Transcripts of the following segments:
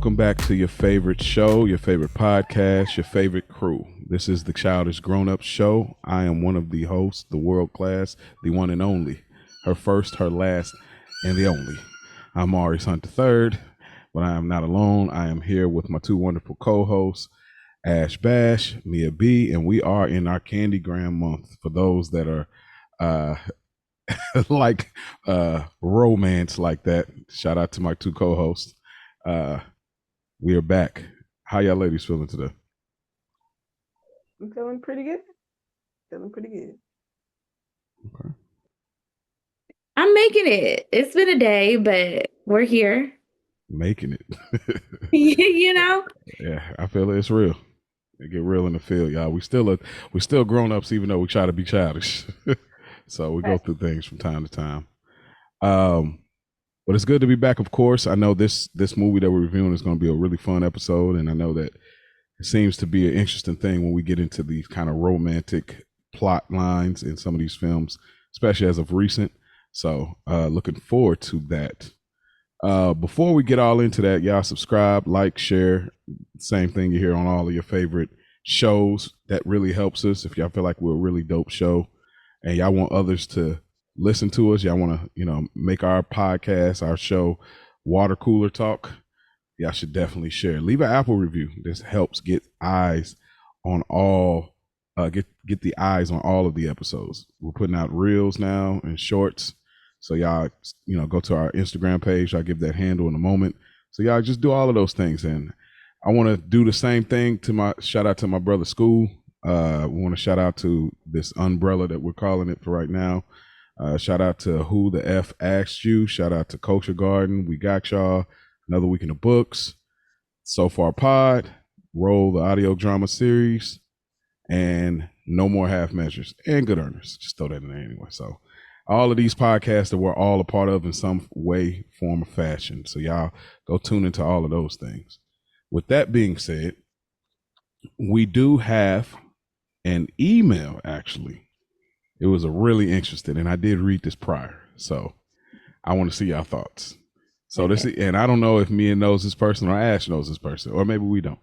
Welcome back to your favorite show, your favorite podcast, your favorite crew. This is the Childish Grownups show. I am one of the hosts, the world class, the one and only, her first, her last, and the only. I'm Maurice Hunt III, but I am not alone. I am here with my two wonderful co-hosts, Ash Bash, Mia B, and we are in our Candygram month. For those that are like romance like that, shout out to my two co-hosts. We are back. How y'all ladies feeling today? I'm feeling pretty good. Okay. I'm making it. It's been a day, but we're here. Making it. You know? Yeah, I feel it's real. It get real in the field, y'all. We still grown ups, even though we try to be childish. So we go through things from time to time. But it's good to be back, of course. I know this movie that we're reviewing is going to be a really fun episode, and I know that it seems to be an interesting thing when we get into these kind of romantic plot lines in some of these films, especially as of recent. So looking forward to that. Before we get all into that, y'all subscribe, like, share. Same thing you hear on all of your favorite shows. That really helps us. If y'all feel like we're a really dope show and y'all want others to listen to us, y'all want to, make our podcast, our show, water cooler talk, y'all should definitely share. Leave an Apple review. This helps get eyes on all, get the eyes on all of the episodes. We're putting out reels now and shorts. So y'all, go to our Instagram page. I'll give that handle in a moment. So y'all just do all of those things. And I want to do the same thing shout out to my brother School. We want to shout out to this umbrella that we're calling it for right now. Shout out to Who the F Asked You. Shout out to Culture Garden. We got y'all. Another week in the books. So Far Pod. Roll the audio drama series. And No More Half Measures. And Good Earners. Just throw that in there anyway. So all of these podcasts that we're all a part of in some way, form, or fashion. So y'all go tune into all of those things. With that being said, we do have an email, actually. It was a really interesting, and I did read this prior, so I want to see y'all thoughts. So and I don't know if Mia knows this person or Ash knows this person, or maybe we don't.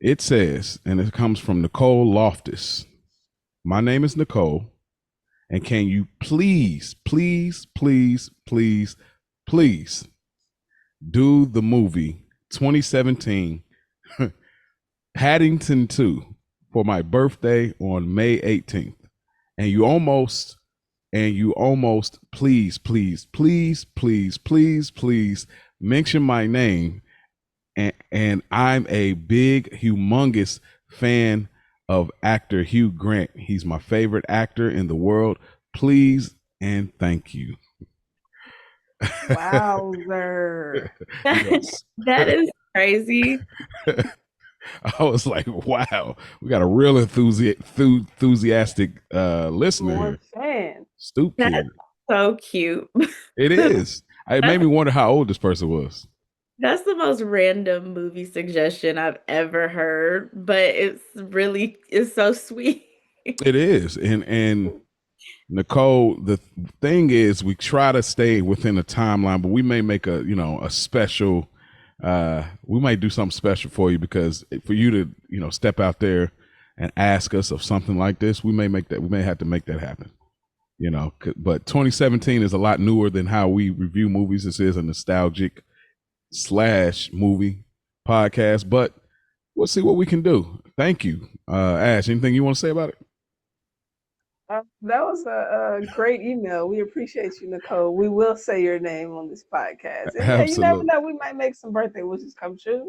It says, and it comes from Nicole Loftus. My name is Nicole, and can you please do the movie 2017 Paddington 2 for my birthday on May 18th? And you almost please mention my name. And I'm a big, humongous fan of actor Hugh Grant. He's my favorite actor in the world. Please and thank you. Wowzer. That is crazy. I was like, wow, we got a real enthusiastic listener. Fan. Stupid. That's so cute. It is. It made me wonder how old this person was. That's the most random movie suggestion I've ever heard, but it's so sweet. It is. And Nicole, the thing is, we try to stay within a timeline, but we may make a special, we might do something special for you, because for you to, step out there and ask us of something like this, we may have to make that happen, but 2017 is a lot newer than how we review movies. This is a nostalgic / movie podcast, but we'll see what we can do. Thank you. Ash, anything you want to say about it? That was a great email. We appreciate you, Nicole. We will say your name on this podcast. And yeah, you never know, we might make some birthday wishes come true.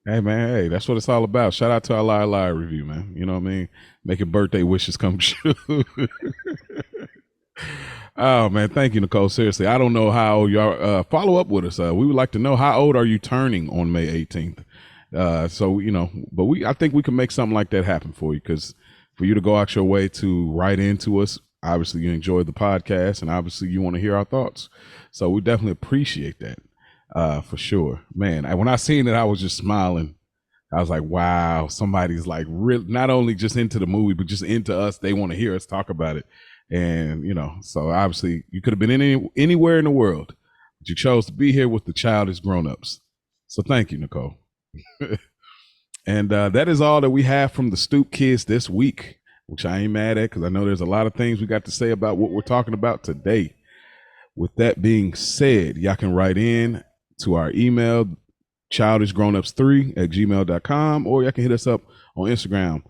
Hey man, hey, that's what it's all about. Shout out to our Lie review, man. You know what I mean? Making birthday wishes come true. Oh man, thank you, Nicole. Seriously, I don't know how y'all follow up with us. We would like to know, how old are you turning on May 18th? So but I think we can make something like that happen for you, because for you to go out your way to write into us, obviously you enjoy the podcast, and obviously you want to hear our thoughts. So we definitely appreciate that, for sure, man. When I seen it, I was just smiling. I was like, wow, somebody's like not only just into the movie, but just into us. They want to hear us talk about it. And, so obviously you could have been anywhere in the world, but you chose to be here with the Childish Grownups. So thank you, Nicole. And that is all that we have from the Stoop Kids this week, which I ain't mad at because I know there's a lot of things we got to say about what we're talking about today. With that being said, y'all can write in to our email, childishgrownups3@gmail.com, or y'all can hit us up on Instagram,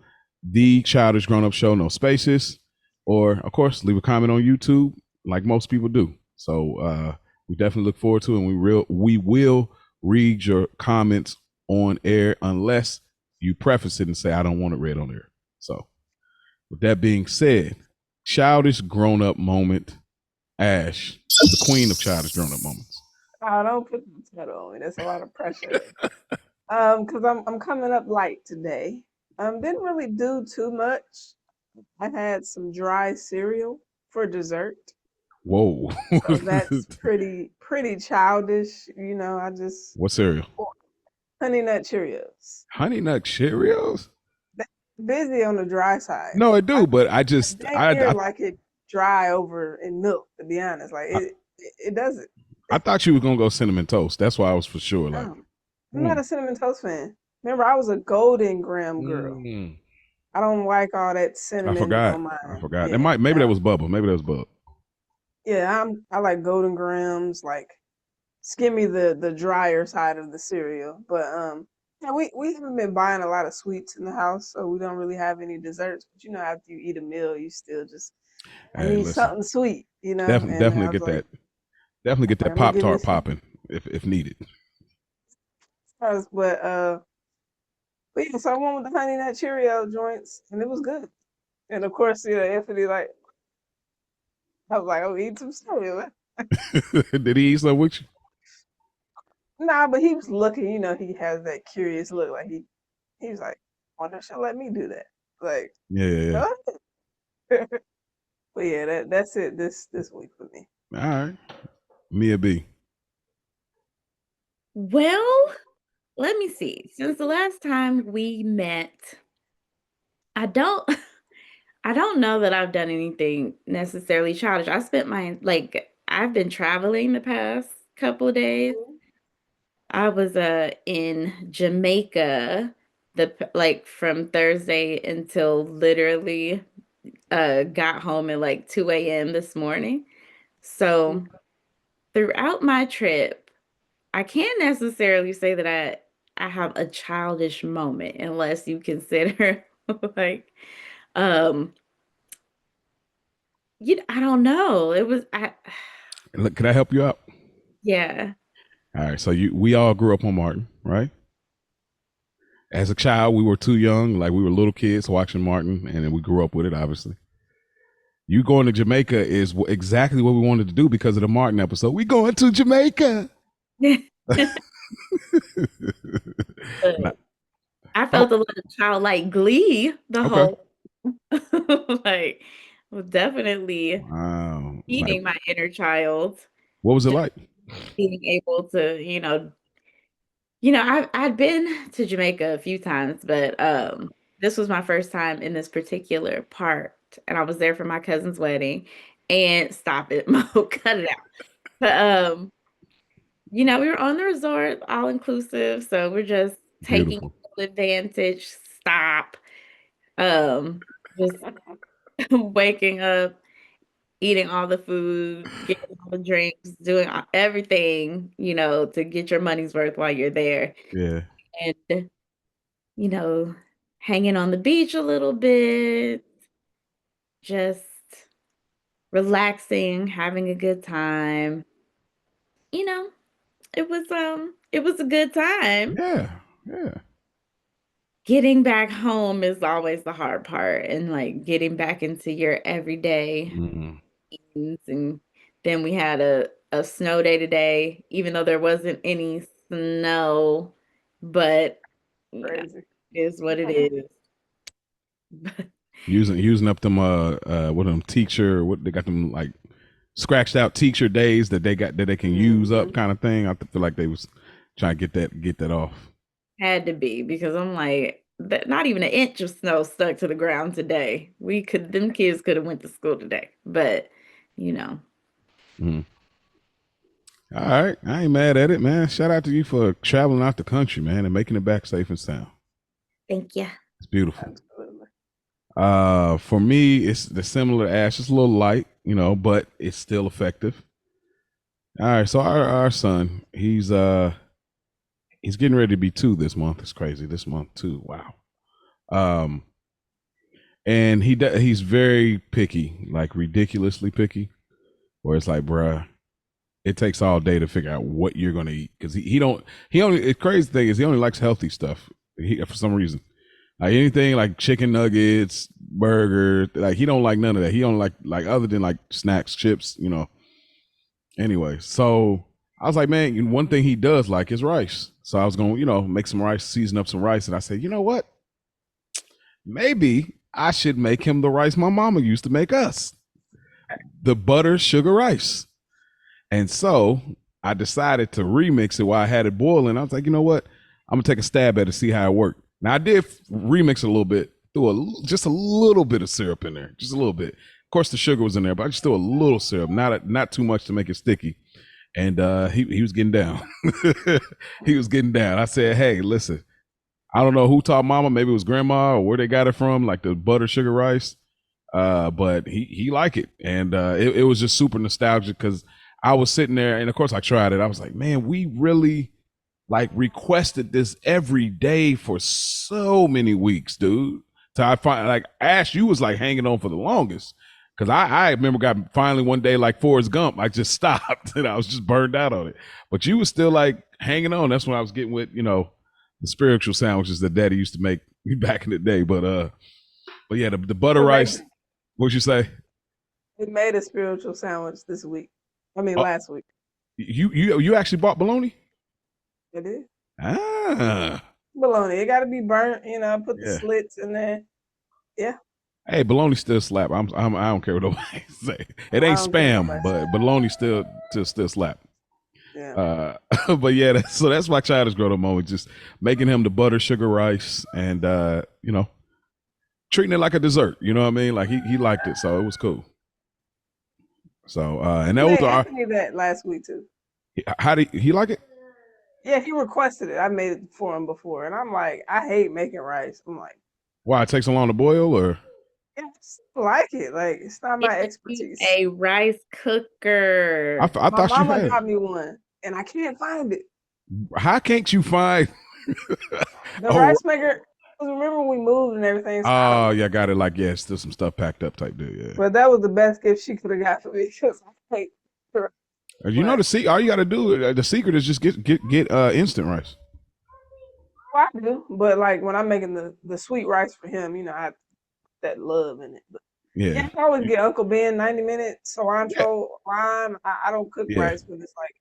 The Childish Grown Up Show, no spaces, or of course, leave a comment on YouTube like most people do. So we definitely look forward to it, and we will read your comments on air unless you preface it and say, I don't want it read on air. So with that being said, childish grown up moment, Ash, the queen of childish grown up moments. Oh, don't put the title on me. That's a lot of pressure. Because I'm coming up light today. Didn't really do too much. I had some dry cereal for dessert. Whoa. So that's pretty childish. You know, I just What cereal? Honey Nut Cheerios. Honey Nut Cheerios? Busy on the dry side. No, I do, but I just I like it dry over in milk, to be honest. Like it doesn't. I thought you were gonna go cinnamon toast. That's why I was for sure like I'm not a cinnamon toast fan. Remember, I was a golden graham girl. I don't like all that cinnamon on mine. I forgot. Yeah, maybe that was Bubba. Maybe that was Bubba. Yeah, I like golden grahams, like skim the drier side of the cereal. But yeah, we haven't been buying a lot of sweets in the house, so we don't really have any desserts. But you know, after you eat a meal, you still just need something sweet, you know. Definitely get that. Definitely get that Pop-Tart popping if needed. But yeah, so I went with the Honey Nut Cheerio joints, and it was good. And of course, you know, Anthony, like, I was like, oh, eat some cereal. Did he eat some with you? Nah, but he was looking, you know, he has that curious look. Like he was like, wonder if she'll let me do that. Like, yeah. But yeah, that's it this week for me. All right. Mia B. Well, let me see. Since the last time we met, I don't know that I've done anything necessarily childish. I've been traveling the past couple of days. I was in Jamaica from Thursday until literally got home at like 2 a.m. this morning. So throughout my trip, I can't necessarily say that I have a childish moment unless you consider like I don't know. Look, can I help you out? Yeah. All right. So we all grew up on Martin, right? As a child, we were too young, like we were little kids watching Martin, and then we grew up with it, obviously. You going to Jamaica is exactly what we wanted to do because of the Martin episode. We going to Jamaica. I felt a little childlike glee the whole like definitely feeding my inner child. What was it like? Being able to, I'd been to Jamaica a few times, but this was my first time in this particular part, and I was there for my cousin's wedding. And stop it, Mo, cut it out. But we were on the resort, all inclusive, so we're just taking full advantage. Stop. Just waking up, eating all the food, getting all the drinks, doing everything, to get your money's worth while you're there. Yeah. And, hanging on the beach a little bit, just relaxing, having a good time. It was a good time. Yeah. Getting back home is always the hard part, and like getting back into your everyday routines. And then we had a snow day today, even though there wasn't any snow, but it is what it is. using up them what they got them like scratched out teacher days that they can use up kind of thing. I feel like they was trying to get that off. Had to be, because I'm like, not even an inch of snow stuck to the ground today. Them kids could have went to school today, but All right, I ain't mad at it, man. Shout out to you for traveling out the country, man, and making it back safe and sound. Thank you. It's beautiful. Absolutely. For me, it's the similar to Ash. It's a little light, but it's still effective. All right, so our son, he's getting ready to be 2 this month. It's crazy. This month 2. Wow. Um, and he's very picky, like ridiculously picky. Where it's like, bruh, it takes all day to figure out what you're gonna eat because he don't he only the crazy thing is he only likes healthy stuff for some reason. Like anything like chicken nuggets, burger, like he don't like none of that. He don't like other than like snacks, chips. Anyway, so I was like, man, one thing he does like is rice. So I was gonna, make some rice, season up some rice, and I said, you know what? Maybe I should make him the rice my mama used to make us, the butter sugar rice. And so I decided to remix it while I had it boiling. I was like, you know what? I'm gonna take a stab at it, see how it worked. Now I did remix it a little bit, just a little bit of syrup in there, just a little bit. Of course, the sugar was in there, but I just threw a little syrup, not too much to make it sticky. And he was getting down. He was getting down. I said, hey, listen, I don't know who taught mama. Maybe it was grandma or where they got it from, like the butter sugar rice. But he liked it, and it was just super nostalgic because I was sitting there, and of course I tried it. I was like, man, we really like requested this every day for so many weeks, dude. So I find like Ash, you was like hanging on for the longest. Cause I remember got finally one day like Forrest Gump, I just stopped and I was just burned out on it. But you was still like hanging on. That's when I was getting with, the spiritual sandwiches that daddy used to make back in the day. But yeah, the butter rice, what'd you say? We made a spiritual sandwich this week. I mean, Oh, last week. you actually bought bologna? It is. Ah, Bologna. It got to be burnt. Put the yeah. slits in there. Yeah. Hey, bologna still slap. I don't care what nobody say. It I ain't don't care what spam, nobody but bologna still slap. Yeah. But yeah, so that's my childish grown up moment. Just making him the butter sugar rice, and treating it like a dessert. You know what I mean? Like he liked it, so it was cool. So and I that was made Anthony that last week too. how did he like it? Yeah, he requested it. I made it for him before, and I'm like, I hate making rice. I'm like, Why it takes so long to boil, or yeah, I just like it. Like it's not my Get expertise. a rice cooker. I My thought you mama had. got me one, and I can't find it. How can't you find? The rice maker. Cause remember when we moved and everything. So Oh, yeah, got it. Like, yeah, still some stuff packed up type deal. Yeah. But that was the best gift she could have got for me because I hate. You know all you got to do. The secret is just get instant rice. Well, I do, but like when I'm making the sweet rice for him, I have that love in it. But Yeah. I always get Uncle Ben 90-minute cilantro lime. I don't cook Yeah. rice when it's like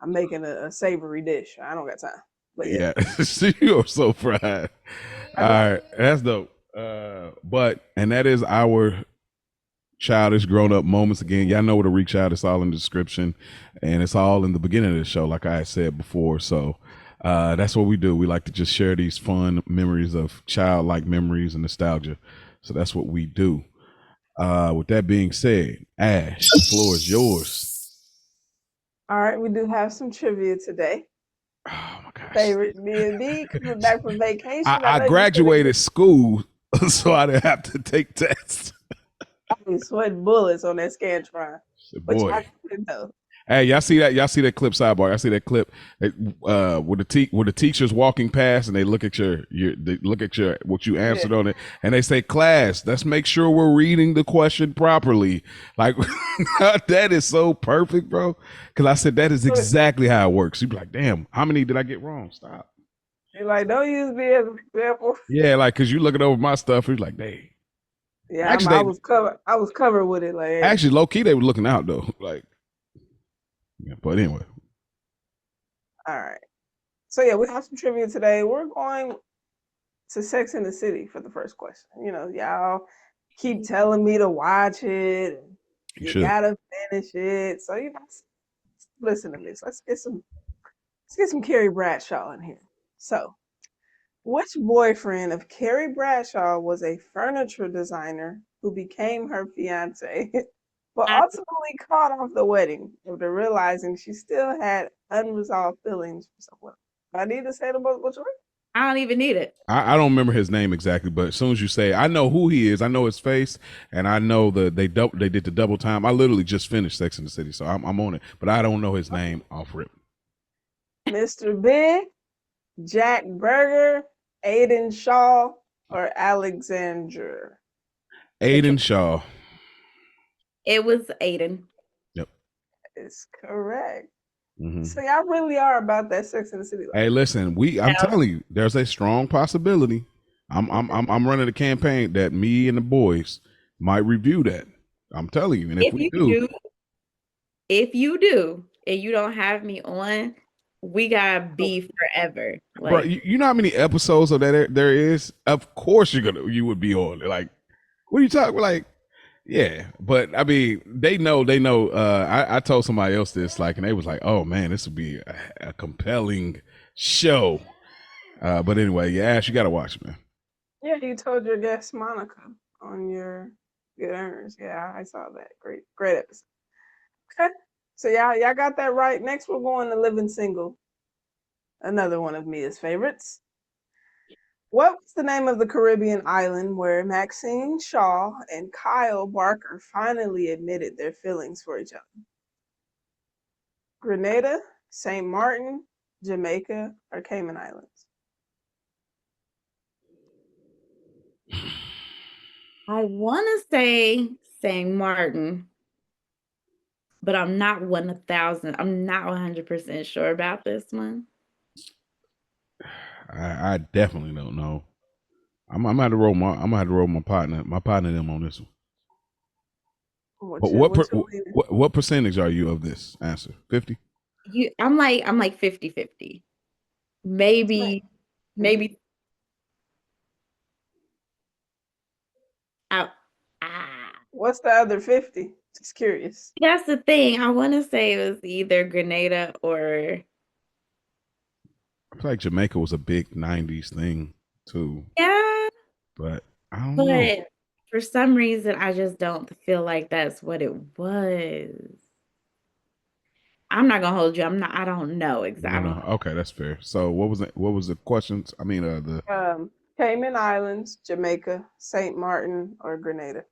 I'm making a savory dish. I don't got time. But yeah. You are so fried. All right, that's dope. And that is our childish grown up moments. Again, y'all know where to reach out. It's all in the description, and it's all in the beginning of the show, like I said before. So that's what we do. We like to just share these fun memories of childlike memories and nostalgia. So that's what we do. With that being said, Ash, the floor is yours. All right, we do have some trivia today. Oh my gosh. Favorite B&B coming back from vacation. I graduated school, so I didn't have to take tests. I've been sweating bullets on that Scantron. Boy. Hey, y'all see that? Y'all see that clip sidebar? I see that clip with the teachers walking past and they look at they look at what you answered on it, and they say, "Class, let's make sure we're reading the question properly." Like that is so perfect, bro. Because I said that is exactly how it works. You'd be like, "Damn, how many did I get wrong?" Stop. You're like, don't use me as an example. Yeah, like because you looking over my stuff, you're like, "Dang." Yeah, actually, I was covered with it. Like, hey. Actually, low key, they were looking out though. Like. Yeah, but anyway. All right. So yeah, we have some trivia today. We're going to Sex and the City for the first question. Y'all keep telling me to watch it. You gotta finish it. So listen to this. Let's get some Carrie Bradshaw in here. So, which boyfriend of Carrie Bradshaw was a furniture designer who became her fiance but I, ultimately called off the wedding after realizing she still had unresolved feelings for someone. I need to say the multiple choice. I don't even need it. I don't remember his name exactly, but as soon as you say, I know who he is. I know his face, and I know they did the double time. I literally just finished Sex in the City, so I'm on it, but I don't know his name off rip. Mr. Big, Jack Berger, Aiden Shaw, or Alexandra. Aiden Shaw. It was Aiden. Yep. Is correct. Mm-hmm. So y'all really are about that Sex in the City life. Hey, listen, I'm telling you, there's a strong possibility. I'm running a campaign that me and the boys might review that. I'm telling you, and if we do, if you do, and you don't have me on, we got beef forever. Like, bro, you know how many episodes of that there is? Of course you would be on. Like, what are you talking? Like, yeah, but I mean, they know. I told somebody else this, like, and they was like, "Oh man, this would be a compelling show." But anyway, yeah, Ash, you gotta watch, man. Yeah, you told your guest Monica on your Good Earners. Yeah, I saw that. Great episode. Okay, so y'all got that right. Next, we're going to Living Single. Another one of Mia's favorites. What was the name of the Caribbean island where Maxine Shaw and Kyle Barker finally admitted their feelings for each other? Grenada, St. Martin, Jamaica, or Cayman Islands? I want to say St. Martin, but I'm not 1,000. I'm not 100% sure about this one. I definitely don't know. I'm gonna have to roll my partner them on this one. But what percentage are you of this answer? 50? I'm like 50-50. Maybe out. What's the other 50? Just curious. That's the thing. I want to say it was either Grenada or. I feel like Jamaica was a big '90s thing too. Yeah. But I don't know. For some reason, I just don't feel like that's what it was. I'm not gonna hold you. I don't know exactly. No. Okay, that's fair. So what was it? What was the questions? I mean, the Cayman Islands, Jamaica, St. Martin, or Grenada.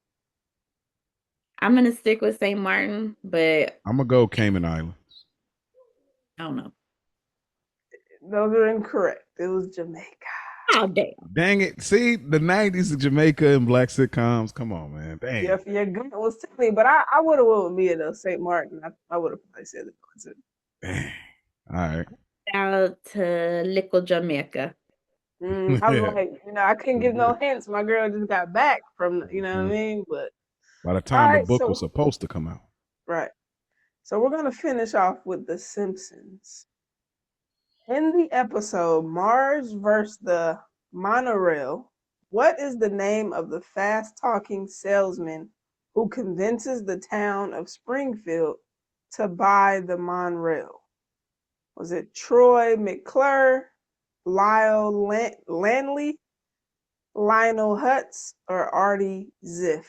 I'm gonna stick with St. Martin, but I'm gonna go Cayman Islands. I don't know. Those are incorrect. It was Jamaica. Oh damn! Dang it! See, the '90s of Jamaica and black sitcoms. Come on, man. Dang. Yeah, your gut was telling me, but I would have went with Mia though. St. Martin. I would have probably said it. Dang. All right. Out to Little Jamaica. I was like, I couldn't give no hints. My girl just got back from, what I mean? But by the time the book was supposed to come out. Right. So we're going to finish off with The Simpsons. In the episode Marge vs. the Monorail, what is the name of the fast-talking salesman who convinces the town of Springfield to buy the monorail? Was it Troy McClure, Lyle Lanley, Lionel Hutz, or Artie Ziff?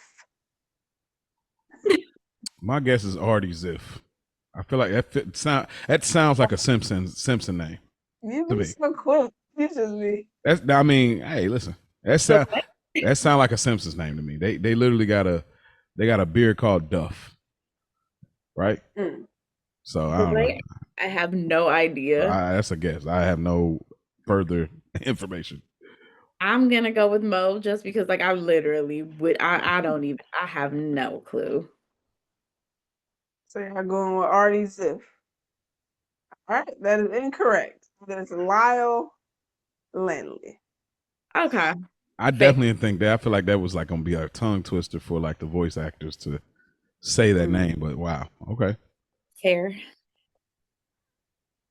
My guess is Artie Ziff. I feel like that sounds like a Simpson name. You be so quick. You just be. I mean, hey, listen. That sound like a Simpsons name to me. They literally got a beer called Duff. Right? So I don't know. I have no idea. That's a guess. I have no further information. I'm gonna go with Mo just because I literally would I have no clue. So you're going with Artie Ziff. All right, that is incorrect. That is Lyle Lanley. Okay. I definitely think that. I feel like that was gonna be a tongue twister for the voice actors to say that name, but wow. Okay. Fair.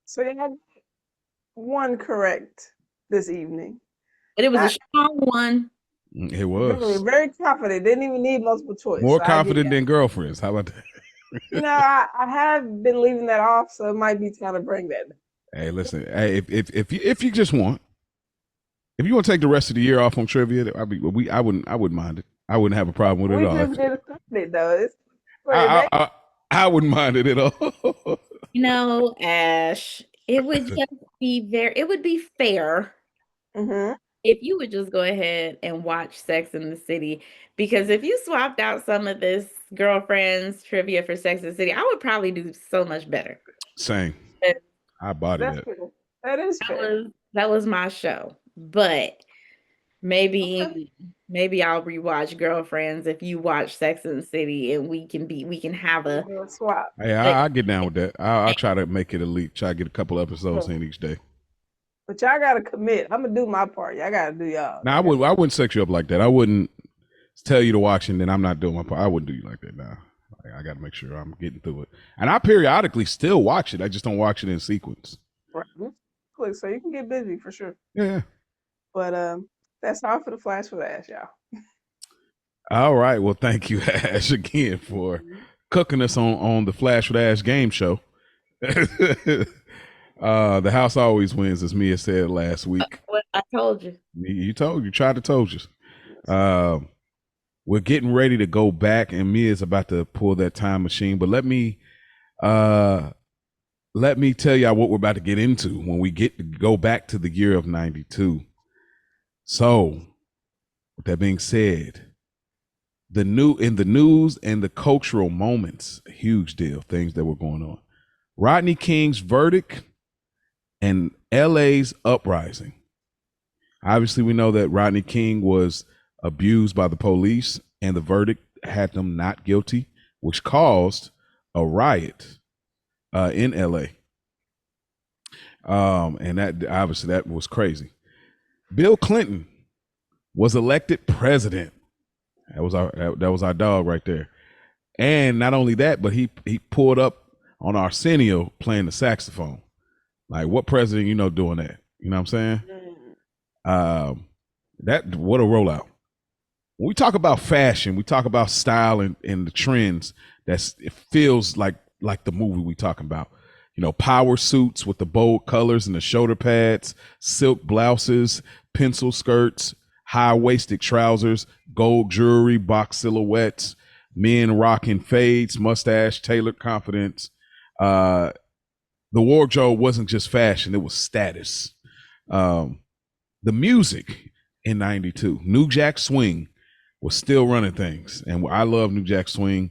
So you had one correct this evening. But it was a strong one. It was. Very confident. Didn't even need multiple choice. More confident than Girlfriends. How about that? I have been leaving that off, so it might be time to bring that back. Hey, listen. Hey, if you just want, if you want to take the rest of the year off on trivia, I wouldn't mind it. I wouldn't have a problem with it at all. We just did it though. Wait, they, I wouldn't mind it at all. Ash, it would just be it would be fair mm-hmm. if you would just go ahead and watch Sex in the City, because if you swapped out some of this girlfriends trivia for Sex in the City, I would probably do so much better. Same. That I body That's that. fair. That is fair. that was my show. But Okay. maybe I'll rewatch Girlfriends if you watch Sex in the City, and we can have We do a swap. Hey, a I get down with that. I'll try to make it elite. Try to get a couple episodes Yeah. in each day. But y'all gotta commit. I'm gonna do my part. Y'all gotta do y'all. Now I wouldn't sex you up like that. I wouldn't tell you to watch and then I'm not doing my part. I wouldn't do you like that. Now I got to make sure I'm getting through it. And I periodically still watch it. I just don't watch it in sequence. Right. Quick, so you can get busy for sure. Yeah. But that's all for the Flash for the Ash, y'all. All right. Well, thank you, Ash, again for cooking us on the Flash with Ash game show. The house always wins, as Mia said last week. what I told you. You tried to told you. We're getting ready to go back, and Mia's about to pull that time machine. But let me tell y'all what we're about to get into when we go back to the year of '92. So, with that being said, in the news and the cultural moments, a huge deal, things that were going on. Rodney King's verdict and LA's uprising. Obviously, we know that Rodney King was abused by the police, and the verdict had them not guilty, which caused a riot in LA. And that was crazy. Bill Clinton was elected president. That was our dog right there. And not only that, but he pulled up on Arsenio playing the saxophone. Like, what president doing that? You know what I'm saying? What a rollout. When we talk about fashion, we talk about style and the trends. It feels like the movie we talking about. Power suits with the bold colors and the shoulder pads, silk blouses, pencil skirts, high-waisted trousers, gold jewelry, box silhouettes, men rocking fades, mustache, tailored confidence. The wardrobe wasn't just fashion, it was status. The music in '92, New Jack Swing was still running things. And I love New Jack Swing.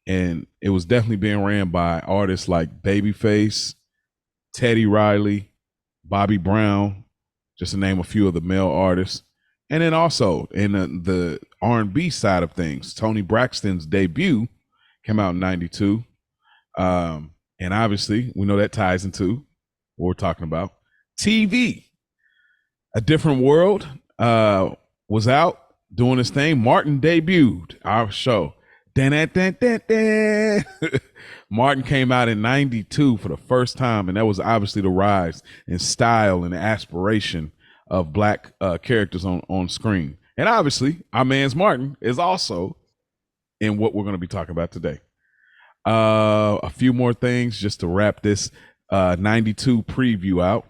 And it was definitely being ran by artists like Babyface, Teddy Riley, Bobby Brown, just to name a few of the male artists. And then also in the R&B side of things, Tony Braxton's debut came out in '92. And obviously, we know that ties into what we're talking about. TV, A Different World, was out doing his thing. Martin debuted our show. Martin came out in '92 for the first time, and that was obviously the rise in style and aspiration of black characters on screen. And obviously, our man's Martin is also in what we're going to be talking about today. A few more things just to wrap this '92 preview out.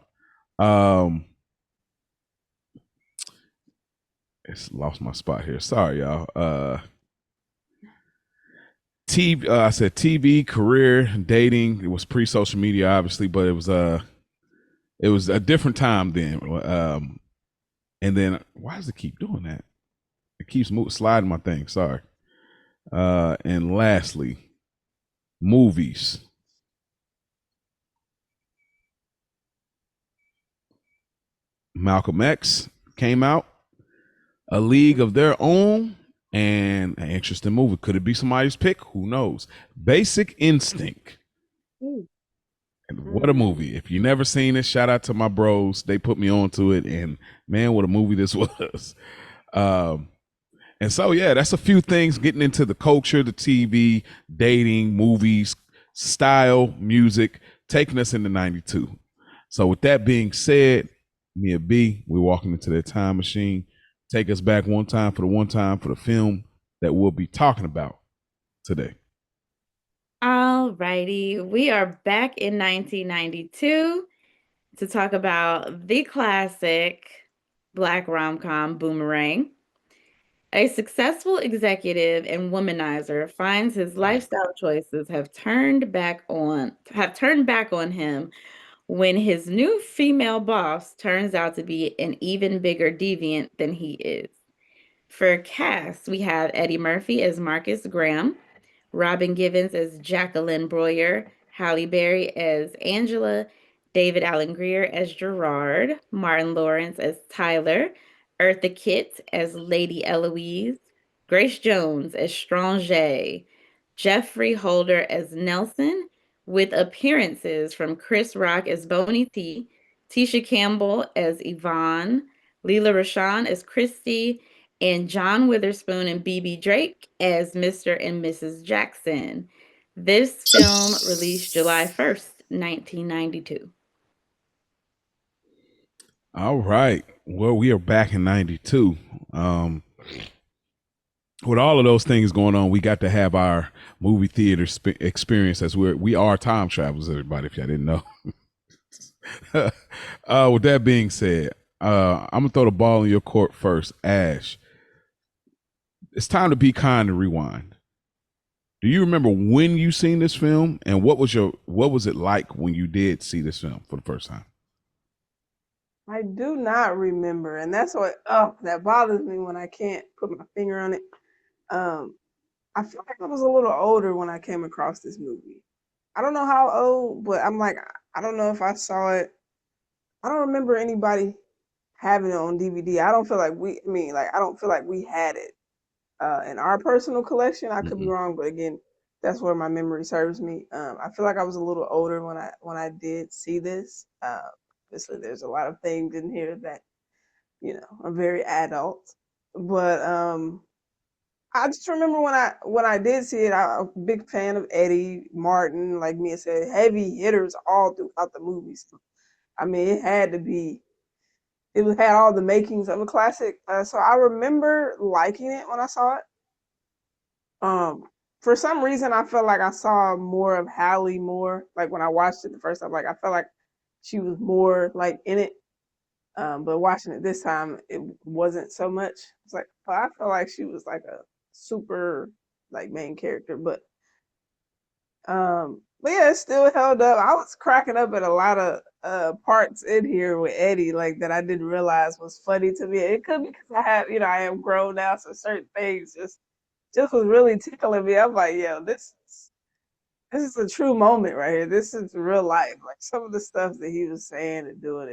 It's lost my spot here. Sorry, y'all. TV. I said TV, career, dating. It was pre-social media, obviously, but it was a different time then. And then why does it keep doing that? It keeps sliding my thing. Sorry. And lastly, movies. Malcolm X came out, A League of Their Own, and an interesting movie. Could it be somebody's pick? Who knows? Basic Instinct. And what a movie. If you never seen it, shout out to my bros. They put me onto it, and man, what a movie this was. And so, yeah, that's a few things getting into the culture, the TV, dating, movies, style, music, taking us into '92. So with that being said, Mia B, we're walking into that time machine. Take us back one time for the film that we'll be talking about today. All righty. We are back in 1992 to talk about the classic Black rom-com Boomerang. A successful executive and womanizer finds his lifestyle choices have turned back on him when his new female boss turns out to be an even bigger deviant than he is. For cast, we have Eddie Murphy as Marcus Graham, Robin Givens as Jacqueline Breuer, Halle Berry as Angela, David Allen Greer as Gerard, Martin Lawrence as Tyler, Eartha Kitt as Lady Eloise, Grace Jones as Strange, Jeffrey Holder as Nelson, with appearances from Chris Rock as Boney T, Tisha Campbell as Yvonne, Leela Rashawn as Christy, and John Witherspoon and BB Drake as Mr. and Mrs. Jackson. This film released July 1st, 1992. All right. Well, we are back in '92. Um, with all of those things going on, we got to have our movie theater experience as we are time travelers, everybody, if y'all didn't know. With that being said, I'm gonna throw the ball in your court first. Ash, it's time to be kind and rewind. Do you remember when you seen this film, and what was it like when you did see this film for the first time? I do not remember, and that's what that bothers me when I can't put my finger on it. Um, I feel like I was a little older when I came across this movie. I don't know how old, but I'm like, I don't know if I saw it. I don't remember anybody having it on DVD. I don't feel like I don't feel like we had it in our personal collection. I could be Mm-mm. wrong, but again, that's where my memory serves me. I feel like I was a little older when I did see this. Obviously, there's a lot of things in here that are very adult, but I just remember when I did see it, I'm a big fan of Eddie Martin, like Mia said, heavy hitters all throughout the movie. So, I mean, it had to be. Had all the makings of a classic. So I remember liking it when I saw it. Um, for some reason, I felt like I saw more of Hallie more. Like when I watched it the first time, like I felt like she was more like in it. But watching it this time, it wasn't so much. It's like I felt like she was like a super like main character, but yeah, it still held up. I was cracking up at a lot of parts in here with Eddie, like that I didn't realize was funny to me. It could be because I have, I am grown now, so certain things just was really tickling me. I'm like, yo, this is a true moment right here. This is real life. Like some of the stuff that he was saying and doing,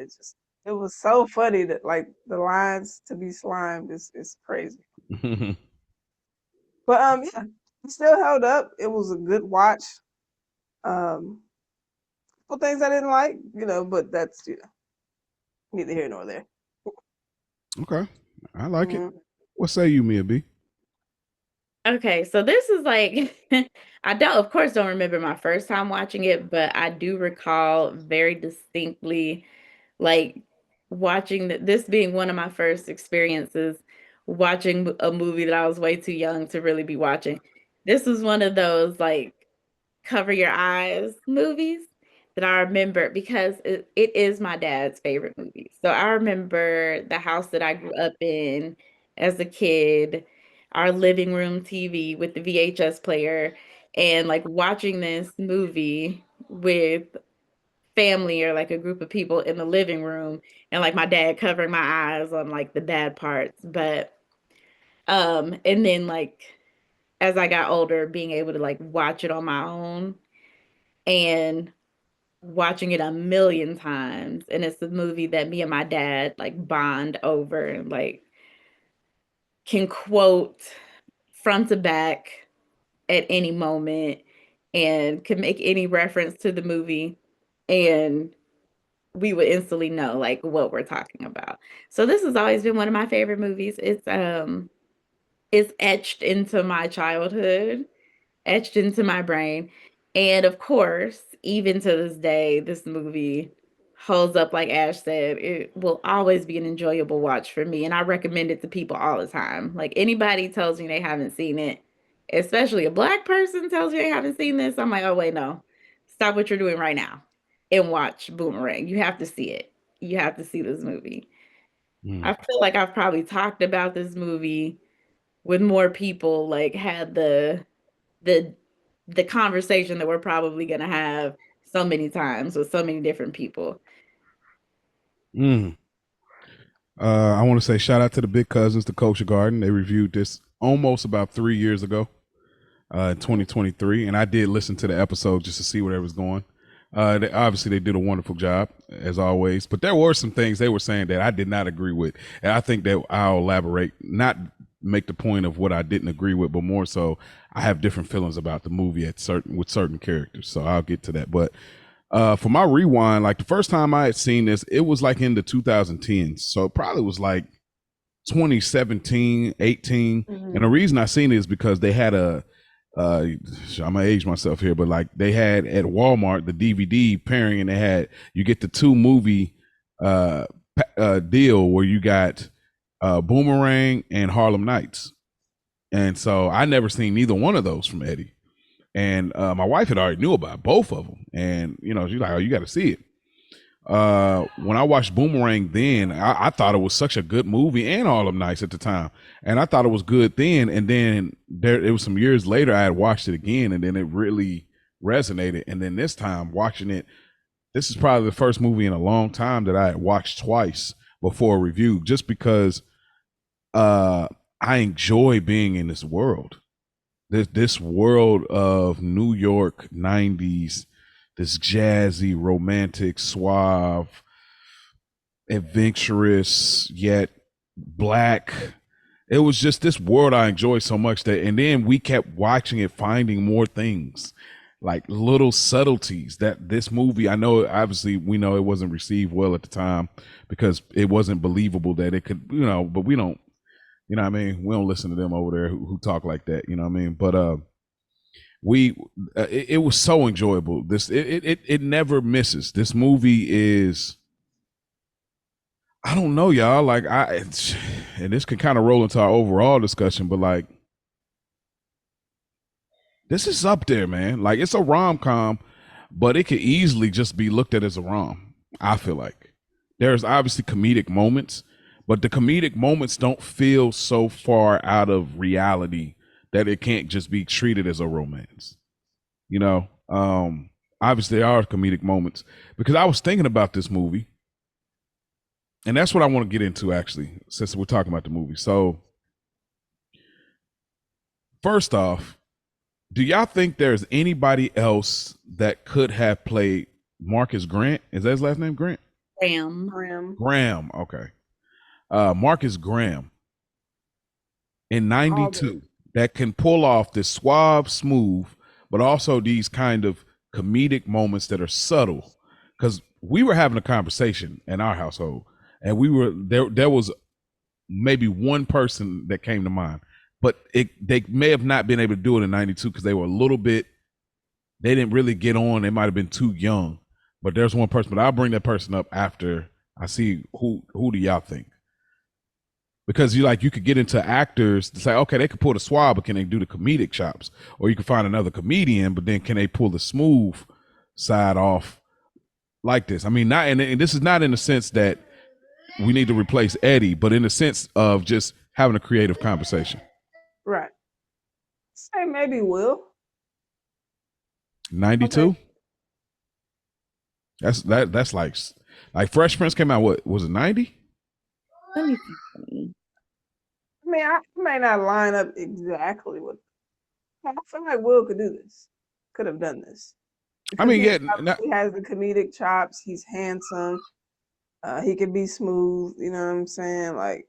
it was so funny that like the lines to be slimed is crazy. But yeah, it still held up. It was a good watch. Um, couple things I didn't like, but that's neither here nor there. Okay, I like it. Mhm. What say you, Mia B? Okay, so this is like I don't of course don't remember my first time watching it, but I do recall very distinctly like watching this being one of my first experiences watching a movie that I was way too young to really be watching. This was one of those like cover your eyes movies that I remember because it is my dad's favorite movie. So I remember the house that I grew up in as a kid, our living room TV with the VHS player, and like watching this movie with family or like a group of people in the living room and like my dad covering my eyes on like the bad parts. But and then like as I got older, being able to like watch it on my own and watching it a million times. And it's a movie that me and my dad like bond over and like can quote front to back at any moment and can make any reference to the movie and we would instantly know like what we're talking about. So this has always been one of my favorite movies. It's etched into my childhood, etched into my brain. And of course, even to this day, this movie holds up like Ash said. It will always be an enjoyable watch for me. And I recommend it to people all the time. Like anybody tells me they haven't seen it, especially a black person tells me they haven't seen this, I'm like, oh wait, no. Stop what you're doing right now and watch Boomerang. You have to see it. You have to see this movie. Mm. I feel like I've probably talked about this movie with more people like had the the conversation that we're probably gonna have so many times with so many different people. Mm. I want to say shout out to the big cousins, the Culture Garden. They reviewed this almost about 3 years ago, in 2023, and I did listen to the episode just to see where it was going. Obviously, they did a wonderful job as always, but there were some things they were saying that I did not agree with, and I think that I'll elaborate, not make the point of what I didn't agree with, but more so I have different feelings about the movie at certain with certain characters. So I'll get to that, but for my rewind, like the first time I had seen this, it was like in the 2010s. So it probably was like 2017, 18. And the reason I seen it is because they had I'm gonna age myself here, but like they had at Walmart the DVD pairing, and they had you get the two movie deal where you got Boomerang and Harlem Nights. And so I never seen neither one of those from Eddie. And my wife had already knew about both of them, and she's like, "Oh, you got to see it." When I watched Boomerang, then I thought it was such a good movie, and all of them nice at the time, and I thought it was good then. And then it was some years later I had watched it again, and then it really resonated. And then this time watching it, this is probably the first movie in a long time that I had watched twice before a review, just because I enjoy being in this world. This world of New York 90s, this jazzy, romantic, suave, adventurous, yet black. It was just this world I enjoyed so much that, and then we kept watching it, finding more things, like little subtleties that this movie, I know obviously we know it wasn't received well at the time because it wasn't believable that it could, but we don't, what I mean? We don't listen to them over there who talk like that, what I mean? But we it was so enjoyable. It never misses. This movie is, I don't know, y'all. Like and this could kind of roll into our overall discussion, but like this is up there, man. Like it's a rom-com, but it could easily just be looked at as a rom. I feel like there's obviously comedic moments, but the comedic moments don't feel so far out of reality that it can't just be treated as a romance. You know, obviously there are comedic moments because I was thinking about this movie, and that's what I want to get into actually, since we're talking about the movie. So, first off, do y'all think there's anybody else that could have played Marcus Grant? Is that his last name, Grant? Graham. Graham. Okay. Marcus Graham in '92 that can pull off this suave, smooth, but also these kind of comedic moments that are subtle. Because we were having a conversation in our household, and we were there. There was maybe one person that came to mind, but they may have not been able to do it in '92 because they were a little bit. They didn't really get on. They might have been too young. But there's one person. But I'll bring that person up after I see who do y'all think? Because you could get into actors to say, okay, they could pull the swab, but can they do the comedic chops? Or you can find another comedian, but then can they pull the smooth side off like this? I mean, not and this is not in the sense that we need to replace Eddie, but in the sense of just having a creative conversation. Right. Say maybe Will. 92. Okay. That's like Fresh Prince came out. What was it? 90? Let me see. I mean, I may not line up exactly with. I feel like Will could do this. Could have done this. I mean, he yeah, he has the comedic chops. He's handsome. He could be smooth. You know what I'm saying? Like,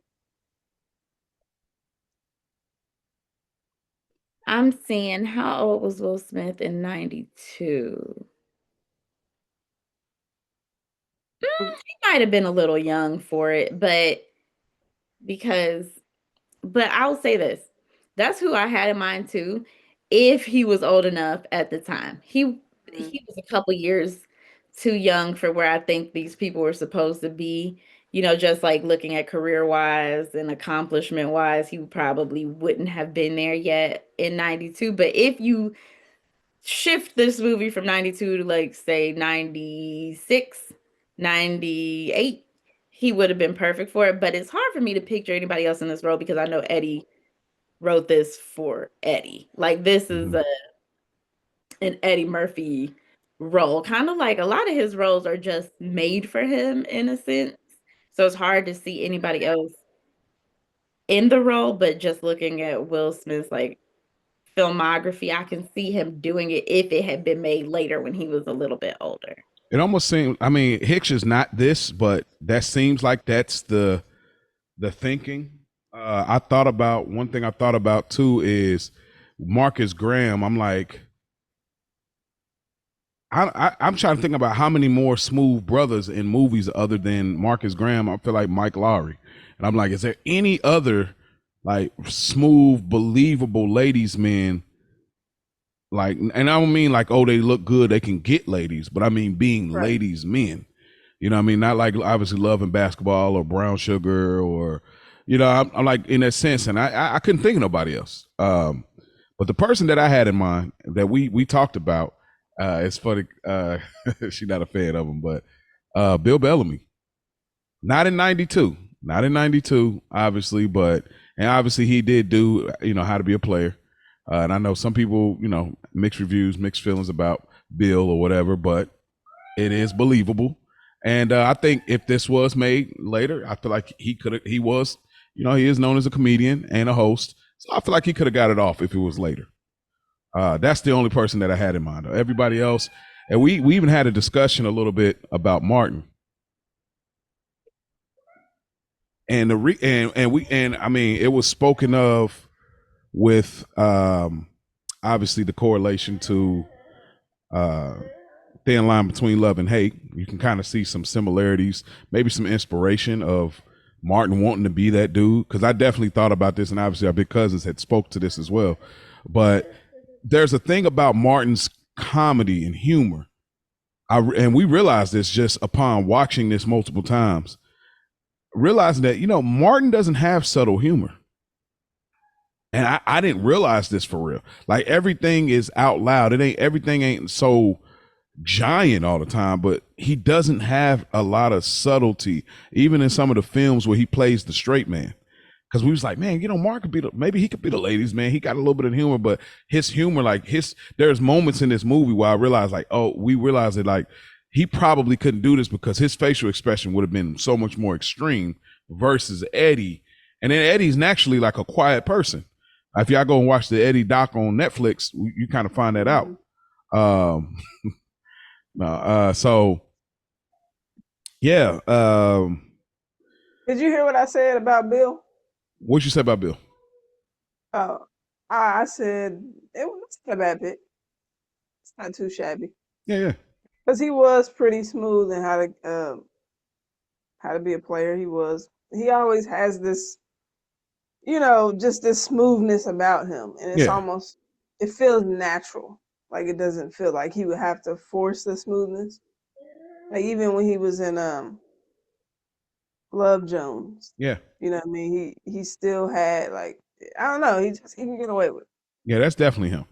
I'm seeing how old was Will Smith in '92? He might have been a little young for it, but I'll say this. That's who I had in mind too, if he was old enough at the time. He was a couple years too young for where I think these people were supposed to be. Just like looking at career-wise and accomplishment-wise, he probably wouldn't have been there yet in '92. But if you shift this movie from '92 to like say '96, '98, he would have been perfect for it. But it's hard for me to picture anybody else in this role because I know Eddie wrote this for Eddie. Like this is Mhm. an Eddie Murphy role. Kind of like a lot of his roles are just made for him in a sense. So it's hard to see anybody else in the role, but just looking at Will Smith's like filmography, I can see him doing it if it had been made later when he was a little bit older. It almost seems. I mean, Hicks is not this, but that seems like that's the thinking. I thought about one thing. I thought about too is Marcus Graham. I'm like, I'm trying to think about how many more smooth brothers in movies other than Marcus Graham. I feel like Mike Lowry, and I'm like, is there any other like smooth, believable ladies men? Like, and I don't mean like, oh, they look good, they can get ladies, but I mean being Right. ladies men. You know what I mean? Not like obviously loving basketball or brown sugar or, you know, I'm like in that sense, and I couldn't think of nobody else. But the person that I had in mind that we talked about, it's funny. She's not a fan of him, but Bill Bellamy. Not in '92, not in '92, obviously, but and obviously he did do How to Be a Player, and I know some people mixed reviews, mixed feelings about Bill or whatever, but it is believable. And I think if this was made later, I feel like he was, he is known as a comedian and a host. So I feel like he could have got it off if it was later. That's the only person that I had in mind. Everybody else, and we even had a discussion a little bit about Martin. And I mean, it was spoken of with obviously the correlation to uh thin line between love and hate. You can kind of see some similarities, maybe some inspiration of Martin wanting to be that dude. Because I definitely thought about this, and obviously our big cousins had spoke to this as well. But there's a thing about Martin's comedy and humor. And we realized this just upon watching this multiple times, realizing that Martin doesn't have subtle humor. And I didn't realize this for real. Like everything is out loud. Everything ain't so giant all the time, but he doesn't have a lot of subtlety, even in some of the films where he plays the straight man. Because we was like, man, Mark could be maybe he could be the ladies, man. He got a little bit of humor, but his humor, like there's moments in this movie where I realized, like, oh, we realized that like he probably couldn't do this because his facial expression would have been so much more extreme versus Eddie. And then Eddie's naturally like a quiet person. If y'all go and watch the Eddie doc on Netflix, you kind of find that out. So yeah. Did you hear what I said about Bill? What you say about Bill? Oh, I said it was not a bad pick. It's not too shabby Yeah. because he was pretty smooth in how to be a player. He always has this, just this smoothness about him, and Yeah. it feels natural. Like it doesn't feel like he would have to force the smoothness. Like even when he was in Love Jones, Yeah. you know what I mean? He still had like, I don't know, he can get away with it. Yeah, that's definitely him.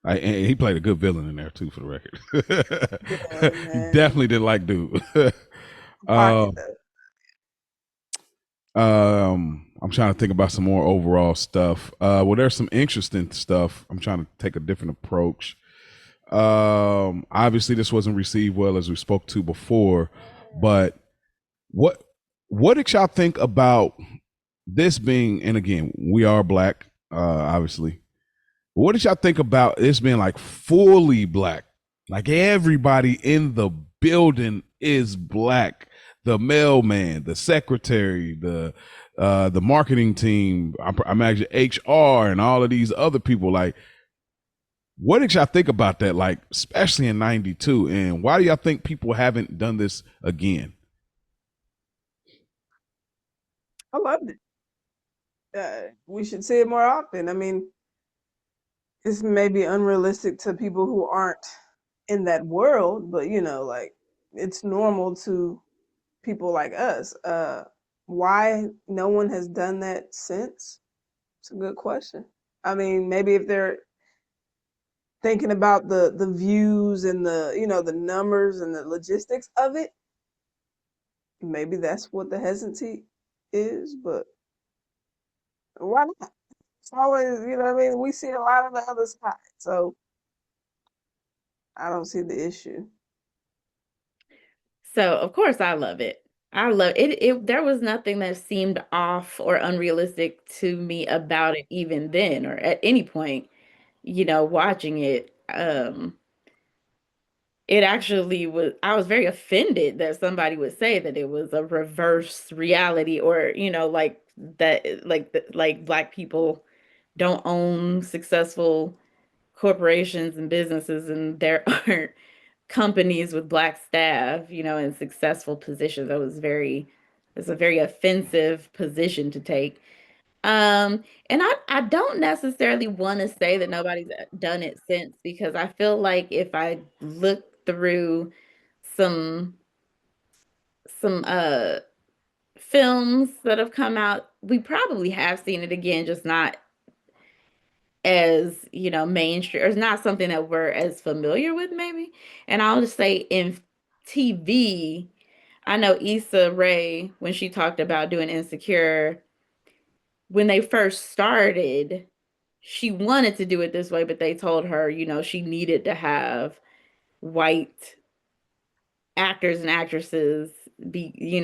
And he played a good villain in there too, for the record. Yeah, He man. definitely didn't like dude. Pocket um, though. I'm trying to think about some more overall stuff. Well, there's some interesting stuff. I'm trying to take a different approach. Obviously, this wasn't received well as we spoke to before, but what what did y'all think about this being? And again, we are black, obviously. What did y'all think about this being like fully black? Like everybody in the building is black. The mailman, the secretary, the marketing team, I imagine HR and all of these other people. Like, what did y'all think about that? Like, especially in '92, and why do y'all think people haven't done this again? I loved it. We should see it more often. I mean, it's maybe unrealistic to people who aren't in that world, but like it's normal to people like us. Why no one has done that since? It's a good question. I mean, maybe if they're thinking about the views and the numbers and the logistics of it, maybe that's what the hesitancy is. But why not? It's always, you know what I mean? We see a lot of the other side. So I don't see the issue. So of course I love it. I love it. There was nothing that seemed off or unrealistic to me about it even then or at any point, watching it. It actually was, I was very offended that somebody would say that it was a reverse reality or, like that, like Black people don't own successful corporations and businesses and there aren't companies with Black staff, in successful positions. It's a very offensive position to take. And I don't necessarily want to say that nobody's done it since because I feel like if I look through some some films that have come out, we probably have seen it again, just not as, mainstream or it's not something that we're as familiar with maybe. And I'll just say in TV, I know Issa Rae when she talked about doing Insecure, when they first started, she wanted to do it this way, but they told her, she needed to have white actors and actresses be,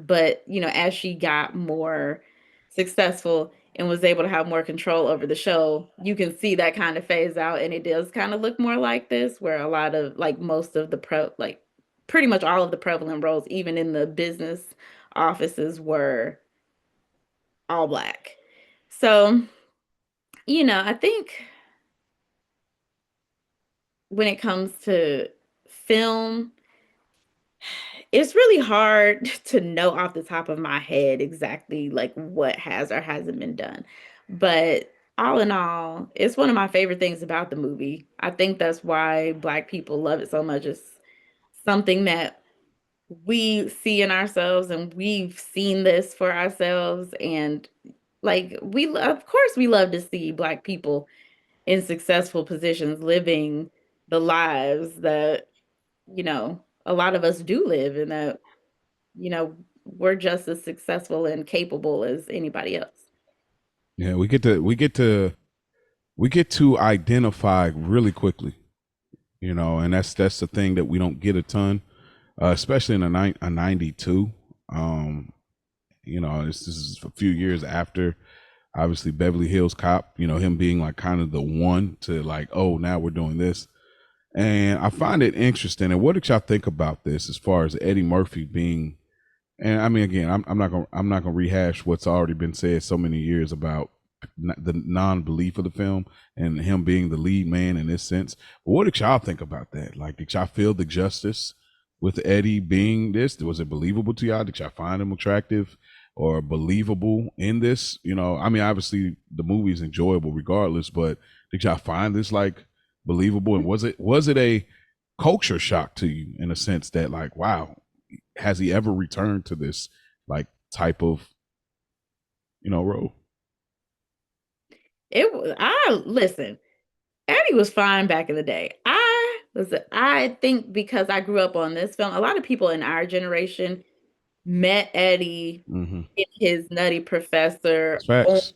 but, as she got more successful and was able to have more control over the show, you can see that kind of phase out. And it does kind of look more like this, where a lot of like most of the like pretty much all of the prevalent roles, even in the business offices, were all Black. So, I think when it comes to film, it's really hard to know off the top of my head exactly like what has or hasn't been done. But all in all, it's one of my favorite things about the movie. I think that's why Black people love it so much. It's something that we see in ourselves and we've seen this for ourselves. And like, of course, we love to see Black people in successful positions living the lives that, a lot of us do live and that, we're just as successful and capable as anybody else. Yeah, we get to identify really quickly, and that's the thing that we don't get a ton, especially in a 92. This is a few years after obviously Beverly Hills Cop, him being like kind of the one to like, oh, now we're doing this. And I find it interesting. And what did y'all think about this as far as Eddie Murphy being, and I mean, again, I'm not gonna rehash what's already been said so many years about the non-belief of the film and him being the lead man in this sense. But what did y'all think about that? Like, did y'all feel the justice with Eddie being this? Was it believable to y'all? Did y'all find him attractive or believable in this? I mean, obviously the movie is enjoyable regardless, but did y'all find this like believable? And was it a culture shock to you in a sense that like, wow, has he ever returned to this like type of role? I listen, Eddie was fine back in the day. I think because I grew up on this film, a lot of people in our generation met Eddie Mm-hmm. in his Nutty Professor. That's facts.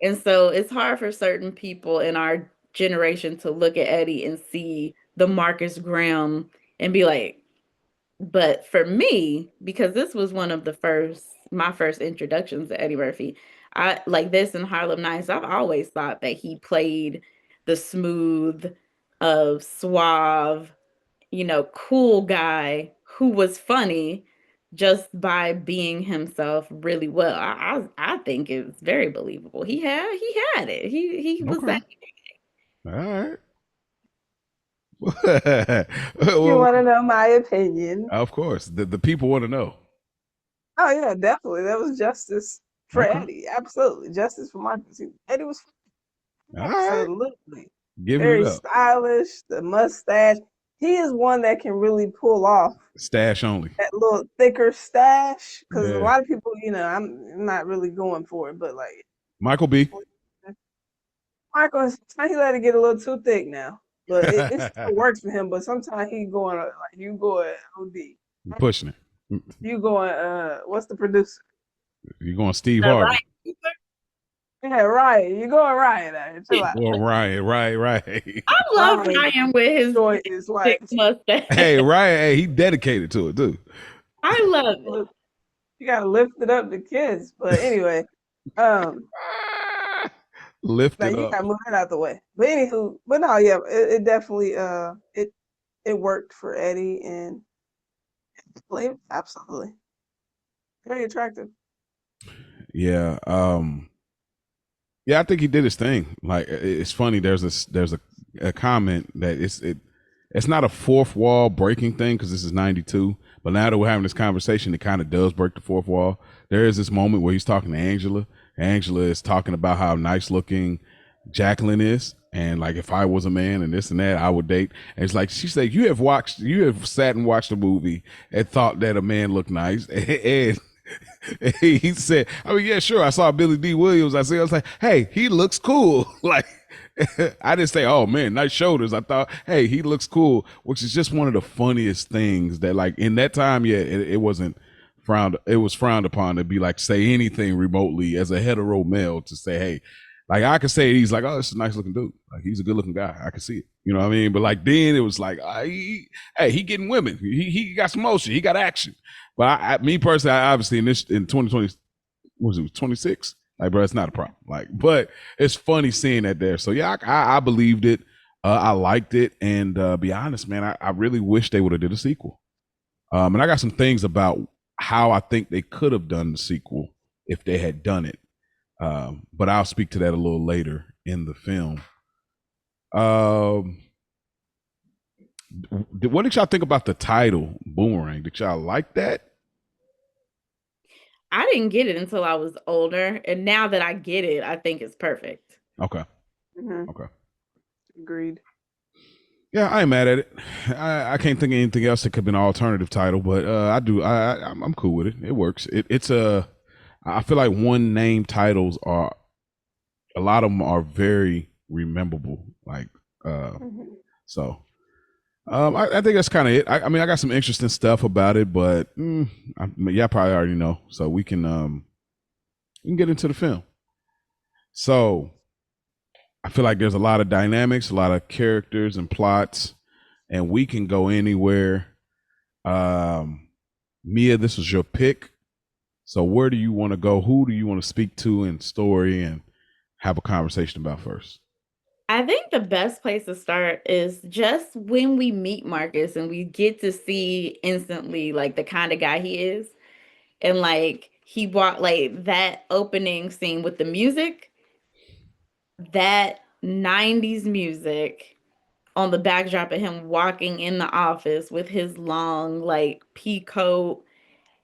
And so it's hard for certain people in our generation to look at Eddie and see the Marcus Graham and be like, but for me, because this was one of my first introductions to Eddie Murphy, I like this in Harlem Nights. I've always thought that he played the smooth, suave, cool guy who was funny just by being himself really well. I think it was very believable. He had it. He was Okay. that. All right. You Well, want to know my opinion? of course, the people want to know. Oh yeah, definitely. That was justice for Okay. Eddie. Absolutely, justice for Marcus. Eddie was All right. absolutely Giving it very up. stylish. The mustache. He is one that can really pull off Stash only. that little thicker stash. Because a Yeah. lot of people, I'm not really going for it, but like Michael B. Michael, sometimes he let it get a little too thick now. But it still works for him. But sometimes he going like you going OD. Pushing it. You going what's the producer? You're going Steve The Harvey. right. Yeah, Ryan. You going Ryan out here. Chill out. Well, Ryan, right. I love Ryan Ryan with his enjoy his thick life. mustache. Hey, Ryan, hey, he dedicated to it too. I love it. Look, you gotta lift it up the kids. But anyway, um, Lift now it you up. gotta move that out the way. But anywho, but no, yeah, it definitely it worked for Eddie and Flav, absolutely very attractive. Yeah. Yeah, I think he did his thing. Like it's funny. There's a comment that it's not a fourth wall breaking thing because this is '92. But now that we're having this conversation, it kind of does break the fourth wall. There is this moment where he's talking to Angela. Angela is talking about how nice looking Jacqueline is, and like if I was a man and this and that, I would date. And it's like she said, you have sat and watched a movie and thought that a man looked nice, and he said, I mean, yeah, sure. I saw Billy D. Williams. I was like, hey, he looks cool. Like, I didn't say, oh man, nice shoulders. I thought, hey, he looks cool, which is just one of the funniest things that, like, in that time, yeah, it wasn't frowned. It was frowned upon to be like say anything remotely as a hetero male to say, hey, like I could say he's like, oh, this is a nice looking dude. Like he's a good looking guy. I could see it. You know what I mean? But like then it was like, hey, he getting women. He got some motion. He got action. But me personally, I obviously in 2020, what was it 26? Like, bro, it's not a problem. Like, but it's funny seeing that there. So yeah, I believed it. I liked it, and be honest, man, I really wish they would have did a sequel. And I got some things about how I think they could have done the sequel if they had done it. But I'll speak to that a little later in the film. What did y'all think about the title Boomerang? Did y'all like that? I didn't get it until I was older, and now that I get it, I think it's perfect. Okay. Mm-hmm. Okay. Agreed. Yeah, I ain't mad at it. I can't think of anything else that could be an alternative title, but I do. I'm cool with it. It works. It's a. I feel like one name titles are a lot of them are very rememberable. Like Mm-hmm. so. I think that's kind of it. I mean, I got some interesting stuff about it, but yeah, I probably already know. So we can get into the film. So I feel like there's a lot of dynamics, a lot of characters and plots, and we can go anywhere. Mia, this was your pick. So where do you want to go? Who do you want to speak to in story and have a conversation about first? I think the best place to start is just when we meet Marcus and we get to see instantly like the kind of guy he is. And like he brought like that opening scene with the music, that 90s music on the backdrop of him walking in the office with his long like pea coat,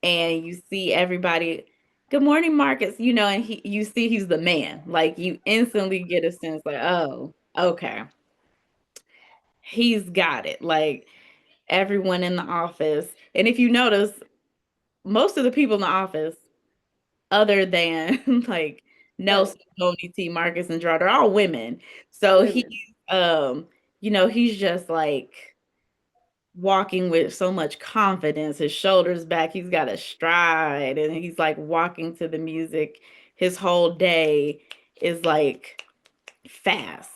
and you see everybody, good morning, Marcus, and you see he's the man. Like you instantly get a sense like, oh, okay, he's got it. Like everyone in the office. And if you notice, most of the people in the office, other than like Right. Nelson, Tony T, Marcus, and Gerard, are all women. So he's Women. he's just like walking with so much confidence, his shoulders back, he's got a stride, and he's like walking to the music. His whole day is like fast.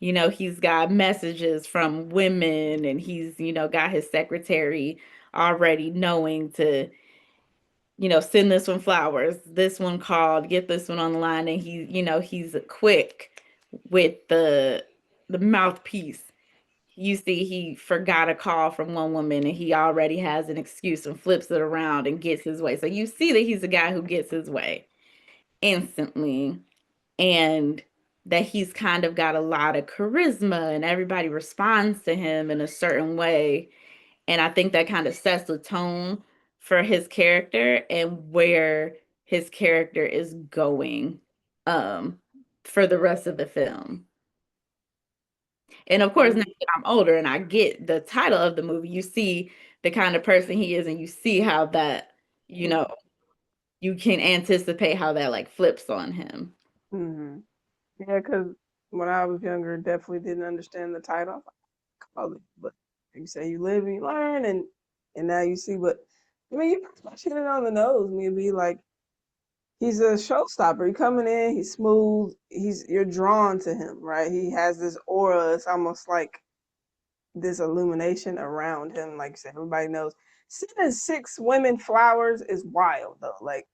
He's got messages from women, and he's, got his secretary already knowing to, send this one flowers, this one called, get this one on the line. And he's quick with the mouthpiece. You see, he forgot a call from one woman and he already has an excuse and flips it around and gets his way. So you see that he's a guy who gets his way instantly, and that he's kind of got a lot of charisma and everybody responds to him in a certain way. And I think that kind of sets the tone for his character and where his character is going um for the rest of the film. And of course, now that I'm older and I get the title of the movie, you see the kind of person he is, and you see how that, you know, you can anticipate how that like flips on him. Mm-hmm. Yeah, because when I was younger, definitely didn't understand the title. Call it, but like you say, you live and you learn, and now you see. But I mean, you pretty much hit it on the nose. Maybe like he's a showstopper. He coming in, he's smooth. You're drawn to him, right? He has this aura. It's almost like this illumination around him. Like you said, everybody knows. Sending 6 women flowers is wild though. Like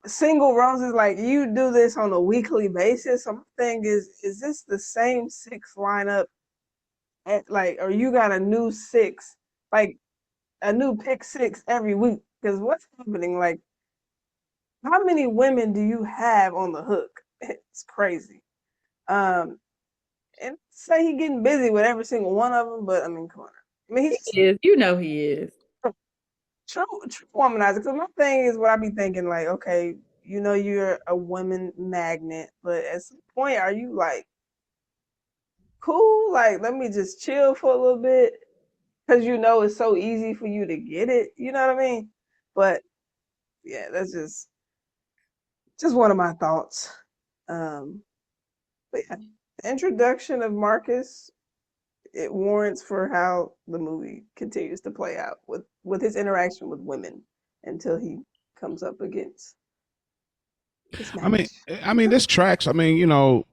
single roses, like you do this on a weekly basis. So my thing is this the same 6 lineup at like, or you got a new 6, like a new pick 6 every week? Because what's happening? Like, how many women do you have on the hook? It's crazy. Um, and say he getting busy with every single one of them, but I mean, come on. I mean, he's He is. You know he is. true womanizer. Because my thing is, what I be thinking, like, okay, you know, you're a woman magnet, but at some point, are you like cool? Like, let me just chill for a little bit, because you know it's so easy for you to get it. You know what I mean? But yeah, that's just one of my thoughts. But yeah, the introduction of Marcus, it warrants for how the movie continues to play out with his interaction with women until he comes up against his I mean, match. this tracks. I mean, you know,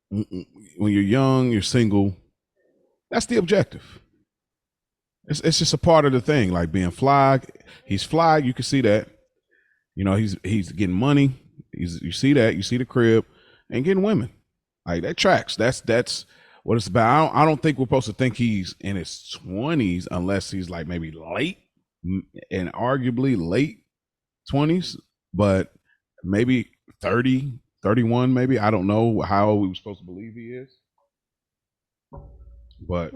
when you're young, you're single. That's the objective. It's just a part of the thing, like being fly. He's fly. You can see that. You know, he's getting money. You see that. You see the crib and getting women. Like that tracks. That's what it's about. I don't think we're supposed to think he's in his 20s unless he's like maybe late and arguably late 20s, but maybe 30, 31, maybe. I don't know how we were supposed to believe he is. But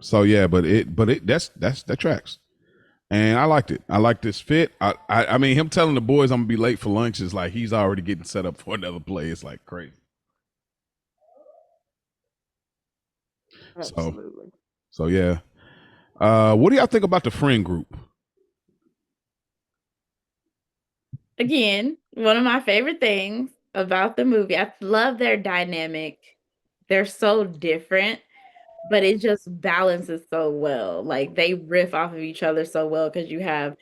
so yeah, but that tracks. And I liked it. I liked this fit. I mean, him telling the boys I'm gonna be late for lunch is like he's already getting set up for another play. It's like crazy. Absolutely. So yeah. What do y'all think about the friend group? Again, one of my favorite things about the movie. I love their dynamic. They're so different, but it just balances so well. Like they riff off of each other so well because you have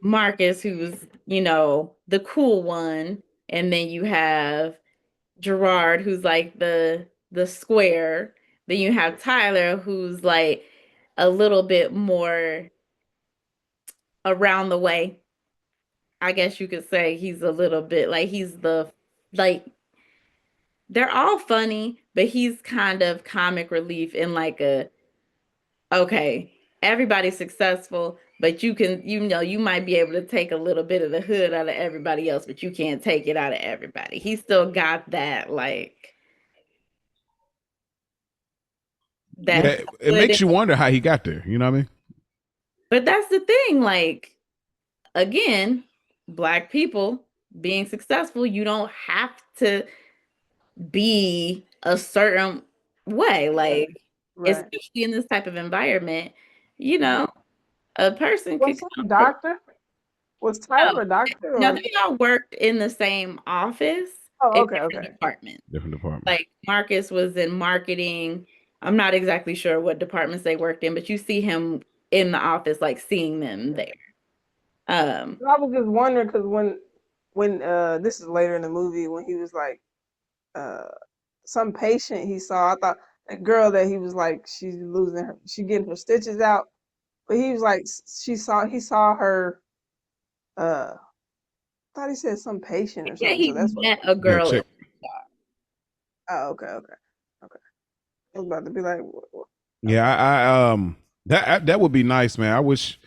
Marcus, who's, you know, the cool one, and then you have Gerard, who's like the square. Then you have Tyler, who's like a little bit more around the way. I guess you could say he's a little bit like he's the like they're all funny, but he's kind of comic relief in like a okay, everybody's successful, but you know, you might be able to take a little bit of the hood out of everybody else, but you can't take it out of everybody. He still got that like that Yeah, it hood. makes you wonder how he got there. You know what I mean? But that's the thing, like again, Black people being successful, you don't have to be a certain way. Like, Right. especially in this type of environment, you know, a person could Was he a come from doctor? Was Tyler a doctor no, or? they all worked in the same office Oh, in okay, different okay. departments. Different department. Like Marcus was in marketing. I'm not exactly sure what departments they worked in, but you see him in the office, like seeing them there. I was just wondering because when this is later in the movie when he was like uh some patient he saw, I thought a girl that he was like she's losing her, she getting her stitches out, but he was like he saw her. I thought he said some patient or Yeah, something, so he that's what. met a Yeah, girl. check. Oh, okay, okay. I was about to be like, Yeah, I that would be nice, man. I wish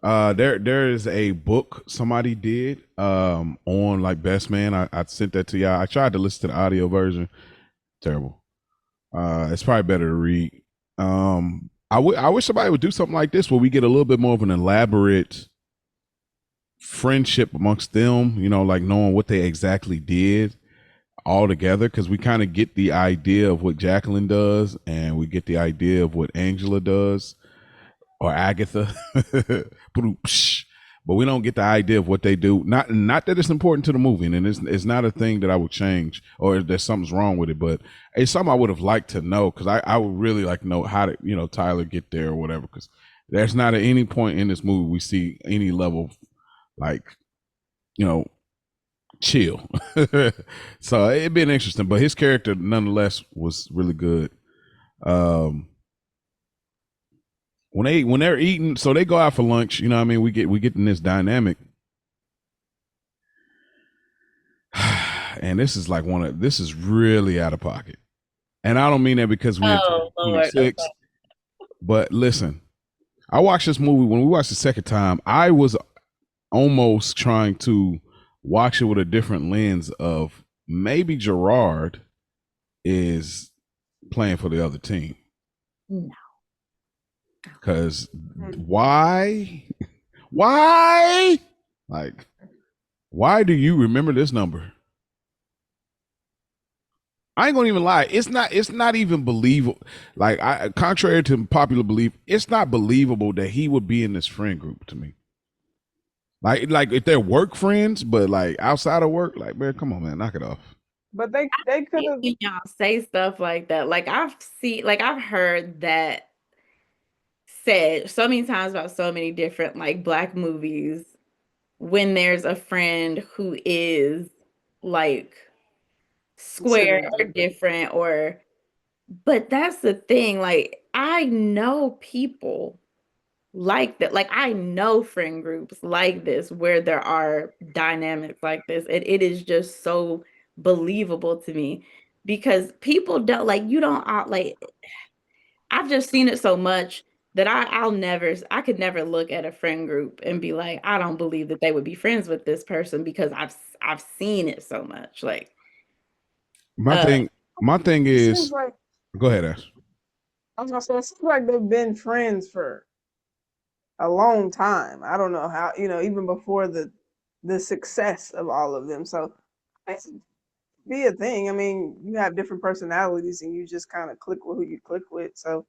there is a book somebody did on like Best Man. I sent that to y'all. I tried to listen to the audio version. Terrible. It's probably better to read. I wish somebody would do something like this where we get a little bit more of an elaborate friendship amongst them, you know, like knowing what they exactly did all together, because we kind of get the idea of what Jacqueline does and we get the idea of what Angela does or Agatha. But we don't get the idea of what they do. Not that it's important to the movie, and it's not a thing that I would change or that something's wrong with it, but it's something I would have liked to know, because I would really like to know how to, you know, Tyler get there or whatever, because There's not at any point in this movie we see any level of, like, you know, chill. So it been interesting, but his character nonetheless was really good. Um, when they're eating, so they go out for lunch. You know what I mean? We get in this dynamic, and this is like this is really out of pocket. And I don't mean that because we in Oh Lord. 2026. Okay. But listen, I watched this movie when we watched the second time. I was almost trying to watch it with a different lens of maybe Gerard is playing for the other team. No. Because why? Why? Like, why do you remember this number? I ain't gonna even lie. It's not even believable. Like, contrary to popular belief, it's not believable that he would be in this friend group to me. Like if they're work friends, but like outside of work, like, man, come on, man, knock it off. But they could have. Y'all say stuff like that. Like I've heard that said so many times about so many different like Black movies when there's a friend who is like square or different or but that's the thing, like I know people like that, like I know friend groups like this where there are dynamics like this, and it is just so believable to me because people don't like you don't like I've just seen it so much that I could never look at a friend group and be like, I don't believe that they would be friends with this person because I've seen it so much. Like My thing It seems is, like go ahead, Ash. I was gonna say it seems like they've been friends for a long time. I don't know how, even before the success of all of them. So it's be a thing. I mean, you have different personalities and you just kind of click with who you click with. So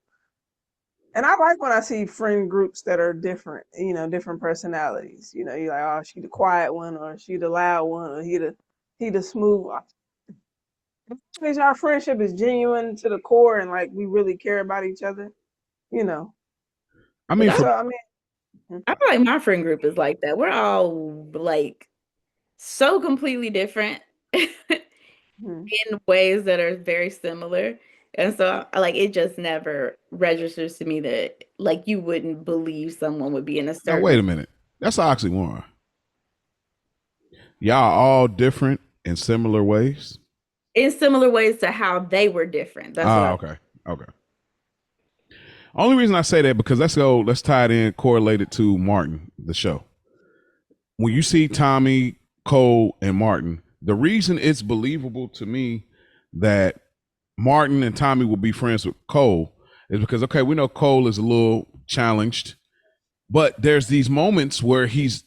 and I like when I see friend groups that are different, different personalities. You're like, oh, she the quiet one or she the loud one or he the smooth one. Because our friendship is genuine to the core and like we really care about each other, you know. I mean, So I mean, I feel like my friend group is like that. We're all like so completely different in ways that are very similar. And so like it just never registers to me that like you wouldn't believe someone would be in a now wait certain a minute. That's an oxymoron. Y'all all different in similar ways. to how they were different. That's what Okay. Only reason I say that because let's tie it in correlated to Martin, the show. When you see Tommy, Cole, and Martin, the reason it's believable to me that Martin and Tommy will be friends with Cole is because, okay, we know Cole is a little challenged, but there's these moments where he's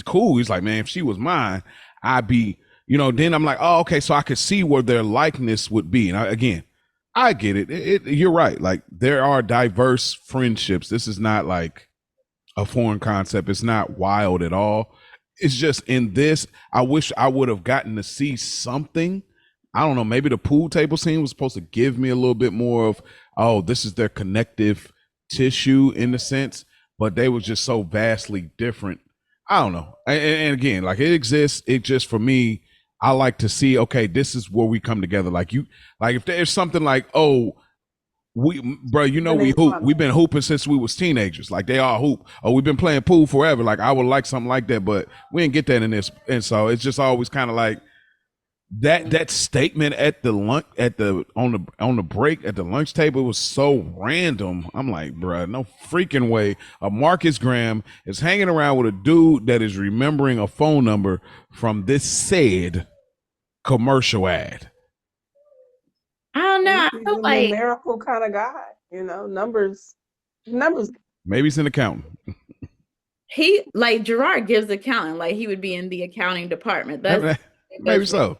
cool. He's like, man, if she was mine, I'd be, then I'm like, oh, okay, so I could see where their likeness would be. And I get it. You're right. Like, there are diverse friendships. This is not like a foreign concept. It's not wild at all. It's just in this, I wish I would have gotten to see something. I don't know, maybe the pool table scene was supposed to give me a little bit more of, oh, this is their connective tissue in a sense, but they was just so vastly different. I don't know. And again, like, it exists. It just, for me, I like to see, okay, this is where we come together. Like, if there's something like, oh, we hoop. We've been hooping since we was teenagers. Like, they all hoop. Oh, we've been playing pool forever. Like, I would like something like that, but we didn't get that in this. And so it's just always kind of like that statement at the lunch on the break at the lunch table was so random. I'm like, bruh, no freaking way. A Marcus Graham is hanging around with a dude that is remembering a phone number from this said commercial ad. I don't know. I he's feel a like numerical kind of guy, numbers. Maybe he's an accountant. he like Gerard gives accounting, like he would be in the accounting department. That's maybe so.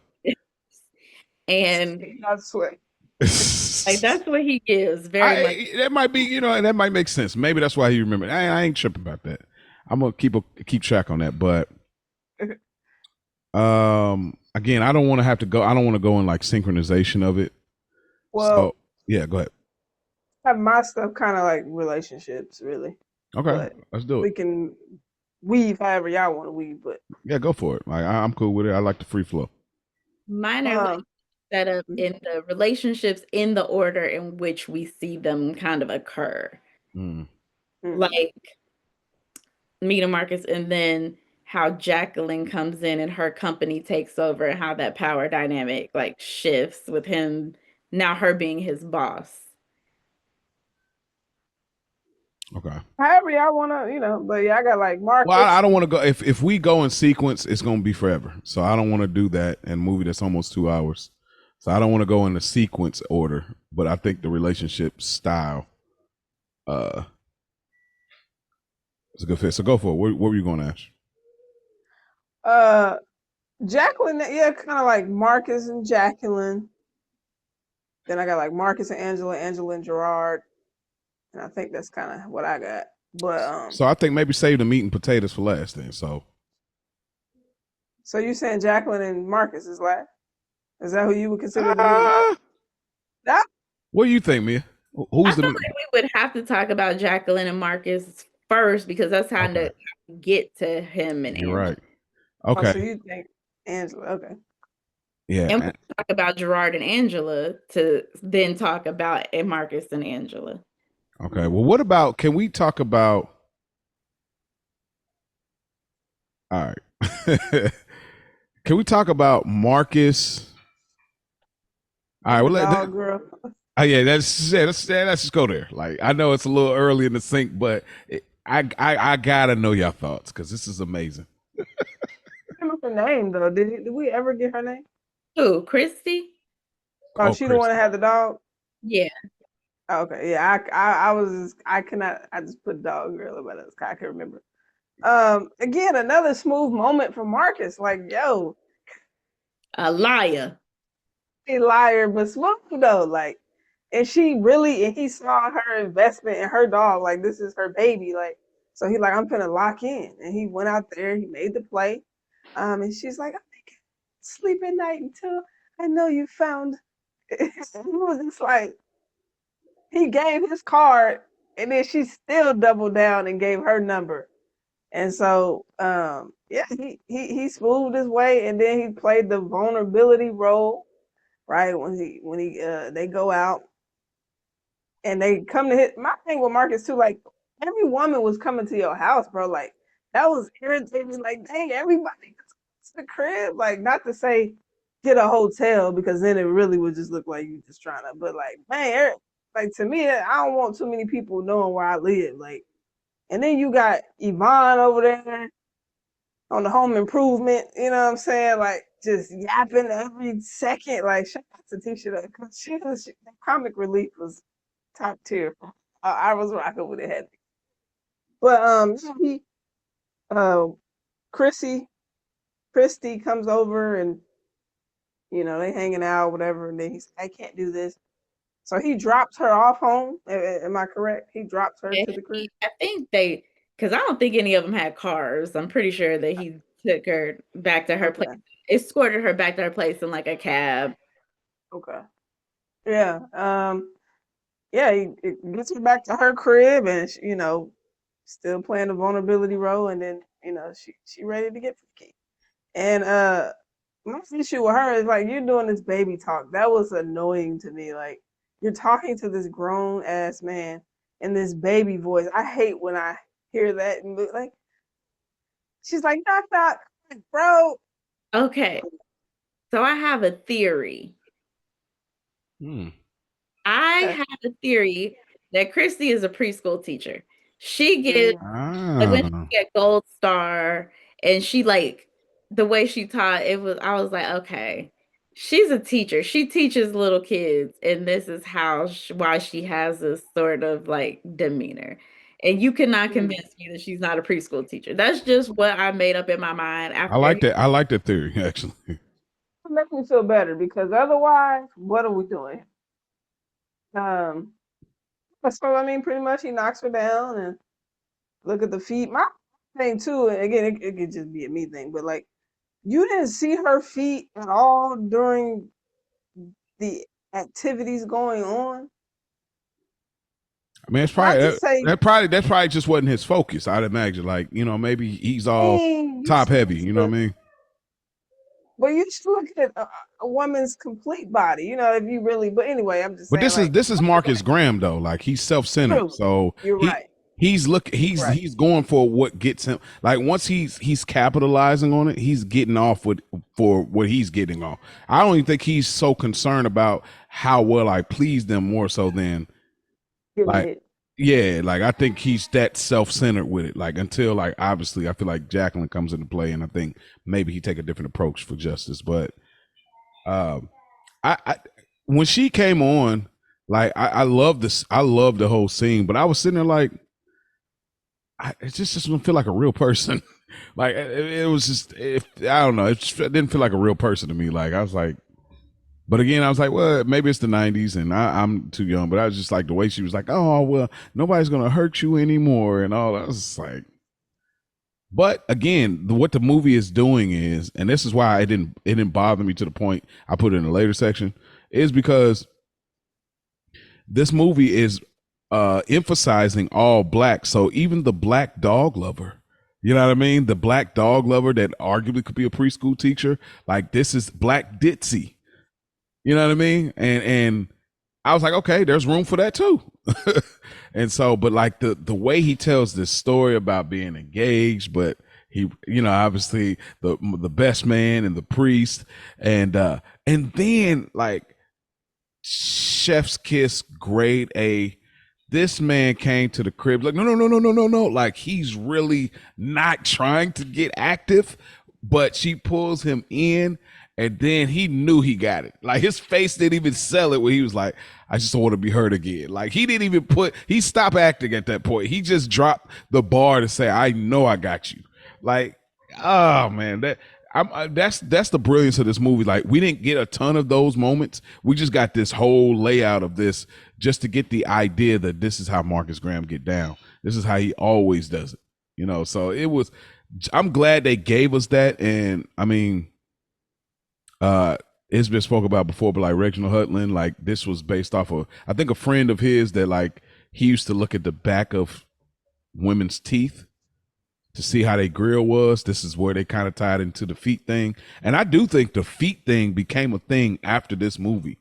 And that's what like that's what he gives very much. That might be, that might make sense. Maybe that's why he remembered. I ain't tripping about that. I'm gonna keep track on that. But again, I don't want to have to go. I don't want to go in like synchronization of it. Well, so, yeah, go ahead. have my stuff kind of like relationships, really. Okay, but let's do it. we can weave however y'all want to weave. But Yeah, go for it. Like, I'm cool with it. I like the free flow. Mine are like um, set up mhm, in the relationships in the order in which we see them kind of occur. Mm. mhm. Like Meet Marcus, and then how Jacqueline comes in and her company takes over, and how that power dynamic like shifts with him now, her being his boss. Okay. However y'all want to, But yeah, I got like Well, I Marcus. don't want to go. If we go in sequence, it's going to be forever. So I don't want to do that in a movie that's almost 2 hours. So I don't want to go in the sequence order. But I think the relationship style uh is a good fit. So go for it. What were you going to ask? Uh, Jacqueline. Yeah, kind of like Marcus and Jacqueline. Then I got like Marcus and Angela, Angela and Gerard, and I think that's kind of what I got. But So I think maybe save the meat and potatoes for last then. So so you saying Jacqueline and Marcus is last? Is that who you would consider the meat and pot? uh, That what do you think, Mia? I Who's feel the like we would have to talk about Jacqueline and Marcus first, because that's how Okay. to get to him and You're Angela. right. Oh, so Okay. you think Angela? Okay. Yeah. And we talk about Gerard and Angela to then talk about Marcus and Angela. Okay. Well, what about, can we talk about, all right. Can we talk about Marcus? All right. And the Well, dog girl. oh yeah, let's just go there. Like, I know it's a little early in the sync, but I gotta know your thoughts because this is amazing. I can't remember her name though. Did we ever get her name? Who, Christy? Oh, Oh, she the one Chris. that had the dog. Yeah. Oh, okay, yeah. I was I cannot. I just put dog girl about it. I can remember. Again, another smooth moment for Marcus. Like, yo, A liar. he liar, but smooth though. Like, and he saw her investment in her dog. Like, this is her baby. Like, so he like, I'm gonna lock in, and he went out there. He made the play. And she's like, I think sleep at night until I know you found. He was just like, he gave his card, and then she still doubled down and gave her number. And so, yeah, he smoothed his way, and then he played the vulnerability role, right? When he they go out and they come to hit. My thing with Marcus too, like every woman was coming to your house, bro. Like that was irritating. Like, dang, everybody to the crib. Like, not to say get a hotel because then it really would just look like you just trying to. But like, man, like to me, I don't want too many people knowing where I live. Like, and then you got Yvonne over there on the home improvement, you know what I'm saying? Like just yapping every second. Like shout out to Tisha because the comic relief was top tier. I was rocking with it heavy. But he uh Chrissy Christy comes over and they hanging out, whatever, and then he's I can't do this. So he drops her off home. Am I correct? He drops her And to the crib. I think because I don't think any of them had cars. I'm pretty sure that he took her back to her place, Okay. escorted her back to her place in like a cab. Okay. Yeah. Yeah, he gets her back to her crib, and still playing the vulnerability role, and then she ready to get freaky. And my issue with her is like you're doing this baby talk. That was annoying to me. Like you're talking to this grown ass man in this baby voice. I hate when I hear that. And like she's like knock knock, bro. Okay. So I have a theory. Hmm. I Okay. have a theory that Christy is a preschool teacher. She gets Mm, like when Ah. she get gold star, and she like the way she taught I was like, okay, she's a teacher. She teaches little kids, and this is why she has this sort of like demeanor. And you cannot mm. convince me that she's not a preschool teacher. That's just what I made up in my mind I after. like that. I like that theory actually. It makes me feel better because otherwise, what are we doing? Um, so I mean, pretty much he knocks her down and look at the feet. My thing too, and again, it could just be a me thing, but like you didn't see her feet at all during the activities going on. I mean, it's Not probably to say, that probably just wasn't his focus. I'd imagine, like maybe he's all dang, you top should heavy. look You at know what the, I mean? but you should look at a woman's complete body. You know, if you really. But anyway, I'm just But saying, like, this is look at Marcus that. Graham though. Like he's self centered, True. so You're right. You're right. he's going for what gets him. Like once he's capitalizing on it, he's getting off with for what he's getting off. I don't even think he's so concerned about how well I please them more so than Give a like hit. yeah, like I think he's that self centered with it. Like until like obviously I feel like Jacqueline comes into play, and I think maybe he take a different approach for justice. But um, I when she came on, like I love this. I love the whole scene, but I was sitting there like, it just doesn't feel like a real person. Like it was just, I don't know, it didn't feel like a real person to me. Like I was like, but again, I was like, well, maybe it's the '90s, and I'm too young. But I was just like the way she was like, oh well, nobody's gonna hurt you anymore, and all. I was just like, but again, what the movie is doing is, and this is why it didn't bother me to the point I put it in a later section, is because this movie is emphasizing all black. So even the black dog lover, you know what I mean? The black dog lover that arguably could be a preschool teacher, like this is Black Ditzy. You know what I mean? And I was like, okay, there's room for that too. And so, but like the way he tells this story about being engaged, but he, obviously the best man and the priest, and then like chef's kiss, grade A. This man came to the crib like, no, no, no, no, no, no, no. Like he's really not trying to get active, but she pulls him in, and then he knew he got it. Like his face didn't even sell it when he was like, I just don't want to be hurt again. Like he didn't even he stopped acting at that point. He just dropped the bar to say, I know I got you. Like, oh man, that's the brilliance of this movie. Like we didn't get a ton of those moments. We just got this whole layout of this just to get the idea that this is how Marcus Graham get down. This is how he always does it. So it was. I'm glad they gave us that, and I mean, it's been spoken about before, but like Reginald Hutland, like this was based off of I think a friend of his that like he used to look at the back of women's teeth to see how their grill was. This is where they kind of tied into the feet thing. And I do think the feet thing became a thing after this movie.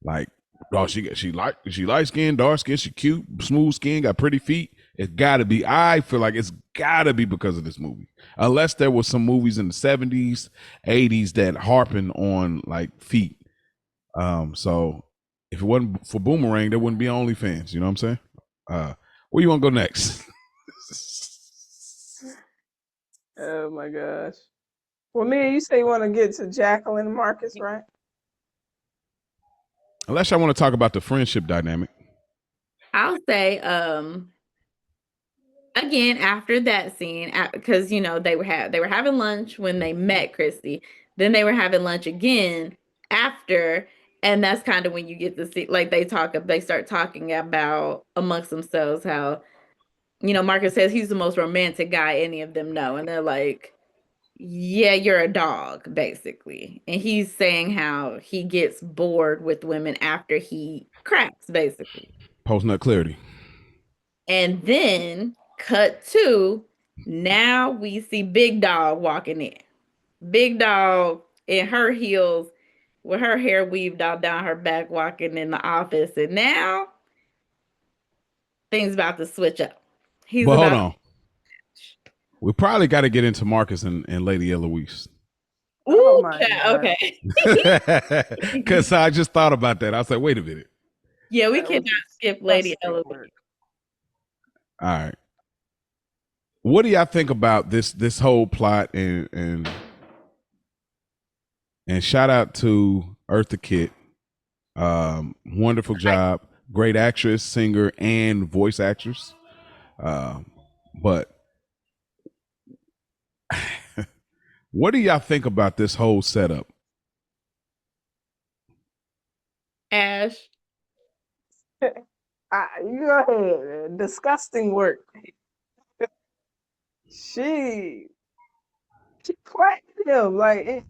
Like, oh, she light skin, dark skin, she cute, smooth skin, got pretty feet. It's gotta be. I feel like it's gotta be because of this movie. Unless there was some movies in the 70s, 80s that harping on like feet. So if it wasn't for Boomerang, there wouldn't be OnlyFans. You know what I'm saying? Where you want to go next? Oh my gosh. Well, Mia, you say you want to get to Jacqueline and Marcus, right? Unless I want to talk about the friendship dynamic. I'll say, again, after that scene, because they were having lunch when they met Christy, then they were having lunch again after, and that's kind of when you get to see, like they start talking about amongst themselves how, Marcus says he's the most romantic guy any of them know, and they're like, yeah, you're a dog, basically. And he's saying how he gets bored with women after he cracks, basically. Post nut clarity. And then cut to now we see Big Dog walking in. Big Dog in her heels with her hair weaved all down her back walking in the office. And now things about to switch up. He's But hold about on. We probably got to get into Marcus and Lady Eloise. Oh Ooh, my God. okay. Because I just thought about that. I was like, wait a minute. Yeah, we That cannot was skip Lady disgusting Eloise. work. All right. What do y'all think about this whole plot and shout out to Eartha Kitt. Wonderful job. Great actress, singer, and voice actress. But what do y'all think about this whole setup? You go ahead. Disgusting work. She played him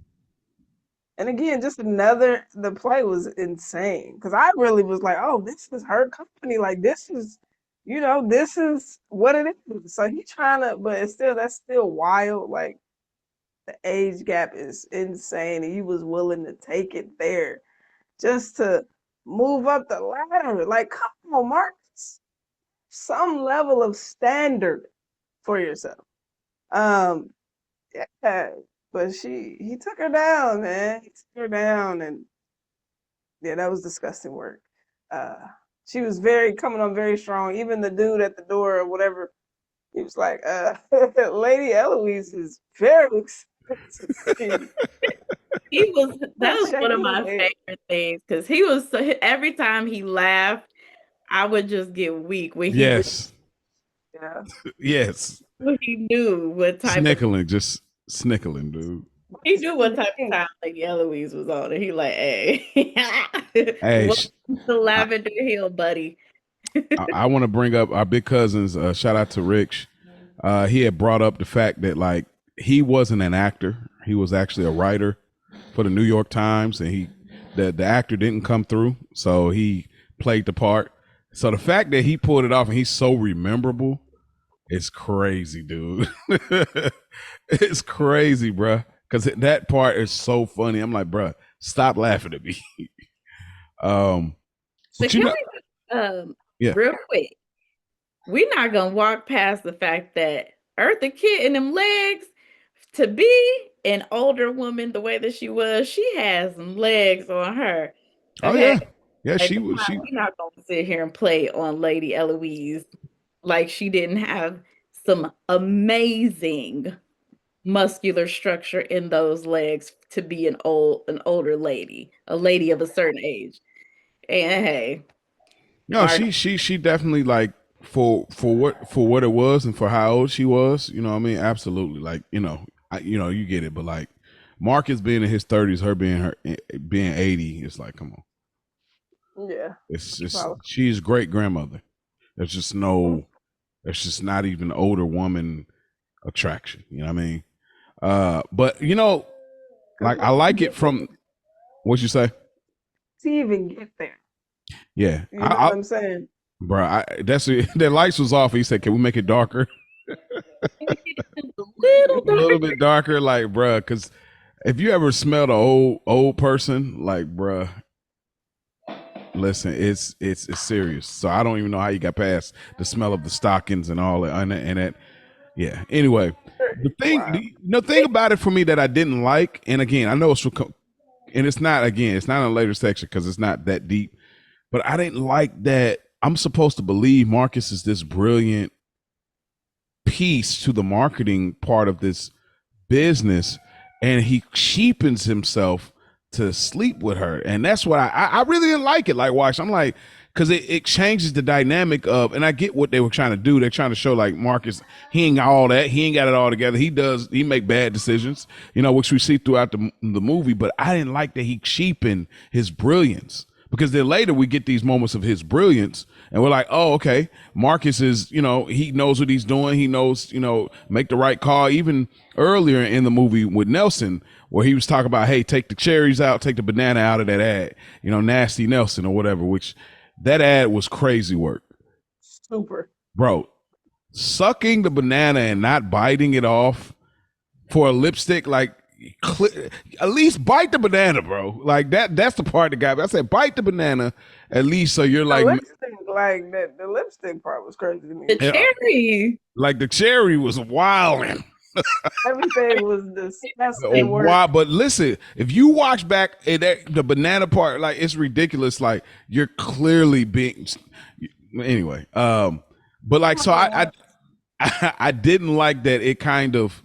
and again, just the play was insane because I really was like, oh, this is her company. Like this is this is what it is. So he trying to, but that's still wild. Like the age gap is insane, and he was willing to take it there just to move up the ladder. Like, come on, Marcus, some level of standard for yourself. Um, yeah, but he took her down, man. He took her down, and yeah, that was disgusting work. Uh, she was coming on very strong. Even the dude at the door or whatever, he was like, Lady Eloise is very expensive. That was one of Shaking his my head. favorite things because every time he laughed, I would just get weak when Yes. Yeah. Yes. when he knew what type of Snickling, just snickling, dude. he knew what type of time Lady Eloise was on, and he like, hey, Hey, welcome to Lavender Hill, buddy. I want to bring up our big cousins. Shout out to Rich. He had brought up the fact that like he wasn't an actor; he was actually a writer for the New York Times, and the actor didn't come through, so he played the part. So the fact that he pulled it off and he's so rememberable is crazy, dude. It's crazy, bruh. Because that part is so funny. I'm like, bruh, stop laughing at me. So But can we, yeah. real quick, we're not gonna walk past the fact that Eartha Kitt and them legs, to be an older woman the way that she has some legs on her. Oh Okay. yeah, Like, she was. we're not gonna sit here and play on Lady Eloise like she didn't have some amazing muscular structure in those legs to be an older lady, a lady of a certain age. And hey, No, she definitely like for what it was and for how old she was. You know what I mean? Absolutely. Like you get it. But like Marcus being in his 30s, her being 80, it's like, come on. Yeah. It's just she's great grandmother. There's just no. There's just not even older woman attraction. You know what I mean? But like I like it from what you say. To even get there. Yeah, You know what I'm saying? bro. That's the lights was off. He said, "Can we make it darker?" A little bit darker, like, bro. Because if you ever smelled an old person, like, bro, listen, it's serious. So I don't even know how you got past the smell of the stockings and all that, and that. Yeah. Anyway, the thing about it for me that I didn't like, and again, I know and it's not in a later section because it's not that deep, but I didn't like that. I'm supposed to believe Marcus is this brilliant piece to the marketing part of this business, and he cheapens himself to sleep with her, and that's what I really didn't like it. Like, watch, I'm like, because it changes the dynamic of, and I get what they were trying to do. They're trying to show like Marcus, he ain't got all that, he ain't got it all together. He make bad decisions, which we see throughout the movie. But I didn't like that he cheapened his brilliance. Because then later we get these moments of his brilliance, and we're like, oh, okay, Marcus is, he knows what he's doing. He knows, make the right call. Even earlier in the movie with Nelson, where he was talking about, hey, take the cherries out, take the banana out of that ad, nasty Nelson or whatever, which that ad was crazy work. Super. Bro, sucking the banana and not biting it off for a lipstick, like, at least bite the banana, bro. Like that's the part that got me. I said bite the banana at least, so you're like, the lipstick part was crazy to me. The cherry, like the cherry was wild. Everything was disgusting. Wow, but listen, if you watch back the banana part, like, it's ridiculous. Like, you're clearly being anyway. But like, so I didn't like that. It kind of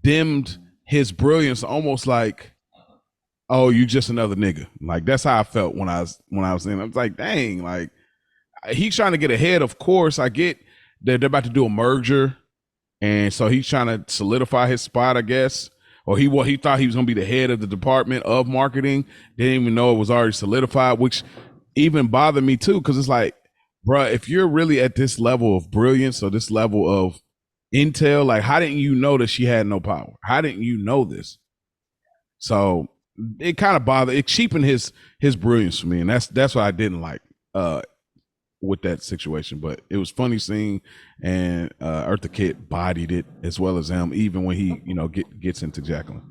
dimmed his brilliance, almost like, oh, you just another nigga. Like, that's how I felt when I was in. I was like, dang, like, he's trying to get ahead. Of course, I get that they're about to do a merger, and so he's trying to solidify his spot, I guess. Or he thought he was going to be the head of the department of marketing. Didn't even know it was already solidified, which even bothered me too, because it's like, bruh, if you're really at this level of brilliance or this level of intel, like, how didn't you know that she had no power? How didn't you know this? So it kind of bothered. It cheapened his brilliance for me, and that's what I didn't like. with that situation. But it was funny seeing, and Eartha Kitt bodied it as well as him, even when he gets into Jacqueline.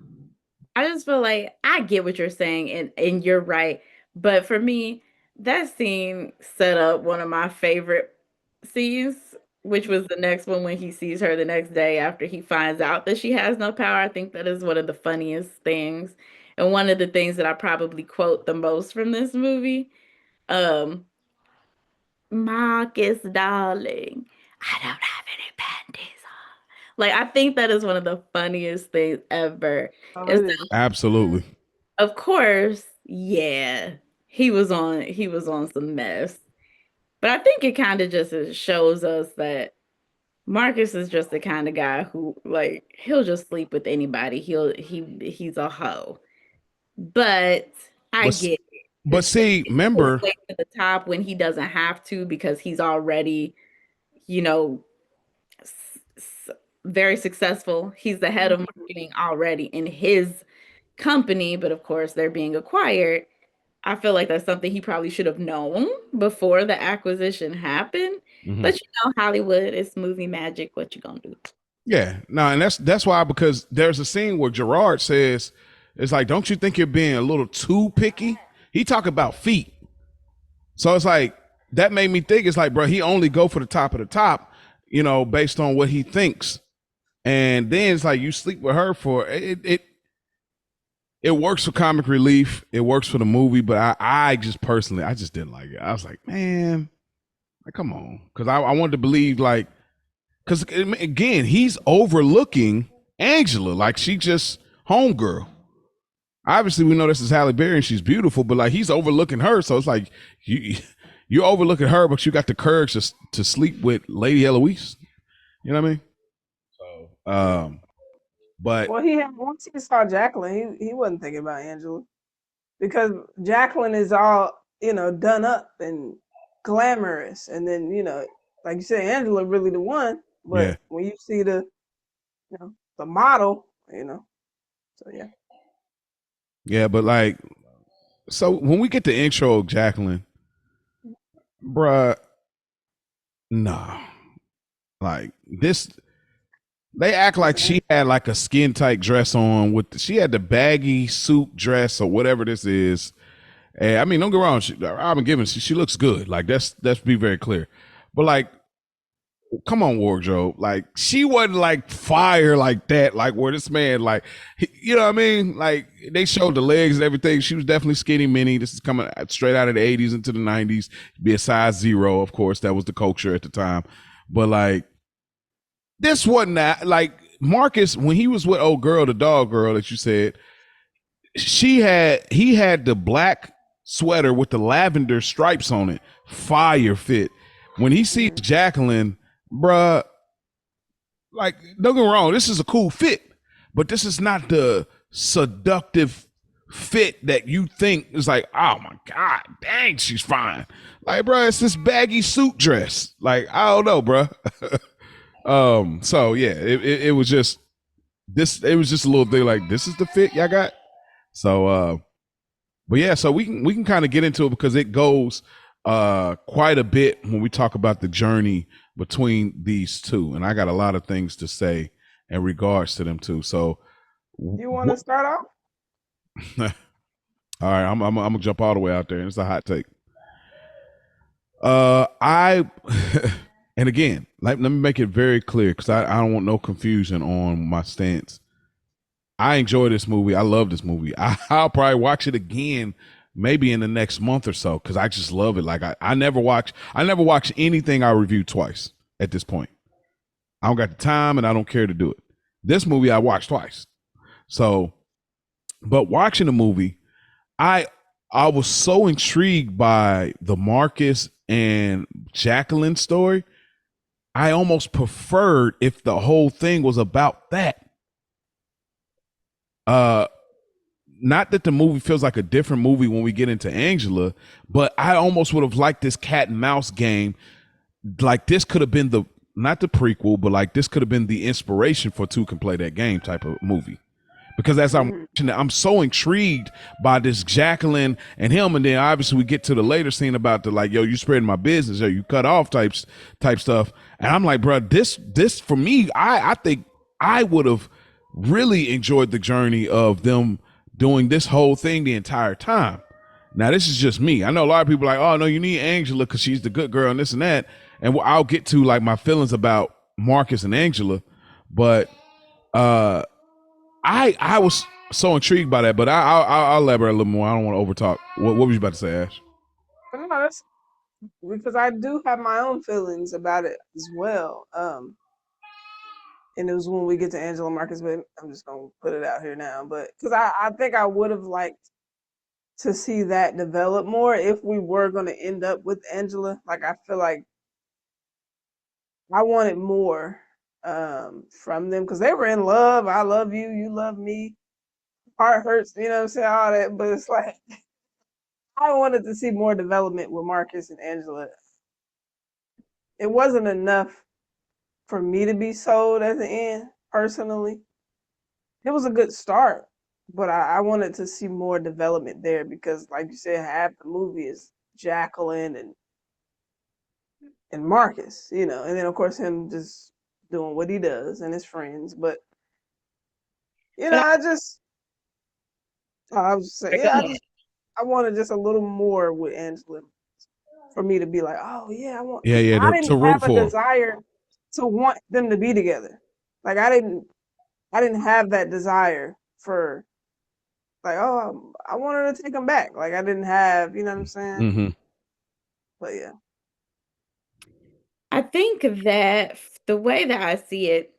I just feel like I get what you're saying, and you're right. But for me, that scene set up one of my favorite scenes, which was the next one when he sees her the next day after he finds out that she has no power. I think that is one of the funniest things, and one of the things that I probably quote the most from this movie. Um, Marcus, darling, I don't have any panties on. Like, I think that is one of the funniest things ever. Oh, Is it is. Absolutely. of course, yeah, he was on some mess. But I think it kind of just shows us that Marcus is just the kind of guy who like he'll just sleep with anybody. He's a hoe. But I But get it. but To see, get his remember, way to the top when he doesn't have to because he's already, you know, very successful. He's the head of marketing already in his company, but of course they're being acquired. I feel like that's something he probably should have known before the acquisition happened. mhm. But Hollywood is movie magic. What you gonna do? Yeah, no, and that's why, because there's a scene where Gerard says, "It's like, don't you think you're being a little too picky?" He talk about feet, so it's like that made me think. It's like, bro, he only go for the top of the top, based on what he thinks, and then it's like you sleep with her for it. It works for comic relief. It works for the movie, but I just personally, I just didn't like it. I was like, man, like, come on, because I wanted to believe, like, because again, he's overlooking Angela, like she just homegirl. Obviously, we know this is Halle Berry and she's beautiful, but like he's overlooking her, so it's like you're overlooking her, but you got the courage to sleep with Lady Eloise. You know what I mean? So, but Well, once he saw Jacqueline, he wasn't thinking about Angela because Jacqueline is all done up and glamorous, and then like you said, Angela really the one. yeah, But when you see the model, so yeah. yeah, but like, so when we get the intro of Jacqueline, bruh, nah, like this. They act like she had like a skin tight dress on she had the baggy suit dress or whatever this is. And I mean, don't get me wrong, Robin Givens, she looks good. Like let's be very clear. But like, come on, wardrobe. Like she wasn't like fire like that. Like where this man, like, you know what I mean? Like they showed the legs and everything. She was definitely skinny mini. This is coming straight out of the 80s into the 90s. Be a size 0, of course. That was the culture at the time. But like, this wasn't that. Like Marcus, when he was with old girl, the dog girl that you said, he had the black sweater with the lavender stripes on it. Fire fit. When he sees Jacqueline, bruh, like, don't get me wrong, this is a cool fit, but this is not the seductive fit that you think is like, oh my God, dang, she's fine. Like, bruh, it's this baggy suit dress. Like, I don't know, bruh. So yeah, it was just this. It was just a little thing like, this is the fit y'all got. So, but yeah, so we can kind of get into it because it goes quite a bit when we talk about the journey between these two, and I got a lot of things to say in regards to them two. So, you want to start off? All right, I'm gonna jump all the way out there, and it's a hot take. And again, let me make it very clear because I don't want no confusion on my stance. I enjoy this movie. I love this movie. I'll probably watch it again maybe in the next month or so because I just love it. Like I never watch anything I review twice at this point. I don't got the time and I don't care to do it. This movie I watched twice. So, but watching the movie, I was so intrigued by the Marcus and Jacqueline story. I almost preferred if the whole thing was about that. Not that the movie feels like a different movie when we get into Angela, but I almost would have liked this cat and mouse game. Like this could have been not the prequel, but like this could have been the inspiration for Two Can Play That Game type of movie. because as I'm Mhm. watching it, I'm so intrigued by this Jacqueline and him, and then obviously we get to the later scene about the like, yo, you spreading my business, or you cut off type stuff, and I'm like, bro, this for me, I think I would have really enjoyed the journey of them doing this whole thing the entire time. Now this is just me. I know a lot of people are like, oh no, you need Angela because she's the good girl and this and that, and I'll get to like my feelings about Marcus and Angela, but uh I was so intrigued by that, but I'll elaborate a little more. I don't want to overtalk. What was you about to say, Ash? But no, that's because I do have my own feelings about it as well. And it was when we get to Angela Marcus, but I'm just gonna put it out here now. But because I think I would have liked to see that develop more if we were gonna end up with Angela. Like I feel like I wanted more from them because they were in love. I love you, you love me. Heart hurts, you know what I'm saying, all that. But it's like I wanted to see more development with Marcus and Angela. It wasn't enough for me to be sold at the end, personally. It was a good start, but I wanted to see more development there because, like you said, half the movie is Jacqueline and Marcus, you know, and then of course him just doing what he does and his friends. But you know, But I was saying, go yeah, ahead. I wanted just a little more with Angela for me to be like, oh yeah, I want. Yeah, yeah, I to didn't root have a for. desire to want them to be together. Like I didn't have that desire for like, oh, I wanted to take them back. Like I didn't have, you know what I'm saying? Mm-hmm. But yeah. I think that the way that I see it,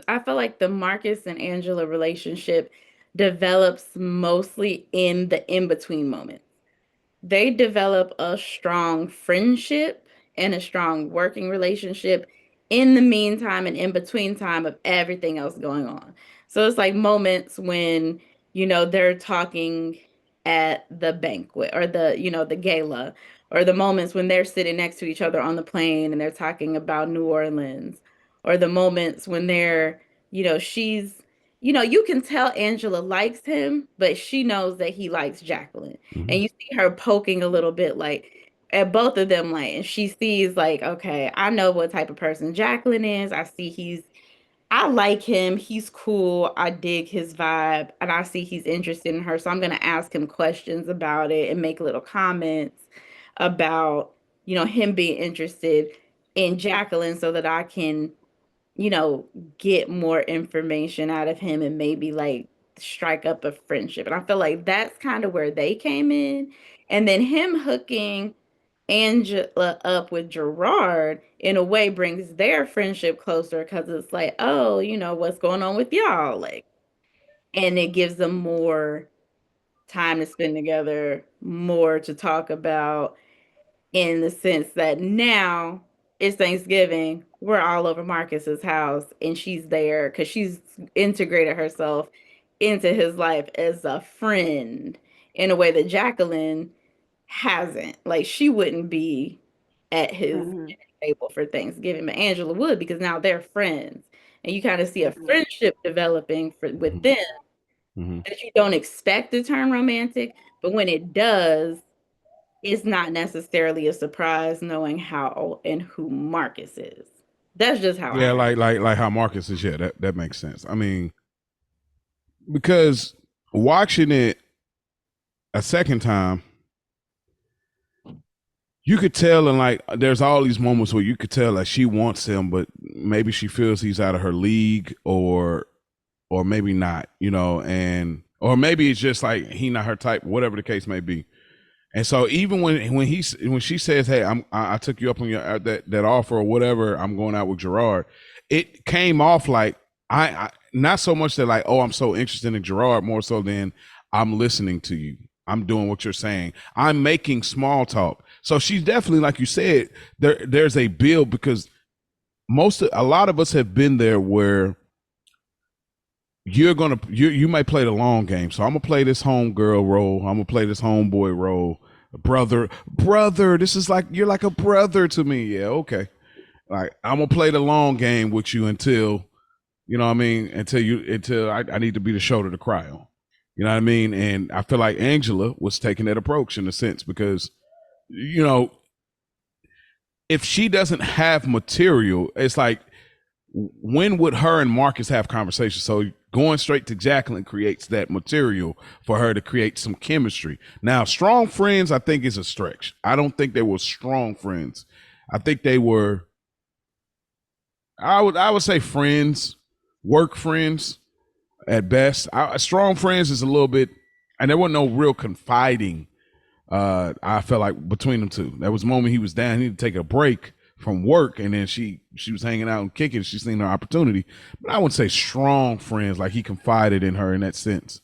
I feel like the Marcus and Angela relationship develops mostly in the in between moment. They develop a strong friendship and a strong working relationship in the meantime and in between time of everything else going on. So it's like moments when, they're talking at the banquet or the gala, or the moments when they're sitting next to each other on the plane and they're talking about New Orleans, or the moments when she's, you can tell Angela likes him, but she knows that he likes Jacqueline, Mm-hmm. and you see her poking a little bit like at both of them, like, and she sees like, okay, I know what type of person Jacqueline is. I like him, he's cool, I dig his vibe, and I see he's interested in her, so I'm going to ask him questions about it and make little comments about him being interested in Jacqueline so that I can you know, get more information out of him and maybe like strike up a friendship. And I feel like that's kind of where they came in. And then him hooking Angela up with Gerard in a way brings their friendship closer because it's like, oh, what's going on with y'all? Like, and it gives them more time to spend together, more to talk about, in the sense that now it's Thanksgiving. We're all over Marcus's house, and she's there because she's integrated herself into his life as a friend in a way that Jacqueline hasn't. Like, she wouldn't be at his Hmm. table for Thanksgiving, but Angela would because now they're friends. And you kind of see a Hmm. friendship developing with them Mm-hmm. that you don't expect to turn romantic, but when it does, it's not necessarily a surprise knowing how and who Marcus is. That's just how I Yeah, heard. like how Marcus is. Yeah, that makes sense. I mean, because watching it a second time, you could tell, and like there's all these moments where you could tell like she wants him, but maybe she feels he's out of her league, or maybe not, and or maybe it's just like he not her type, whatever the case may be. And so even when she says, "Hey, I took you up on your that offer or whatever, I'm going out with Gerard," it came off like I not so much that like, oh, I'm so interested in Gerard, more so than I'm listening to you. I'm doing what you're saying. I'm making small talk. So she's definitely, like you said, there's a build because a lot of us have been there where you might play the long game. So I'm gonna play this homegirl role. I'm gonna play this homeboy role. Brother, this is like you're like a brother to me. Yeah, okay. Like I'm gonna play the long game with you until You know what I mean? Until I need to be the shoulder to cry on. You know what I mean? And I feel like Angela was taking that approach in a sense because, you know, if she doesn't have material, it's like, when would her and Marcus have conversations? So going straight to Jacqueline creates that material for her to create some chemistry. Now, strong friends, I think, is a stretch. I don't think they were strong friends. I think they were, I would say friends, work friends at best. Strong friends is a little bit, and there wasn't no real confiding. I felt like between them two, there was a moment he was down, he had to take a break from work, and then she was hanging out and kicking. She seen her opportunity, but I wouldn't say strong friends like he confided in her in that sense.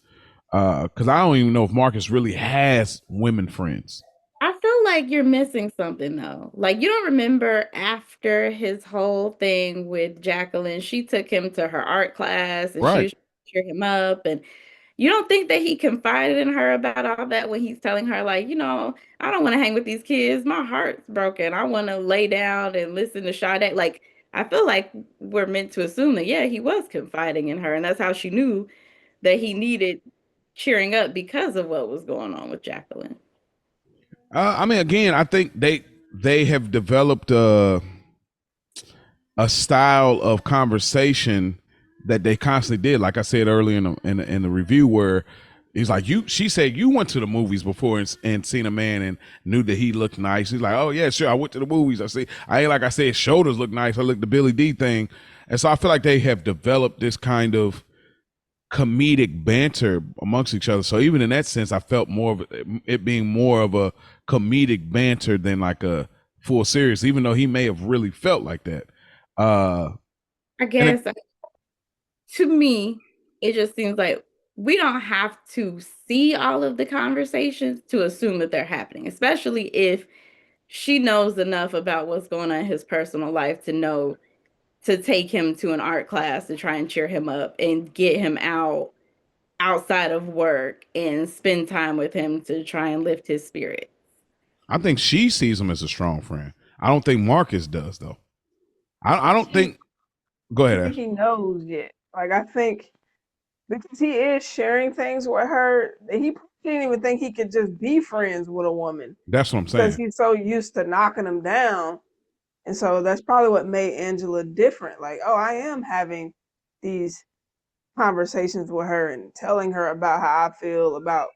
Because I don't even know if Marcus really has women friends. I feel like you're missing something though. Like you don't remember after his whole thing with Jacqueline, she took him to her art class and she Right. was trying to cheer him up. And you don't think that he confided in her about all that when he's telling her, like, I don't want to hang with these kids. My heart's broken. I want to lay down and listen to Sade. Like, I feel like we're meant to assume that, yeah, he was confiding in her. And that's how she knew that he needed cheering up because of what was going on with Jacqueline. I mean, again, I think they have developed a style of conversation that they constantly did. Like I said earlier in the review, where he's like, she said you went to the movies before and seen a man and knew that he looked nice. He's like, oh yeah, sure, I went to the movies. I ain't like I said, his shoulders look nice. I looked at the Billy D thing, and so I feel like they have developed this kind of comedic banter amongst each other. So even in that sense, I felt more of it being more of a comedic banter than like a full serious, even though he may have really felt like that. I And guess to me, it just seems like we don't have to see all of the conversations to assume that they're happening, especially if she knows enough about what's going on in his personal life to know to take him to an art class to try and cheer him up and get him outside of work and spend time with him to try and lift his spirit. I think she sees him as a strong friend. I don't think Marcus does though. I don't She, think. Go I ahead, think Ash. he knows yet. Like I think because he is sharing things with her, he didn't even think he could just be friends with a woman That's what I'm because saying. he's so used to knocking them down. And so that's probably what made Angela different. Like, oh, I am having these conversations with her and telling her about how I feel about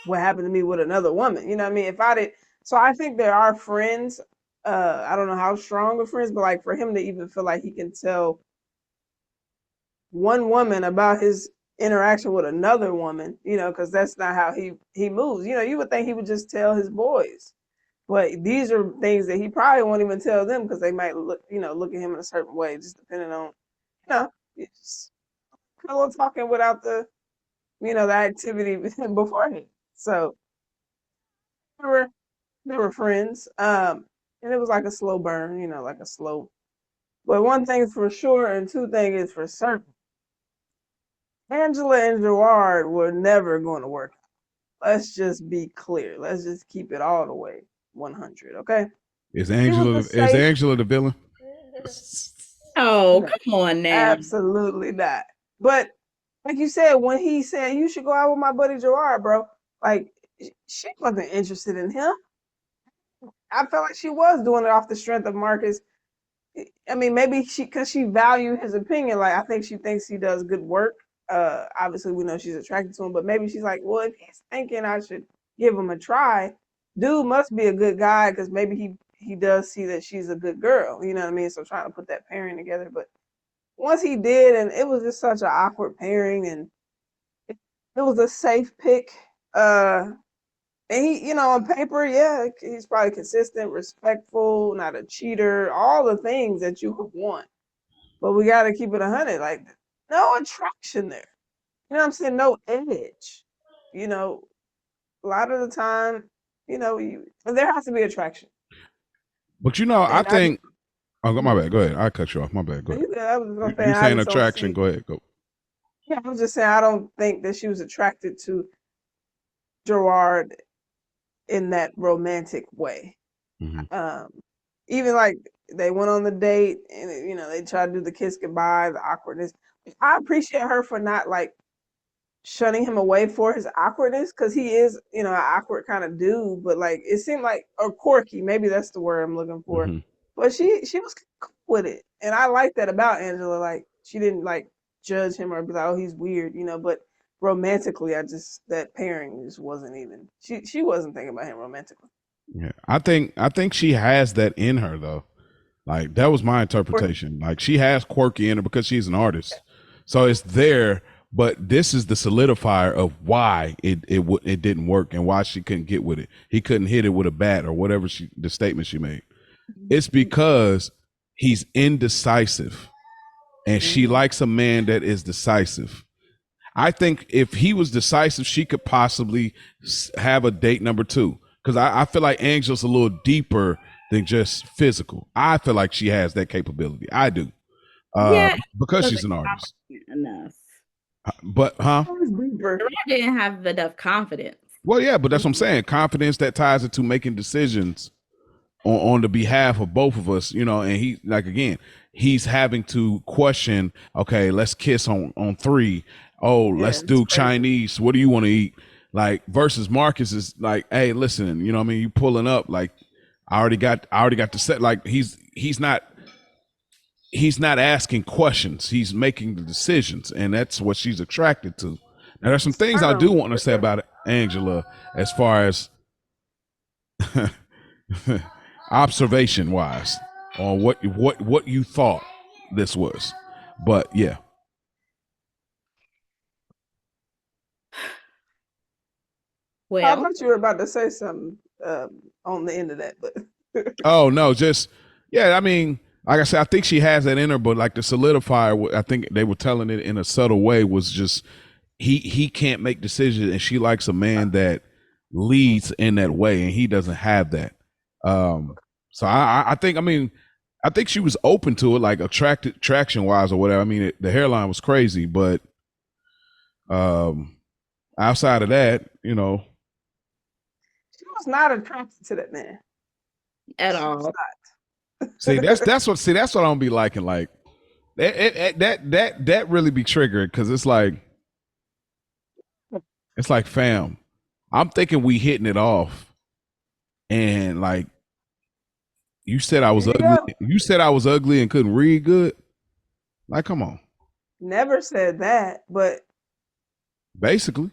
what happened to me with another woman. You know what I mean? If I did, so I think there are friends. I don't know how strong of friends, but like for him to even feel like he can tell one woman about his interaction with another woman, because that's not how he moves. You would think he would just tell his boys, but these are things that he probably won't even tell them because they might look at him in a certain way, just depending on, it's pillow talking without the activity beforehand. So they were they were friends, and it was like a slow burn, like a slow. But one thing is for sure, and two things is for certain. Angela and Gerard were never going to work. Let's just be clear. Let's just keep it all the way 100. Okay. Is He was Angela the is safe. Angela the villain? Oh, No, come on now. absolutely not. But like you said, when he said you should go out with my buddy Gerard, bro, like she wasn't interested in him. I felt like she was doing it off the strength of Marcus. I mean, maybe because she valued his opinion. Like I think she thinks he does good work. Obviously we know she's attracted to him, but maybe she's like, well, if he's thinking I should give him a try, dude must be a good guy because maybe he does see that she's a good girl. You know what I mean? So trying to put that pairing together, but once he did, and it was just such an awkward pairing, and it was a safe pick. And he, on paper, yeah, he's probably consistent, respectful, not a cheater, all the things that you would want. But we got to keep it 100. Like, no attraction there. You know what I'm saying? No edge. You know, a lot of the time, there has to be attraction. But I And I just, think. Oh, my bad. Go ahead. I cut you off. My bad. Go ahead. I was You, going to say, you I saying just don't attraction? see. Go ahead. Go. Yeah, I was just saying, I don't think that she was attracted to Gerard in that romantic way. Mm-hmm. Um, Even like they went on the date and they tried to do the kiss goodbye, the awkwardness. I appreciate her for not like shunning him away for his awkwardness because he is, an awkward kind of dude. But like, it seemed like or quirky. Maybe that's the word I'm looking for. Hmm. But she was cool with it, and I like that about Angela. Like, she didn't like judge him or be like, oh, he's weird, But romantically, that pairing just wasn't even. She wasn't thinking about him romantically. Yeah, I think she has that in her though. Like that was my Quirky. interpretation. Like she has quirky in her because she's an artist, so it's there. But this is the solidifier of why it didn't work and why she couldn't get with it. He couldn't hit it with a bat or whatever the statement she made. It's because he's indecisive, and she Mm-hmm. likes a man that is decisive. I think if he was decisive, she could possibly have a date number two. Because I feel like Angela's a little deeper than just physical. I feel like she has that capability. I do. Yeah, Because wasn't she's an artist. confident enough. But, huh? Deeper. I didn't have enough confidence. Well, yeah, but that's what I'm Mm-hmm. saying. Confidence that ties into making decisions on the behalf of both of us, and he like again, he's having to question, okay, let's kiss on three. Oh, Yeah, let's it's do crazy. Chinese. What do you want to eat? Like versus Marcus is like, hey, listen, you know what I mean? You pulling up, like I already got the set. Like he's not asking questions. He's making the decisions, and that's what she's attracted to. Now there's some It's things I do firm, want to for say sure. about Angela as far as observation wise on what you thought this was. But yeah. I Well, thought you were about to say something on the end of that, but Oh no, just yeah. I mean, like I said, I think she has that in her, but like the solidifier, I think they were telling it in a subtle way was just he can't make decisions, and she likes a man that leads in that way, and he doesn't have that. So I think I think she was open to it, like attraction wise or whatever. I mean, the hairline was crazy, but um, outside of that, she was not attracted to that man. at She was all. see not. that's what I don't be liking. Like that really be triggered because it's like fam. I'm thinking we hitting it off, and like you said I was Here you ugly. go. You said I was ugly and couldn't read good. Like, come on. Never said that, but Basically,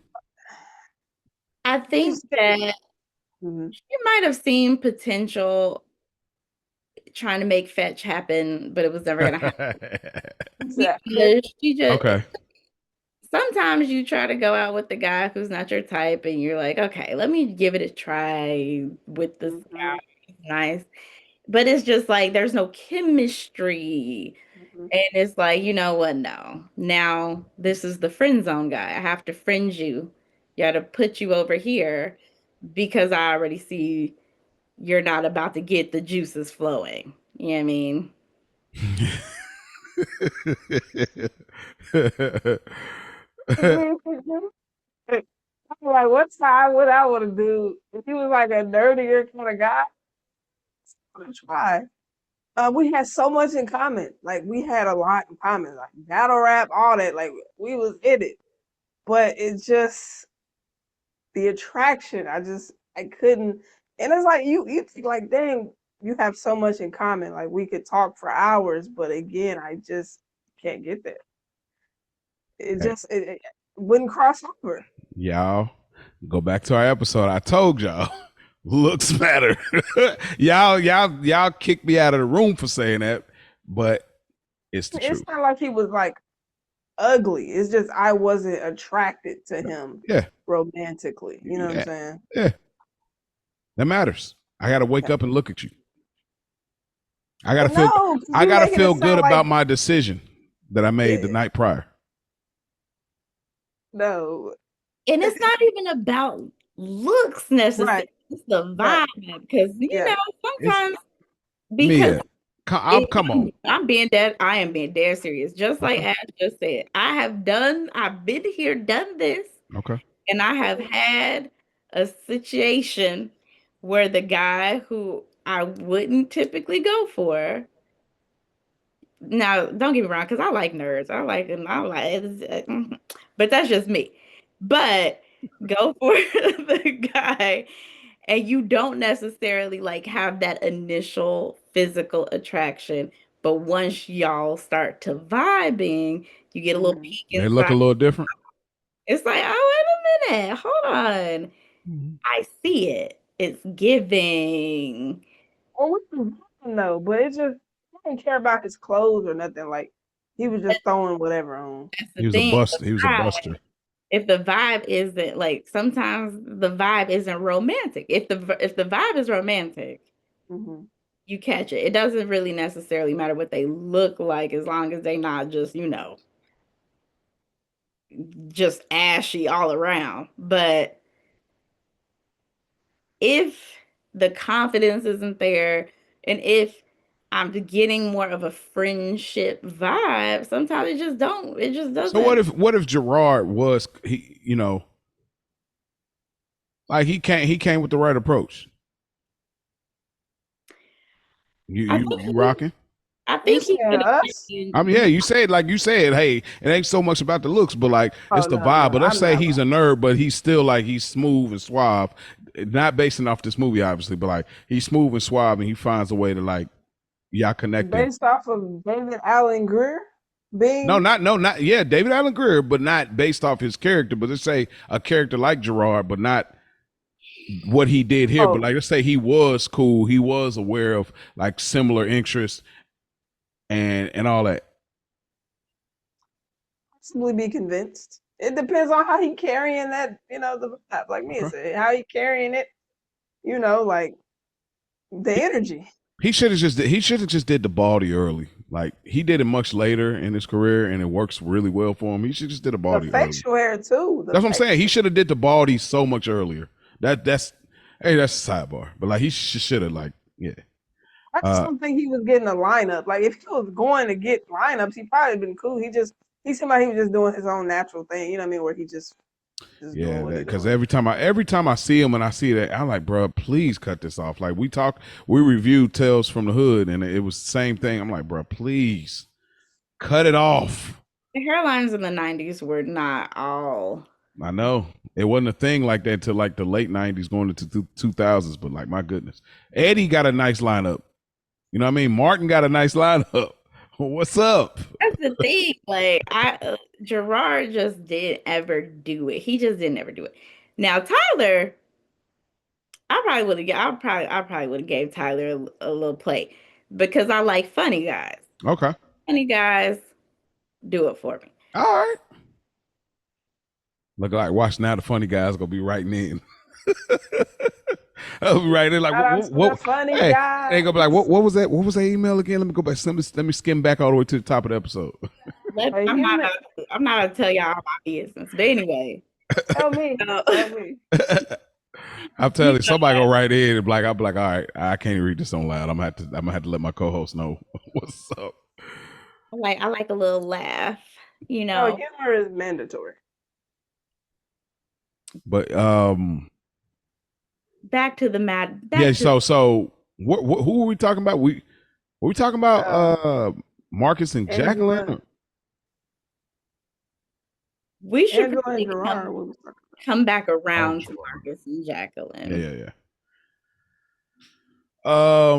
I think she's that mhm. she might have seen potential trying to make fetch happen, but it was never gonna happen Exactly. because she just okay. sometimes you try to go out with the guy who's not your type and you're like, okay, let me give it a try with this guy. Mhm, He's nice. But it's just like there's no chemistry. mhm. And it's like, you know what? No. Now this is the friend zone guy. I have to friend you. You got to put you over here because I already see you're not about to get the juices flowing. You know what I mean? I'm like, what time would I want to do? If he was like a nerdier kind of guy, I'm gonna try. We had so much in common. Like we had a lot in common, like battle rap, all that. Like we was in it, but it just the attraction. I couldn't. And it's like you think like, dang, you have so much in common. Like we could talk for hours, but again, I just can't get there. It wouldn't cross over. Y'all go back to our episode. I told y'all looks matter. y'all kicked me out of the room for saying that, but it's the It's truth. not like he was like ugly. It's just I wasn't attracted to him Yeah, romantically. You know what I'm yeah, saying? yeah. That matters. I got to wake Yeah. up and look at you. I got to But feel. no, because I you got to making it feel good sound like about my decision that I made the yeah, night prior. no. And it's not even about looks necessarily. Right, It's the right. vibe because Yeah. It's sometimes because Mia. Come on. I'm being dead. I am being dead serious. Just like Ash just said, I've been here, done this, Okay. and I have had a situation where the guy who I wouldn't typically go for now don't get me wrong, because I like nerds. But that's just me. But go for the guy, and you don't necessarily like have that initial physical attraction. But once y'all start to vibing, you get a little Mhm. peek They look a inside. little different. It's like, oh, wait a minute, hold on. I see it. It's giving. Well, we can know, but it just I didn't care about his clothes or nothing. Like he was just throwing whatever on. That's the He was a thing. bust. He was a buster. If the vibe isn't like sometimes the vibe isn't romantic. If the vibe is romantic, Hmm. you catch it. It doesn't really necessarily matter what they look like as long as they not just, just ashy all around. But if the confidence isn't there and if I'm getting more of a friendship vibe, sometimes it just So doesn't. what if Gerard was he, like he came with the right approach. I think You rocking? I You think he saying could us? have I mean, yeah, you said like you said, hey, it ain't so much about the looks, but like Oh it's the no, vibe. no, But let's I'm say not he's a right. nerd, but he's still like he's smooth and suave. Not basing off this movie, obviously, but like he's smooth and suave, and he finds a way to like y'all connecting. Based off of David Allen Greer No, being not yeah, David Allen Greer, but not based off his character. But let's say a character like Gerard, but not what he did here. But oh like let's say he was cool, he was aware of like similar interests and all that. possibly be convinced. It depends on how he carrying that, the like me Okay. said, how he carrying it, like the energy. He should have just did the baldy early. Like he did it much later in his career, and it works really well for him. He should just did a The baldy early. facial hair too. The That's what I'm saying. He facial. should have did the baldy so much earlier. That's hey, that's a sidebar. But like he should have like yeah. I just Uh don't think he was getting a lineup. Like if he was going to get lineups, he probably been cool. He seemed like he was just doing his own natural thing. You know what I mean? Where he just doing yeah, what he because doing. every time I see him and I see that, I'm like, bro, please cut this off. Like we reviewed Tales from the Hood, and it was the same thing. I'm like, bro, please cut it off. The hairlines in the 90s were not all. I know it wasn't a thing like that until like the late '90s, going into 2000s. But like, my goodness, Eddie got a nice lineup. You know what I mean? Martin got a nice lineup. What's up? That's the thing. Like Gerard just didn't ever do it. He just didn't ever do it. Now Tyler, I probably would have gave Tyler a little play because I like funny guys. Okay, Funny guys do it for me. all right. Look like watch now. The funny guys gonna be writing in. I'll be writing in like Shout out to the funny Hey, they guys. gonna be like, what was that? What was that email again? Let me go back. Let me skim back all the way to the top of the episode. Hey, I'm not gonna tell y'all my business. But anyway, tell me, so, tell me. I'm telling you, somebody gonna write in and I'll be like, all right, I can't read this on loud. I'm gonna have to let my co-host know what's up. I like a little laugh, Oh, humor is mandatory. But back to the mad. So who are we talking about? Were we talking about Marcus and Jacqueline? Angela, We should Angela and probably Gerard. What was talking come back around to Gerard. Marcus and Jacqueline. Yeah.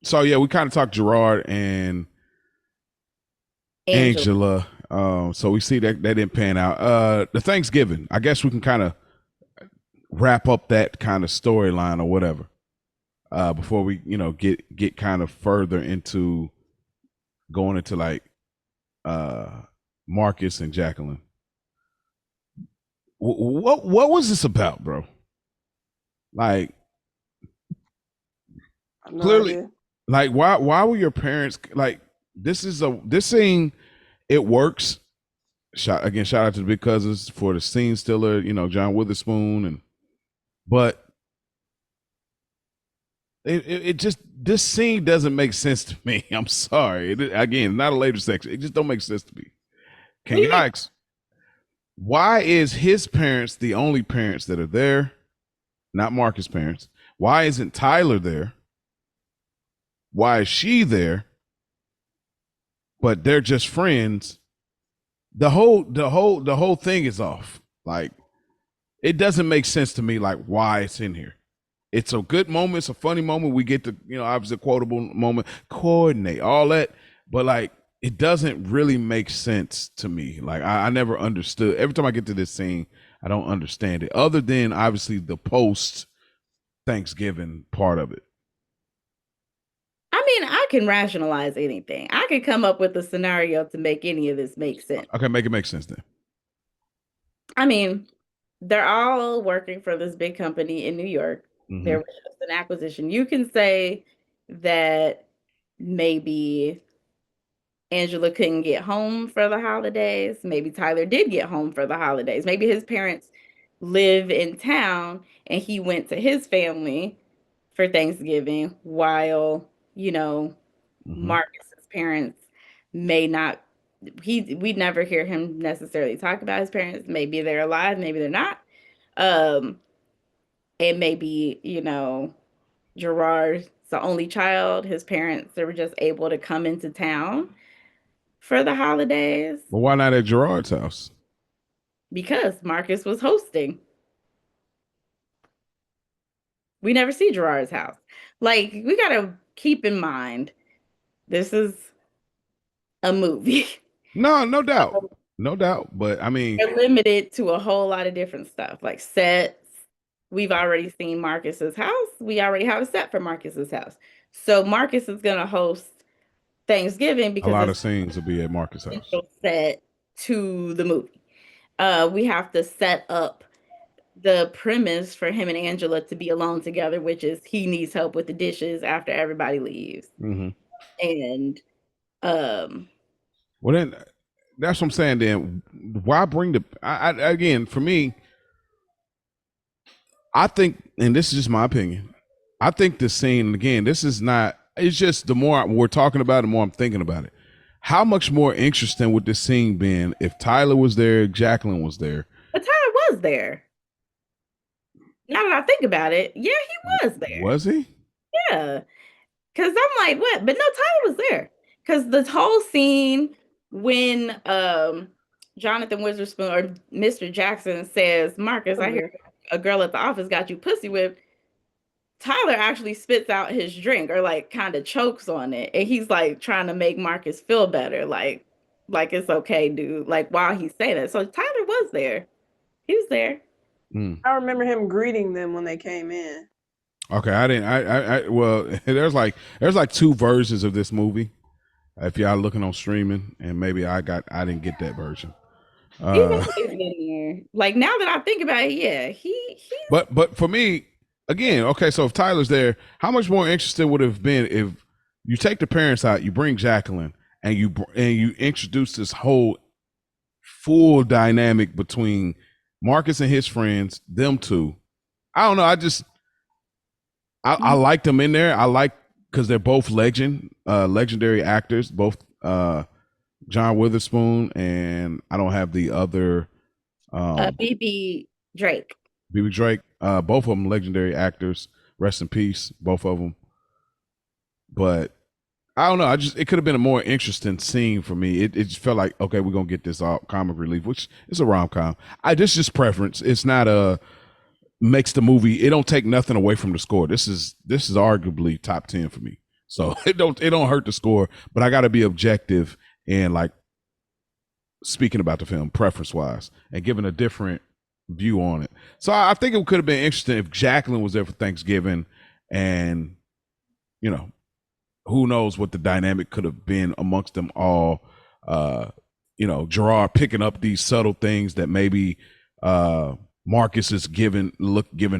So yeah, we kind of talked Gerard and Angela. So we see that didn't pan out. The Thanksgiving, I guess we can kind of wrap up that kind of storyline or whatever. Before we, get kind of further into going into like Marcus and Jacqueline. What was this about, bro? Like no clearly, idea. like why were your parents like this scene? It works. Shout out to the Big Cousins for the scene stiller, John Witherspoon, but it just this scene doesn't make sense to me. I'm sorry. Again, not a later section. It just don't make sense to me. Can you ask why is his parents the only parents that are there? Not Marcus' parents. Why isn't Tyler there? Why is she there? but they're just friends. The whole thing is off. Like it doesn't make sense to me. Like why it's in here. It's a good moment. It's a funny moment. We get to, obviously a quotable moment, coordinate all that. But like, it doesn't really make sense to me. Like, I never understood. Every time I get to this scene, I don't understand it. Other than obviously the post Thanksgiving part of it. I mean, I can rationalize anything. I can come up with a scenario to make any of this make sense. Okay, make it make sense then. I mean, they're all working for this big company in New York. There was just an acquisition. You can say that maybe Angela couldn't get home for the holidays. Maybe Tyler did get home for the holidays. Maybe his parents live in town and he went to his family for Thanksgiving while, Marcus's parents may not we never hear him necessarily talk about his parents. Maybe they're alive, maybe they're not. And maybe, Gerard's the only child. His parents were just able to come into town for the holidays. But why not at Gerard's house? Because Marcus was hosting. We never see Gerard's house. Like, we got to keep in mind, this is a movie. No doubt. No doubt. But I mean, they're limited to a whole lot of different stuff, like sets. We've already seen Marcus's house. We already have a set for Marcus's house. So Marcus is going to host Thanksgiving because a lot of scenes will be at Marcus' house. Set to the movie. We have to set up the premise for him and Angela to be alone together, which is he needs help with the dishes after everybody leaves. And well, then that's what I'm saying. Then why bring again, for me, I think, and this is just my opinion, I think the scene, again, this is not, it's just the more we're talking about it, the more I'm thinking about it. How much more interesting would this scene been if Tyler was there, Jacqueline was there? But Tyler was there. Now that I think about it, yeah, he was there. Was he? Yeah. Because I'm like, what? But no, Tyler was there. Because the whole scene when Jonathan Witherspoon or Mr. Jackson says, Marcus, I hear a girl at the office got you pussy whipped. Tyler actually spits out his drink or like kind of chokes on it. And he's like trying to make Marcus feel better. Like it's okay, dude. Like while he's saying that. So Tyler was there. He was there. I remember him greeting them when they came in. Okay, I didn't. Well, there's like two versions of this movie. If y'all looking on streaming, and maybe I didn't get that version. Like now that I think about it, yeah, he. But for me, again, okay. So if Tyler's there, how much more interesting would it have been if you take the parents out, you bring Jacqueline, and you introduce this whole full dynamic between Marcus and his friends, them two. I don't know. I like them in there. I like because they're both legendary actors, both John Witherspoon and I don't have the other BB Drake. BB Drake. Both of them legendary actors. Rest in peace, both of them. But I don't know. It could have been a more interesting scene for me. It just felt like, okay, we're gonna get this comic relief, which is a rom-com. This is just preference. It's not makes the movie. It don't take nothing away from the score. This is arguably top 10 for me. So it don't hurt the score, but I got to be objective and like speaking about the film preference wise and giving a different view on it. So I think it could have been interesting if Jacqueline was there for Thanksgiving, and who knows what the dynamic could have been amongst them all. Gerard picking up these subtle things that maybe Marcus is giving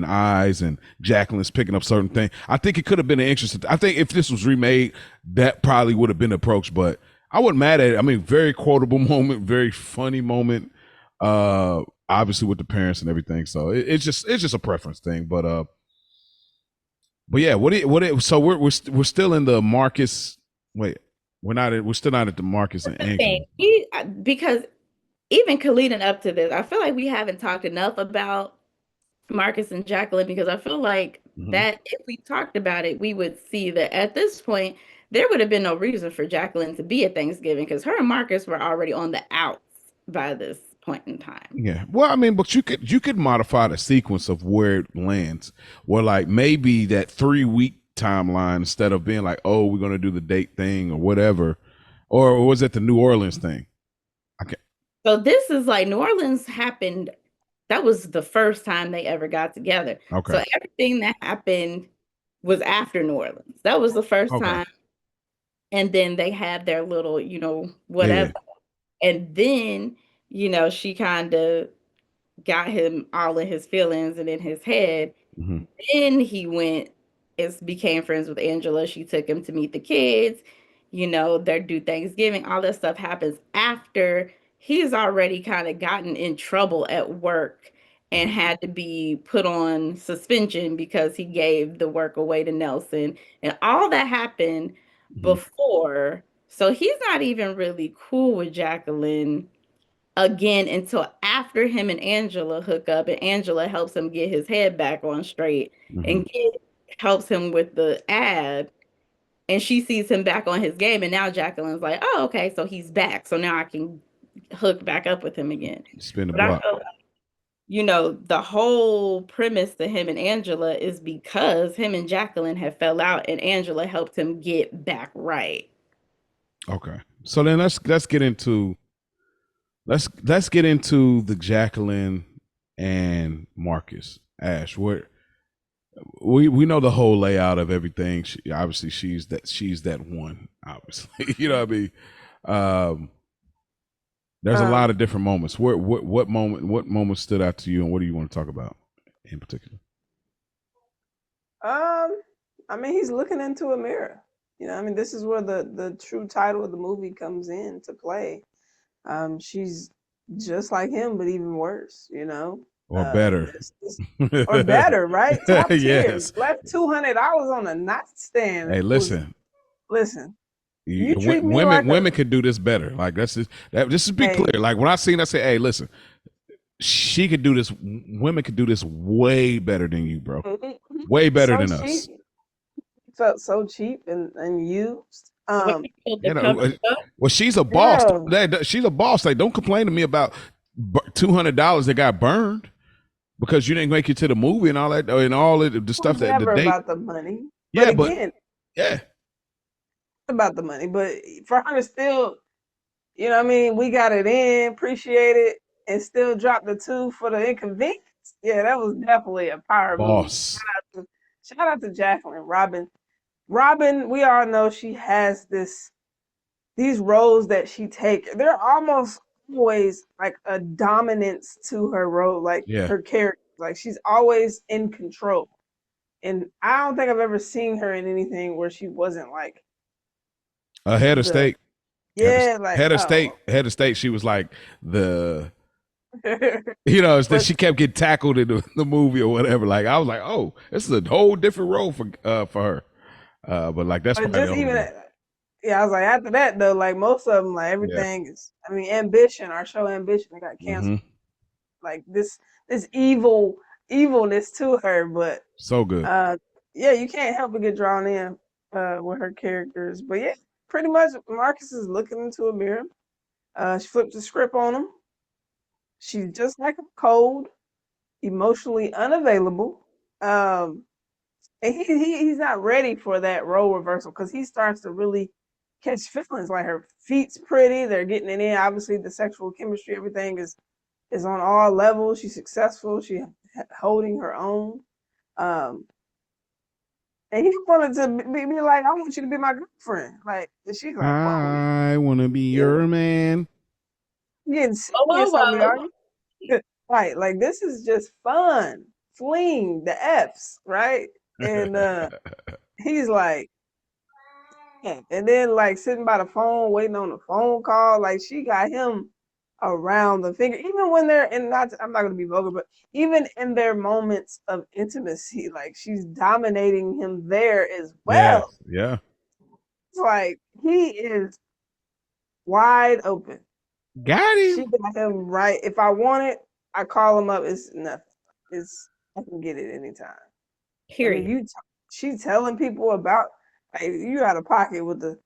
eyes, and Jacqueline's picking up certain things. I think it could have been an interesting. I think if this was remade, that probably would have been approached, but I wasn't mad at it. I mean, very quotable moment, very funny moment. Obviously with the parents and everything. So it's just a preference thing. But yeah, so we're still in the Marcus. Wait, we're still not at the Marcus and Angela. Because even leading up to this, I feel like we haven't talked enough about Marcus and Jacqueline, because I feel like that if we talked about it, we would see that at this point there would have been no reason for Jacqueline to be at Thanksgiving because her and Marcus were already on the outs by this point in time. Yeah. Well, I mean, but you could modify the sequence of where it lands. Where like maybe that 3 week timeline instead of being like, oh, we're gonna do the date thing or whatever, or was it the New Orleans thing? So this is like New Orleans happened. That was the first time they ever got together. Okay. So everything that happened was after New Orleans. That was the first Okay. time. And then they had their little, Yeah. whatever. And then, she kind of got him all in his feelings and in his head. Hmm. Then he went and became friends with Angela. She took him to meet the kids. They do Thanksgiving. All that stuff happens after he's already kind of gotten in trouble at work and had to be put on suspension because he gave the work away to Nelson. And all that happened Hmm. before. So he's not even really cool with Jacqueline again until after him and Angela hook up and Angela helps him get his head back on straight Hmm. and helps him with the ad and she sees him back on his game and now Jacqueline's like, oh, okay, so he's back. So now I can hook back up with him again. Spin the But I block. feel like, the whole premise to him and Angela is because him and Jacqueline have fell out and Angela helped him get back right. Okay. So then let's get into the Jacqueline and Marcus Ash. Where we know the whole layout of everything. Obviously, she's that one. Obviously, you know what I mean. There's a lot of different moments. What moment stood out to you, and what do you want to talk about in particular? I mean, he's looking into a mirror. I mean, this is where the true title of the movie comes in to play. She's just like him, but even worse. Or better. Or better, right? Top tier. Yes. Left $200 on a nightstand. Hey, listen. You treat me like women could do this better. Like just be clear. Like when I seen, I say, hey, listen, she could do this. Women could do this way better than you, bro. Way better than us. Felt so cheap and used. Well, she's a boss. She's a boss. Like, don't complain to me about $200 that got burned because you didn't make it to the movie and all that and all of the stuff that the date. About the money. Yeah, but again, yeah. About the money, but for her to still, what I mean, we got it in, appreciate it, and still drop the 2 for the inconvenience. Yeah, that was definitely a power boss. Move. Shout out to Jacqueline. Robin, we all know she has these roles that she takes. They're almost always like a dominance to her role, like her character. Like she's always in control. And I don't think I've ever seen her in anything where she wasn't like a head of state. Yeah, like head of state. She was like the, that she kept getting tackled in the movie or whatever. Like I was like, oh, this is a whole different role for her. But like that's but just even. I was like, after that though, like most of them, like everything is. I mean, Ambition, our show Ambition, it got canceled. Like this evilness to her, but so good. You can't help but get drawn in with her characters. But yeah, pretty much Marcus is looking into a mirror. She flipped the script on him. She's just like him, cold, emotionally unavailable. And he's not ready for that role reversal because he starts to really catch feelings. Like her feet's pretty, they're getting it in. Obviously, the sexual chemistry, everything is on all levels. She's successful. She's holding her own. And he wanted to be like, I want you to be my girlfriend. Like, she's like, I want to be your man. Getting serious on me, are you? Right, like this is just fun. Fling the F's, right? And he's like, and then like sitting by the phone, waiting on the phone call. Like she got him around the finger, even when they're in. I'm not gonna be vulgar, but even in their moments of intimacy, like she's dominating him there as well. Yeah. It's like he is wide open. Got him. She got him right. If I want it, I call him up. It's nothing. I can get it anytime. Period. I mean, she's telling people about. Like, you out of pocket with the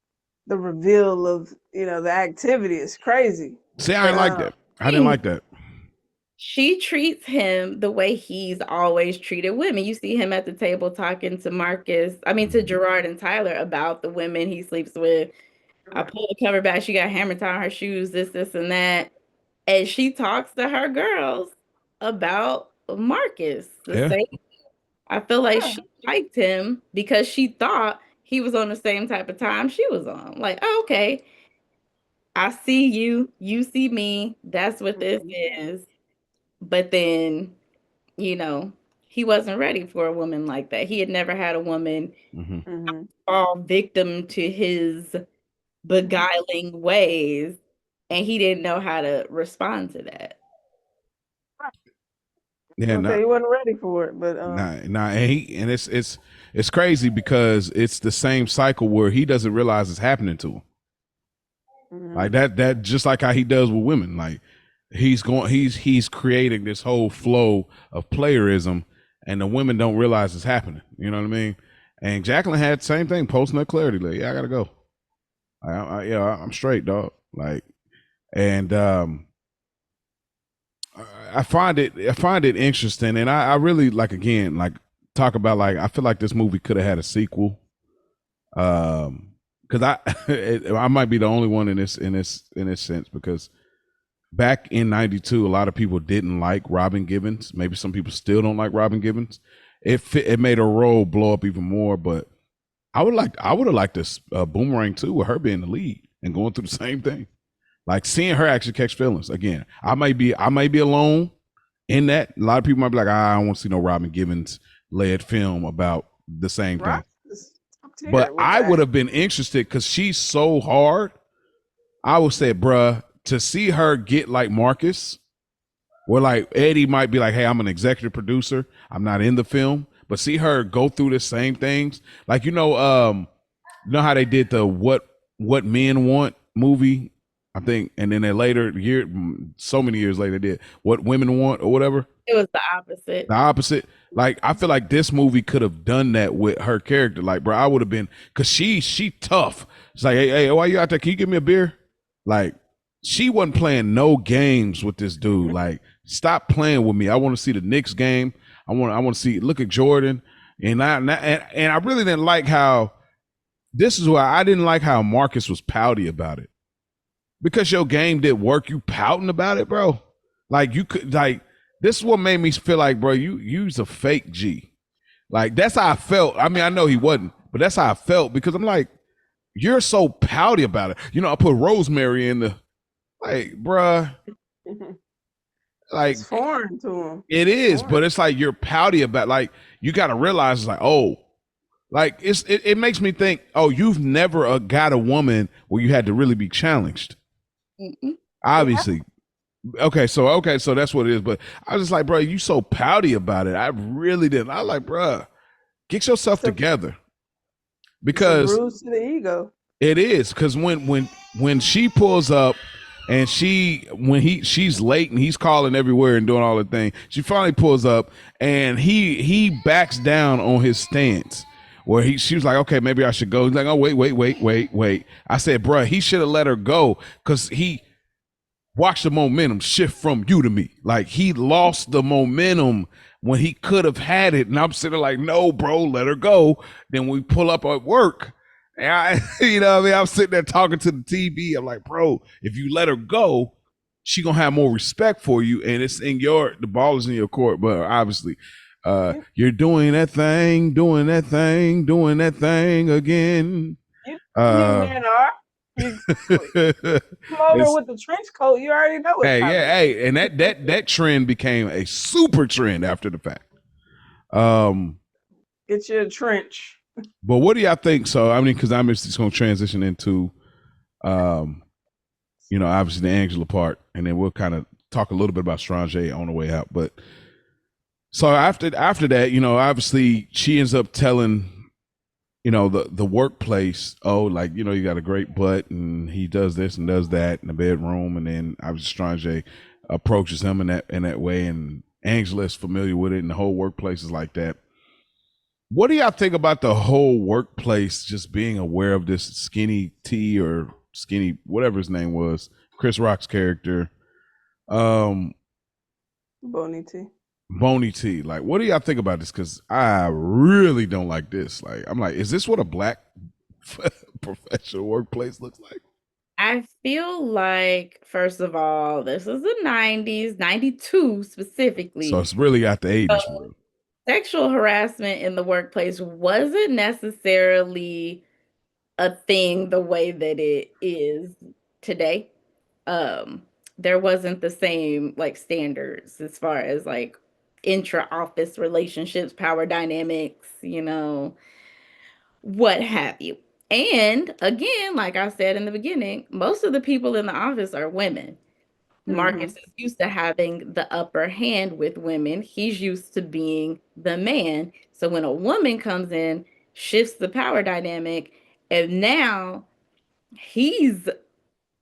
reveal of the activity is crazy. See, I But didn't like that. I didn't like that. She treats him the way he's always treated women. You see him at the table talking to to Gerard and Tyler about the women he sleeps with. I pulled the cover back. She got hammer time on her shoes, this, and that. And she talks to her girls about Marcus the Yeah. same. I feel like yeah. she liked him because she thought he was on the same type of time she was on. Like, oh, okay, I see you, you see me. That's what this Mhm. is. But then, you know, he wasn't ready for a woman like that. He had never had a woman Mm-hmm. Mhm. fall victim to his beguiling ways, and he didn't know how to respond to that. Yeah, Okay, not he wasn't ready for it, but and it's crazy because it's the same cycle where he doesn't realize it's happening to him. Like mhm. that just like how he does with women. Like he's creating this whole flow of playerism, and the women don't realize it's happening. You know what I mean? And Jacqueline had the same thing, posting her clarity. Like, yeah, I gotta go. I'm straight, dog. Like, and I find it interesting, and I really like, again, like, talk about, like, I feel like this movie could have had a sequel. Because I might be the only one in this sense, because back in '92, a lot of people didn't like Robin Givens. Maybe some people still don't like Robin Givens. It made her role blow up even more. But I would have liked this Boomerang too, with her being the lead and going through the same thing. Like, seeing her actually catch feelings again. I might be alone in that. A lot of people might be like, I don't want to see no Robin Givens led film about the same thing. Rock is top tier But with I that. would have been interested because she's so hard. I would say, bruh, to see her get like Marcus, where like Eddie might be like, hey, I'm an executive producer, I'm not in the film, but see her go through the same things. Like, you know how they did the What Men Want movie, I think, and then they later so many years later, they did What Women Want or whatever. It was the opposite. The opposite. Like, I feel like this movie could have done that with her character. Like, bro, I would have been, cause she tough. It's like, hey, why you out there? Can you give me a beer? Like, she wasn't playing no games with this dude. Like, stop playing with me. I want to see the Knicks game. I want to see. Look at Jordan, and I really didn't like how. This is why I didn't like how Marcus was pouty about it. Because your game did work, you pouting about it, bro. Like, you could, like, this is what made me feel like, bro, you's a fake G. Like, that's how I felt. I mean, I know he wasn't, but that's how I felt, because I'm like, you're so pouty about it. I put Rosemary in the, like, bruh, like, It's foreign to him. it is, but it's like you're pouty about, like, you got to realize, it's like, oh, like, it makes me think, oh, you've never got a woman where you had to really be challenged. Mm-mm. Obviously. Okay, so that's what it is. But I was just like, bro, you so pouty about it. I really didn't. I was like, bro, get yourself It's a, together. it's a Because bruise to the ego. it is. Because when she pulls up and she's late and he's calling everywhere and doing all the thing, she finally pulls up and he backs down on his stance. Where she was like, okay, maybe I should go. He's like, oh, wait. I said, bro, he should have let her go, because he watch the momentum shift from you to me. Like, he lost the momentum when he could have had it. And I'm sitting there like, no, bro, let her go. Then we pull up at work. And what I mean? I'm sitting there talking to the TV. I'm like, bro, if you let her go, she gonna have more respect for you. And it's the ball is in your court. But obviously, you're doing that thing again. You men are. You come over with the trench coat. You already know what's happening. And that trend became a super trend after the fact. Get you a trench. But what do y'all think? So, I mean, because I'm just going to transition into, obviously the Angela part, and then we'll kind of talk a little bit about Strange on the way out. But so after that, obviously she ends up telling, the workplace, oh, like, you got a great butt, and he does this and does that in the bedroom, and then obviously Strange approaches him in that way, and Angela is familiar with it, and the whole workplace is like that. What do y'all think about the whole workplace just being aware of this skinny T or skinny whatever his name was, Chris Rock's character, um, Boney T. Boney T? Like, what do y'all think about this? Because I really don't like this. Like, I'm like, is this what a black professional workplace looks like? I feel like, first of all, this is the 90s, 92 So specifically. it's really out the 80s for So real. sexual harassment in the workplace wasn't necessarily a thing the way that it is today. Um, there wasn't the same like standards as far as like intra-office relationships, power dynamics, what have you. And again, like I said in the beginning, most of the people in the office are women. Marcus Mm-hmm. is used to having the upper hand with women. He's used to being the man. So when a woman comes in, shifts the power dynamic, and now he's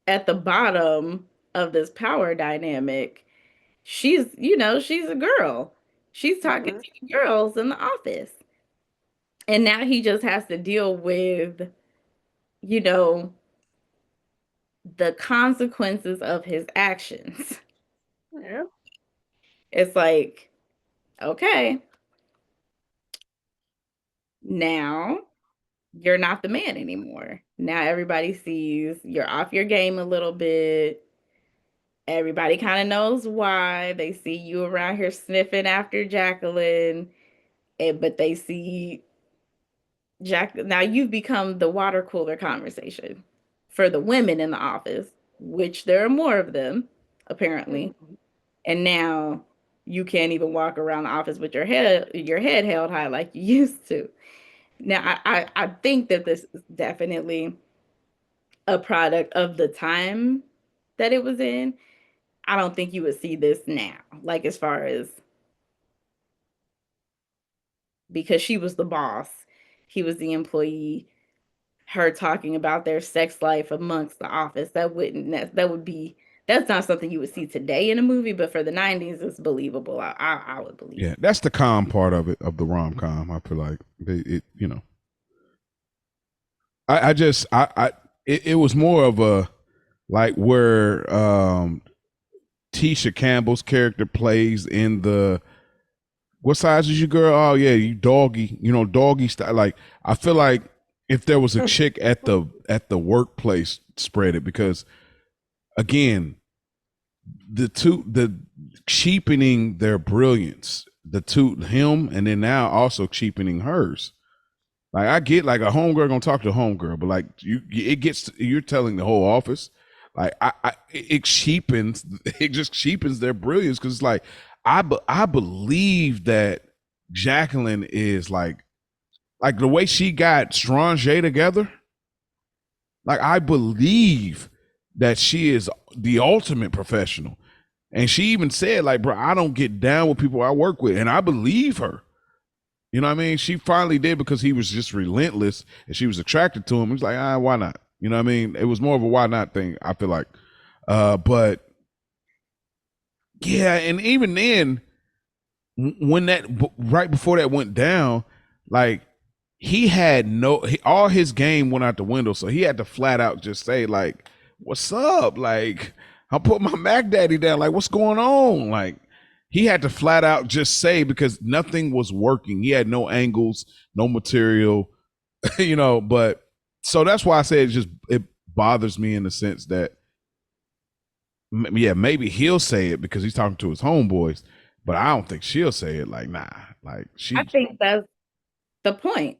at the bottom of this power dynamic. She's a girl. She's talking Mm-hmm. to the girls in the office. And now he just has to deal with, you know, the consequences of his actions. Yeah. It's like, okay, now you're not the man anymore. Now everybody sees you're off your game a little bit. Everybody kind of knows why. They see you around here sniffing after Jacqueline, but they see Jack. Now you've become the water cooler conversation for the women in the office, which there are more of them, apparently. Mm-hmm. And now you can't even walk around the office with your head held high like you used to. Now I think that this is definitely a product of the time that it was in. I don't think you would see this now, like as far as because she was the boss, he was the employee, her talking about their sex life amongst the office. That would be that's not something you would see today in a movie, but for the 90s, it's believable. I would believe Yeah, it. that's the calm part of it, of the rom com. I feel like I just it was more of a like where Tisha Campbell's character plays in the what size is your girl? Oh yeah, you doggy, doggy style. Like I feel like if there was a chick at the workplace, spread it because again, the cheapening their brilliance, the two him and then now also cheapening hers. Like I get like a homegirl gonna talk to a homegirl, but like you're telling the whole office. Like it cheapens it just cheapens their brilliance because it's like I believe that Jacqueline is like the way she got Strange together. Like I believe that she is the ultimate professional, and she even said like, bro, I don't get down with people I work with, and I believe her. You know what I mean? She finally did because he was just relentless and she was attracted to him. He was like, why not? You know what I mean? It was more of a why not thing, I feel like. But yeah, and even then, when that right before that went down, like he had all his game went out the window. So he had to flat out just say, like, what's up? Like, I put my Mac Daddy down. Like, what's going on? Like, he had to flat out just say because nothing was working. He had no angles, no material, but so that's why I say it bothers me in the sense that yeah, maybe he'll say it because he's talking to his homeboys, but I don't think she'll say it like nah. Like I she think that's the point.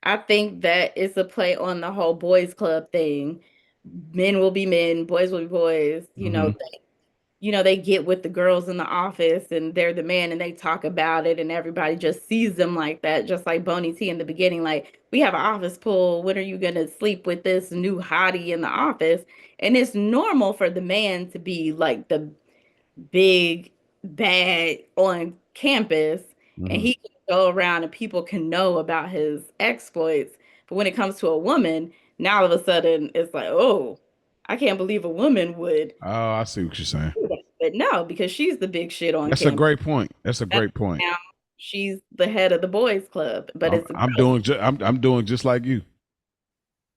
I think that it's a play on the whole boys club thing. Men will be men, boys will be boys. mhm. They get with the girls in the office and they're the man and they talk about it and everybody just sees them like that, just like Boney T in the beginning. Like, we have an office pool. When are you gonna sleep with this new hottie in the office? And it's normal for the man to be like the big bad on campus and Mhm. he can go around and people can know about his exploits. But when it comes to a woman, now all of a sudden it's like, oh, I can't believe a woman would Oh, I see what you're saying. do that. But no, because she's the big shit on That's a campus. great point. That's a That's great point. now. she's the head of the boys club, but it's a girl. I'm doing just like you.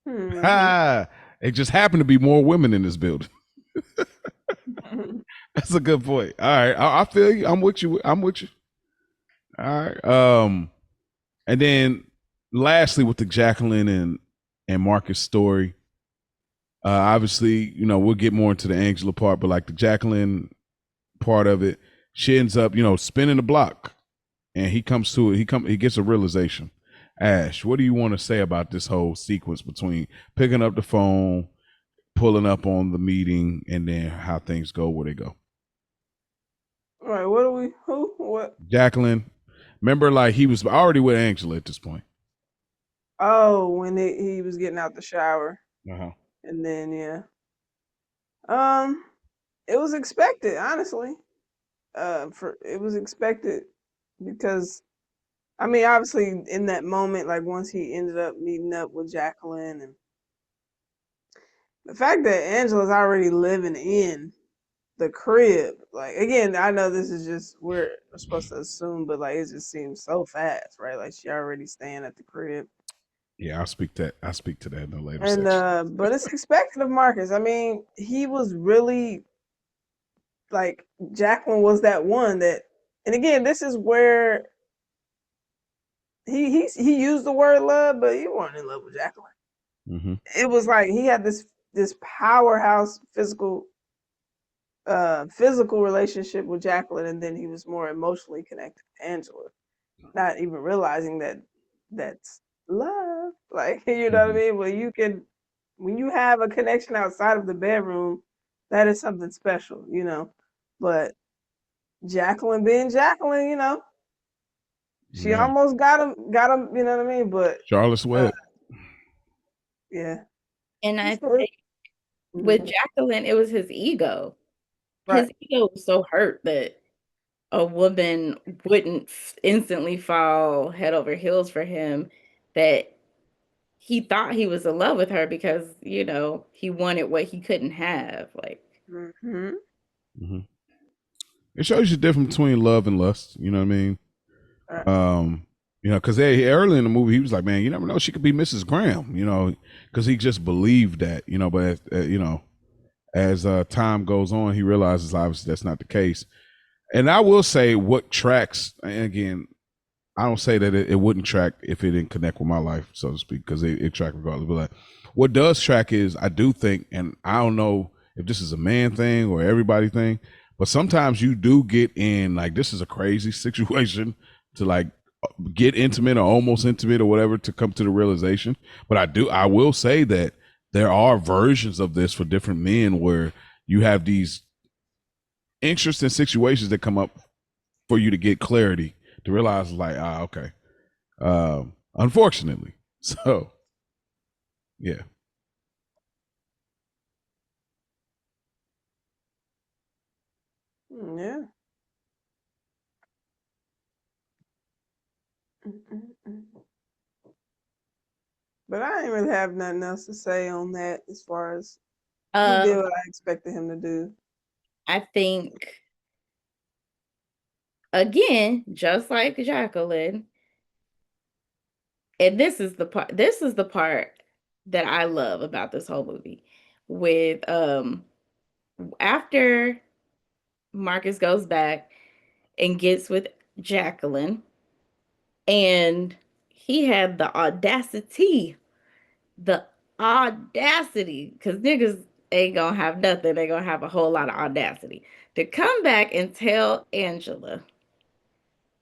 Mm-hmm. Ha! It just happened to be more women in this building. That's a good point. All right, I feel you. I'm with you. I'm with you. All right. And then lastly, with the Jacqueline and Marcus story, obviously, we'll get more into the Angela part, but like the Jacqueline part of it, she ends up, spinning the block, and he comes to it. He gets a realization. Ash, what do you want to say about this whole sequence between picking up the phone, pulling up on the meeting, and then how things go where they go? All right, what are we? Who? What? Jacqueline, remember, like he was already with Angela at this point. Oh, when he was getting out the shower, Uh-huh. and then yeah, um, it was expected, honestly. For it was expected because I mean, obviously, in that moment, like once he ended up meeting up with Jacqueline, and the fact that Angela's already living in the crib, like again, I know this is just we're supposed to assume, but like it just seems so fast, right? Like she already staying at the crib. Yeah, I'll speak to that in a later And section. but it's expected of Marcus. I mean, he was really like Jacqueline was that one that, and again, this is where he used the word love, but he wasn't in love with Jacqueline. Mm-hmm. It was like he had this powerhouse physical relationship with Jacqueline, and then he was more emotionally connected to Angela, not even realizing that that's love. Like you know what I Mm-hmm. mean? When you have a connection outside of the bedroom, that is something special, you know. But Jacqueline being Jacqueline, she Yeah, almost got him, you know what I mean? But Charlotte's uh, Web. yeah, And I it's think with mhm. Jacqueline, it was his ego. Right. His ego was so hurt that a woman wouldn't instantly fall head over heels for him, that he thought he was in love with her because, he wanted what he couldn't have. Like, Hmm. Mm-hmm. It shows you the difference between love and lust. You know what I mean? Right. Um, because early in the movie, he was like, "Man, you never know, she could be Mrs. Graham." Because he just believed that. But as time goes on, he realizes obviously that's not the case. And I will say, what tracks, and again, I don't say that it wouldn't track if it didn't connect with my life, so to speak, because it tracked regardless. But like, what does track is, I do think, and I don't know if this is a man thing or everybody thing, but sometimes you do get in, like, this is a crazy situation to like get intimate or almost intimate or whatever to come to the realization. But I will say that there are versions of this for different men where you have these interesting situations that come up for you to get clarity to realize, like, okay. Unfortunately. So yeah. Yeah. Mm-mm-mm. But I ain't really have nothing else to say on that as far as he did um, what I expected him to do. I think, again, just like Jacqueline, and this is the part that I love about this whole movie. With after Marcus goes back and gets with Jacqueline, and he had the audacity, because niggas ain't gonna have nothing, they gonna have a whole lot of audacity, to come back and tell Angela,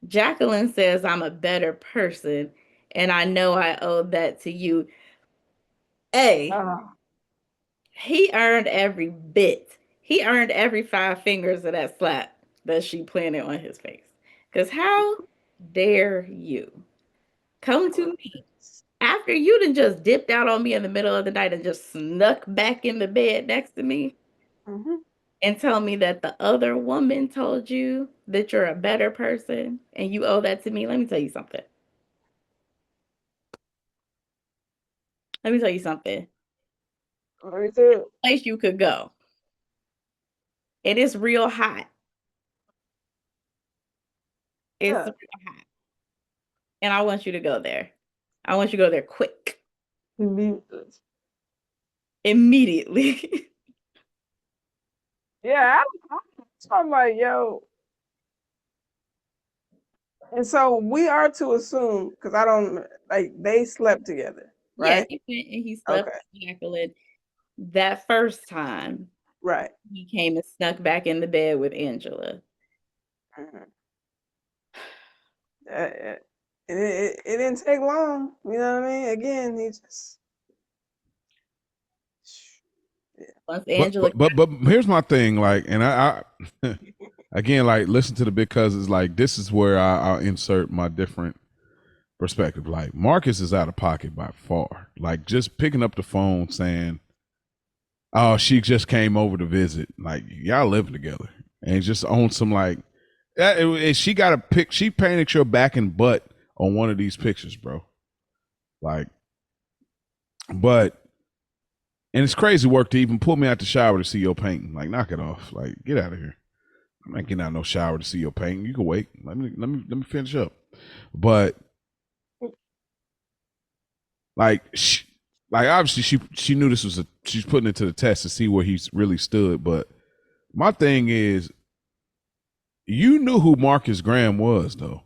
Jacqueline says I'm a better person, and I know I owe that to you. Hey, Oh. he earned every bit. He earned every five fingers of that slap that she planted on his face. Because how dare you come to me after you done just dipped out on me in the middle of the night and just snuck back in the bed next to me Hmm. and tell me that the other woman told you that you're a better person and you owe that to me? Let me tell you something. Let me tell you something. Let me too. Place you could go. It is real hot. It's Yeah. real hot. And I want you to go there. I want you to go there quick. Immediately. Yeah, I'm like, yo. And so we are to assume, because I don't like they slept together, Yeah, right? he went and he slept Okay, with Jacqueline that first time. right. He came and snuck back in the bed with Angela. Mhm. And it didn't take long. You know what I mean? Again, he just. Once But Angela, but here's my thing, like, and I again, like, listen to the big cousins. Like, this is where I'll insert my different perspective. Like, Marcus is out of pocket by far. Like, just picking up the phone saying, "Oh, she just came over to visit." Like, y'all living together, and just on some like, she got a pic. She painted your back and butt on one of these pictures, bro. Like, but. And it's crazy work to even pull me out the shower to see your painting. Like, knock it off. Like, get out of here. I'm not getting out no shower to see your painting. You can wait. Let me finish up. But like, like obviously she knew this was she's putting it to the test to see where he's really stood. But my thing is, you knew who Marcus Graham was though.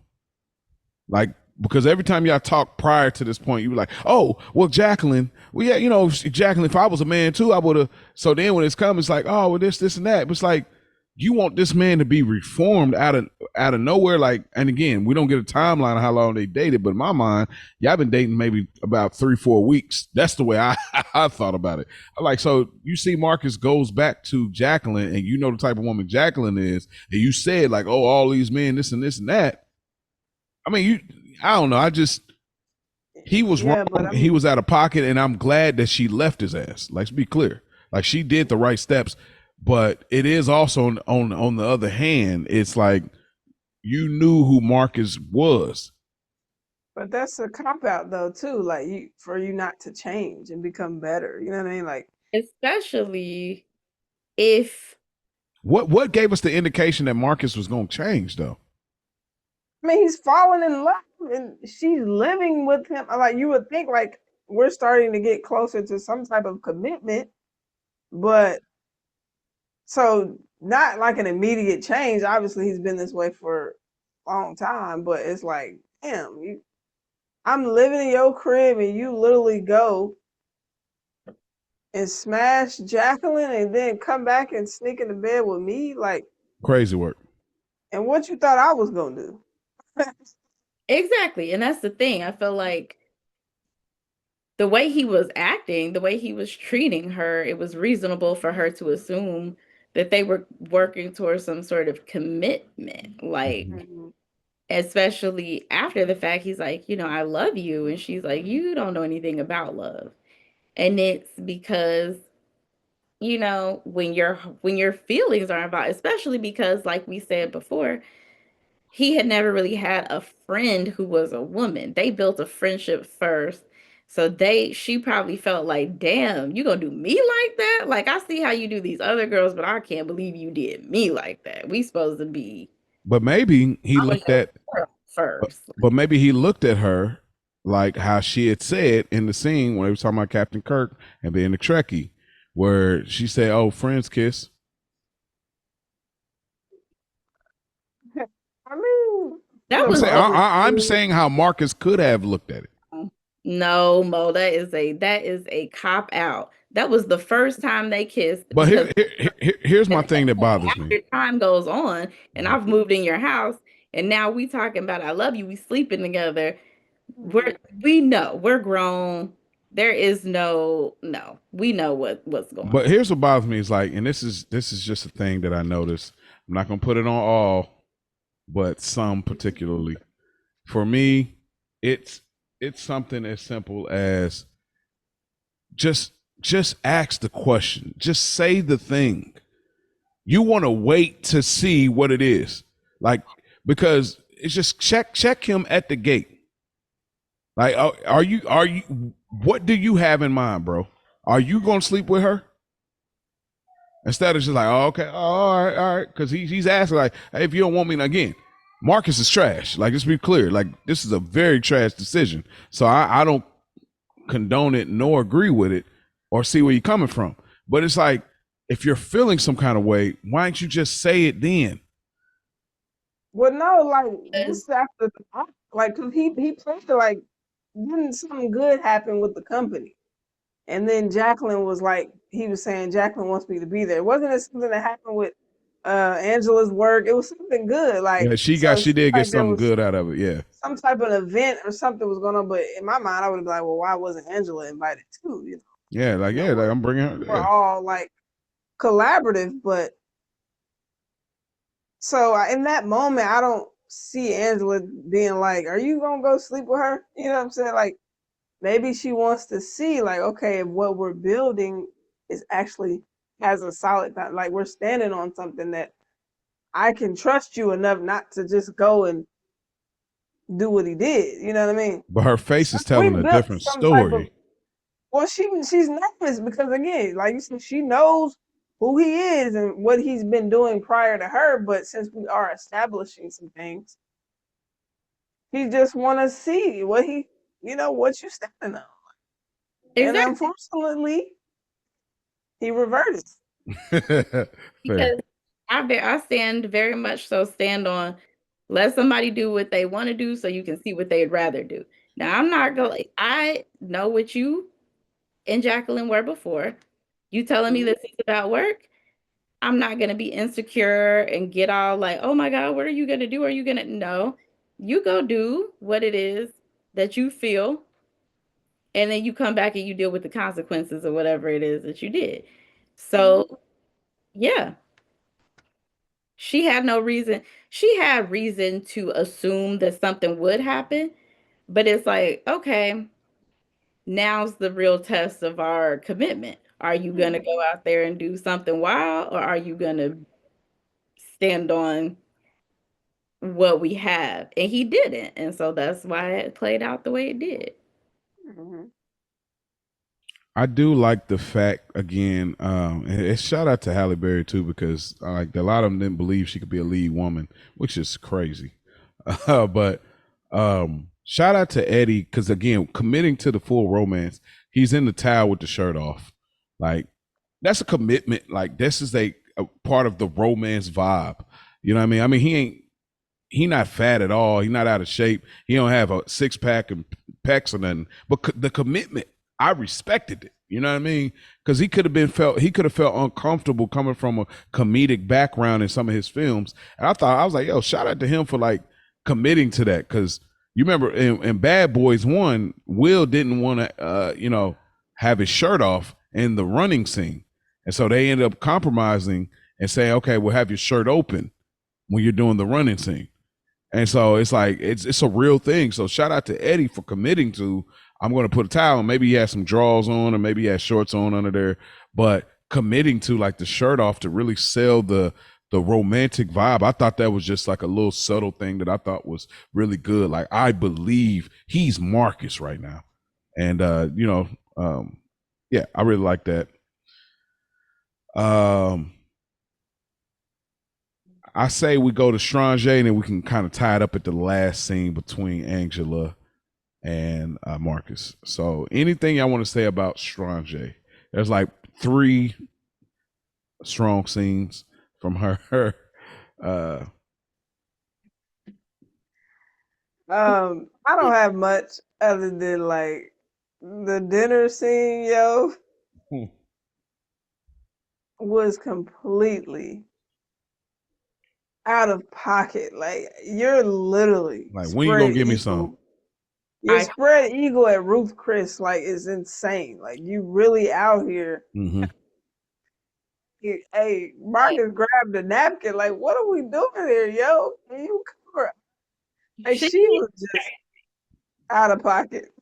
Like, because every time y'all talked prior to this point, you were like, "Oh, well, Jacqueline. Well, yeah, Jacqueline. If I was a man too, I would have." So then when it's come, it's like, "Oh, well, this, and that." But it's like, you want this man to be reformed out of nowhere. Like, and again, we don't get a timeline of how long they dated, but in my mind, y'all been dating maybe about 3-4 weeks. That's the way I I thought about it. Like, so you see, Marcus goes back to Jacqueline, and you know the type of woman Jacqueline is, and you said like, "Oh, all these men, this and this and that." I mean, I don't know. He was Yeah, wrong. but He was out of pocket, and I'm glad that she left his ass. Let's be clear. Like, she did the right steps, but it is also on the other hand, it's like you knew who Marcus was. But that's a cop out though too. Like for you not to change and become better. You know what I mean? Like, especially if What gave us the indication that Marcus was going to change though? I mean, he's fallen in love and she's living with him. Like, you would think like we're starting to get closer to some type of commitment, but so not like an immediate change. Obviously, he's been this way for a long time, but it's like, damn, I'm living in your crib and you literally go and smash Jacqueline and then come back and sneak into bed with me, like, Crazy work. and what you thought I was gonna do? exactly, and that's the thing. I feel like the way he was acting, the way he was treating her, it was reasonable for her to assume that they were working towards some sort of commitment. Like, Mhm. especially after the fact, he's like, I love you. And she's like, you don't know anything about love. And it's because, when your feelings are involved, especially because, like we said before, he had never really had a friend who was a woman. They built a friendship first. So she probably felt like, damn, you gonna do me like that? Like, I see how you do these other girls, but I can't believe you did me like that. We supposed to be But maybe he I was looked your at girl first. but maybe he looked at her like how she had said in the scene when they were talking about Captain Kirk and being the Trekkie, where she said, "Oh, friends kiss." I mean, That I'm was saying old I'm school. saying how Marcus could have looked at it. No, Mo, that is a cop out. That was the first time they kissed But because here's my thing that bothers me. after time goes on and I've moved in your house and now we talking about I love you, we sleeping together. We know we're grown. There is no. We know what's going But on. here's what bothers me is like, and this is just a thing that I noticed. I'm not gonna put it on all, but some particularly. For me, it's something as simple as just ask the question. Just say the thing. You want to wait to see what it is. Like, because it's just check him at the gate. Like, are you what do you have in mind, bro? Are you gonna sleep with her? Instead of just like, oh, okay, oh, all right, because he's asking like, hey, if you don't want me again, Marcus is trash. Like, let's be clear. Like, this is a very trash decision. So I don't condone it nor agree with it or see where you're coming from. But it's like, if you're feeling some kind of way, why don't you just say it then? Well, no, like this after the fact, like, cause he played it like didn't something good happen with the company, and then Jacqueline was like he was saying Jacqueline wants me to be there. Wasn't it something that happened with Angela's work? It was something good, like Yeah, so it she seemed did get like there something was good out of it. Yeah. some type of event or something was going on. But in my mind, I would have been like, well, why wasn't Angela invited too? Yeah, like, yeah, like, I'm bringing her. We're Yeah. all like collaborative, but so in that moment, I don't see Angela being like, "Are you gonna go sleep with her?" You know what I'm saying? Like maybe she wants to see, like, okay, if what we're building is actually has a solid, like we're standing on something that I can trust you enough not to just go and do what he did. You know what I mean? But her face So is we telling a built different some type of story. well, she's nervous because again, like you said, she knows who he is and what he's been doing prior to her. But since we are establishing some things, he just want to see what what you standing on. And Exactly. unfortunately, he reverted. Fair. Because I stand very much so stand on let somebody do what they want to do so you can see what they'd rather do. Now I'm not going I know what you and Jacqueline were before. You telling me Mhm. this is about work? I'm not gonna be insecure and get all like, oh my God, what are you gonna do? Are you gonna no? You go do what it is that you feel, and then you come back and you deal with the consequences of whatever it is that you did. So yeah, she had no reason. She had reason to assume that something would happen, but it's like, okay, now's the real test of our commitment. Are you going to go out there and do something wild, or are you going to stand on what we have? And he didn't. And so that's why it played out the way it did. Mhm. I do like the fact again, and it's shout out to Halle Berry too, because like a lot of them didn't believe she could be a lead woman, which is crazy. But shout out to Eddie because again, committing to the full romance, he's in the towel with the shirt off. Like that's a commitment. Like this is a part of the romance vibe. You know what I mean? I mean he not fat at all. He not out of shape. He don't have a six pack and pecs or nothing. But the commitment, I respected it. You know what I mean? Because he could have felt uncomfortable coming from a comedic background in some of his films. And I was like, yo, shout out to him for like committing to that. Because you remember in Bad Boys One, Will didn't want to, have his shirt off in the running scene, and so they ended up compromising and saying, okay, we'll have your shirt open when you're doing the running scene. And so it's like it's a real thing. So shout out to Eddie for committing to I'm going to put a towel on. Maybe he has some drawers on or maybe he has shorts on under there, but committing to like the shirt off to really sell the romantic vibe. I thought that was just like a little subtle thing that I thought was really good. Like I believe he's Marcus right now. And yeah, I really like that. Um I say we go to Strange and then we can kind of tie it up at the last scene between Angela and Marcus. So anything I want to say about Strange? There's like three strong scenes from her. Uh, I don't have much other than like the dinner scene, was completely out of pocket. Like you're literally like when you gonna spread give me some? eagle. Your I spread eagle at Ruth Chris like is insane. Like you really out here. Mm-hmm. Hey, Marcus grabbed a napkin. Like, what are we doing here, yo? Can you cover? Like she she was just out of pocket.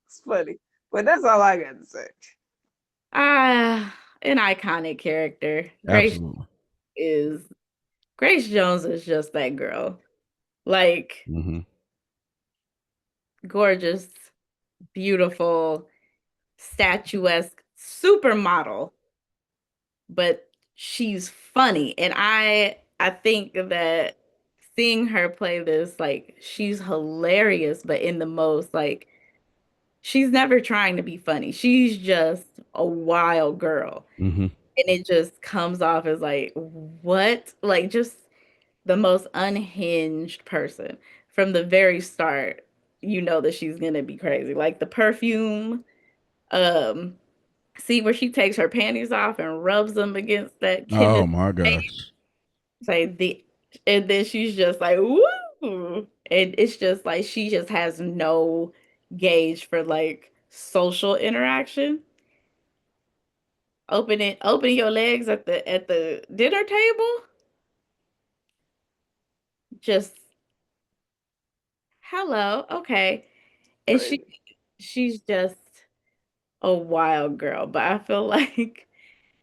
It's funny, but that's all I got to say. an iconic character. Absolutely. Is Grace Jones is just that girl. Like Mm-hmm. gorgeous, beautiful, statuesque supermodel, but she's funny. And I think that seeing her play this, like, she's hilarious, but in the most, like, she's never trying to be funny. She's just a wild girl. Mm-hmm. And it just comes off as like, what? Like, just the most unhinged person. From the very start, you know that she's gonna be crazy. Like the perfume, um, see where she takes her panties off and rubs them against that Oh kid's my face. gosh. Like and then she's just like, woo. And it's just like she just has no gauge for like social interaction. Opening your legs at the dinner table. Just hello, okay. And Crazy. she's just a wild girl, but I feel like,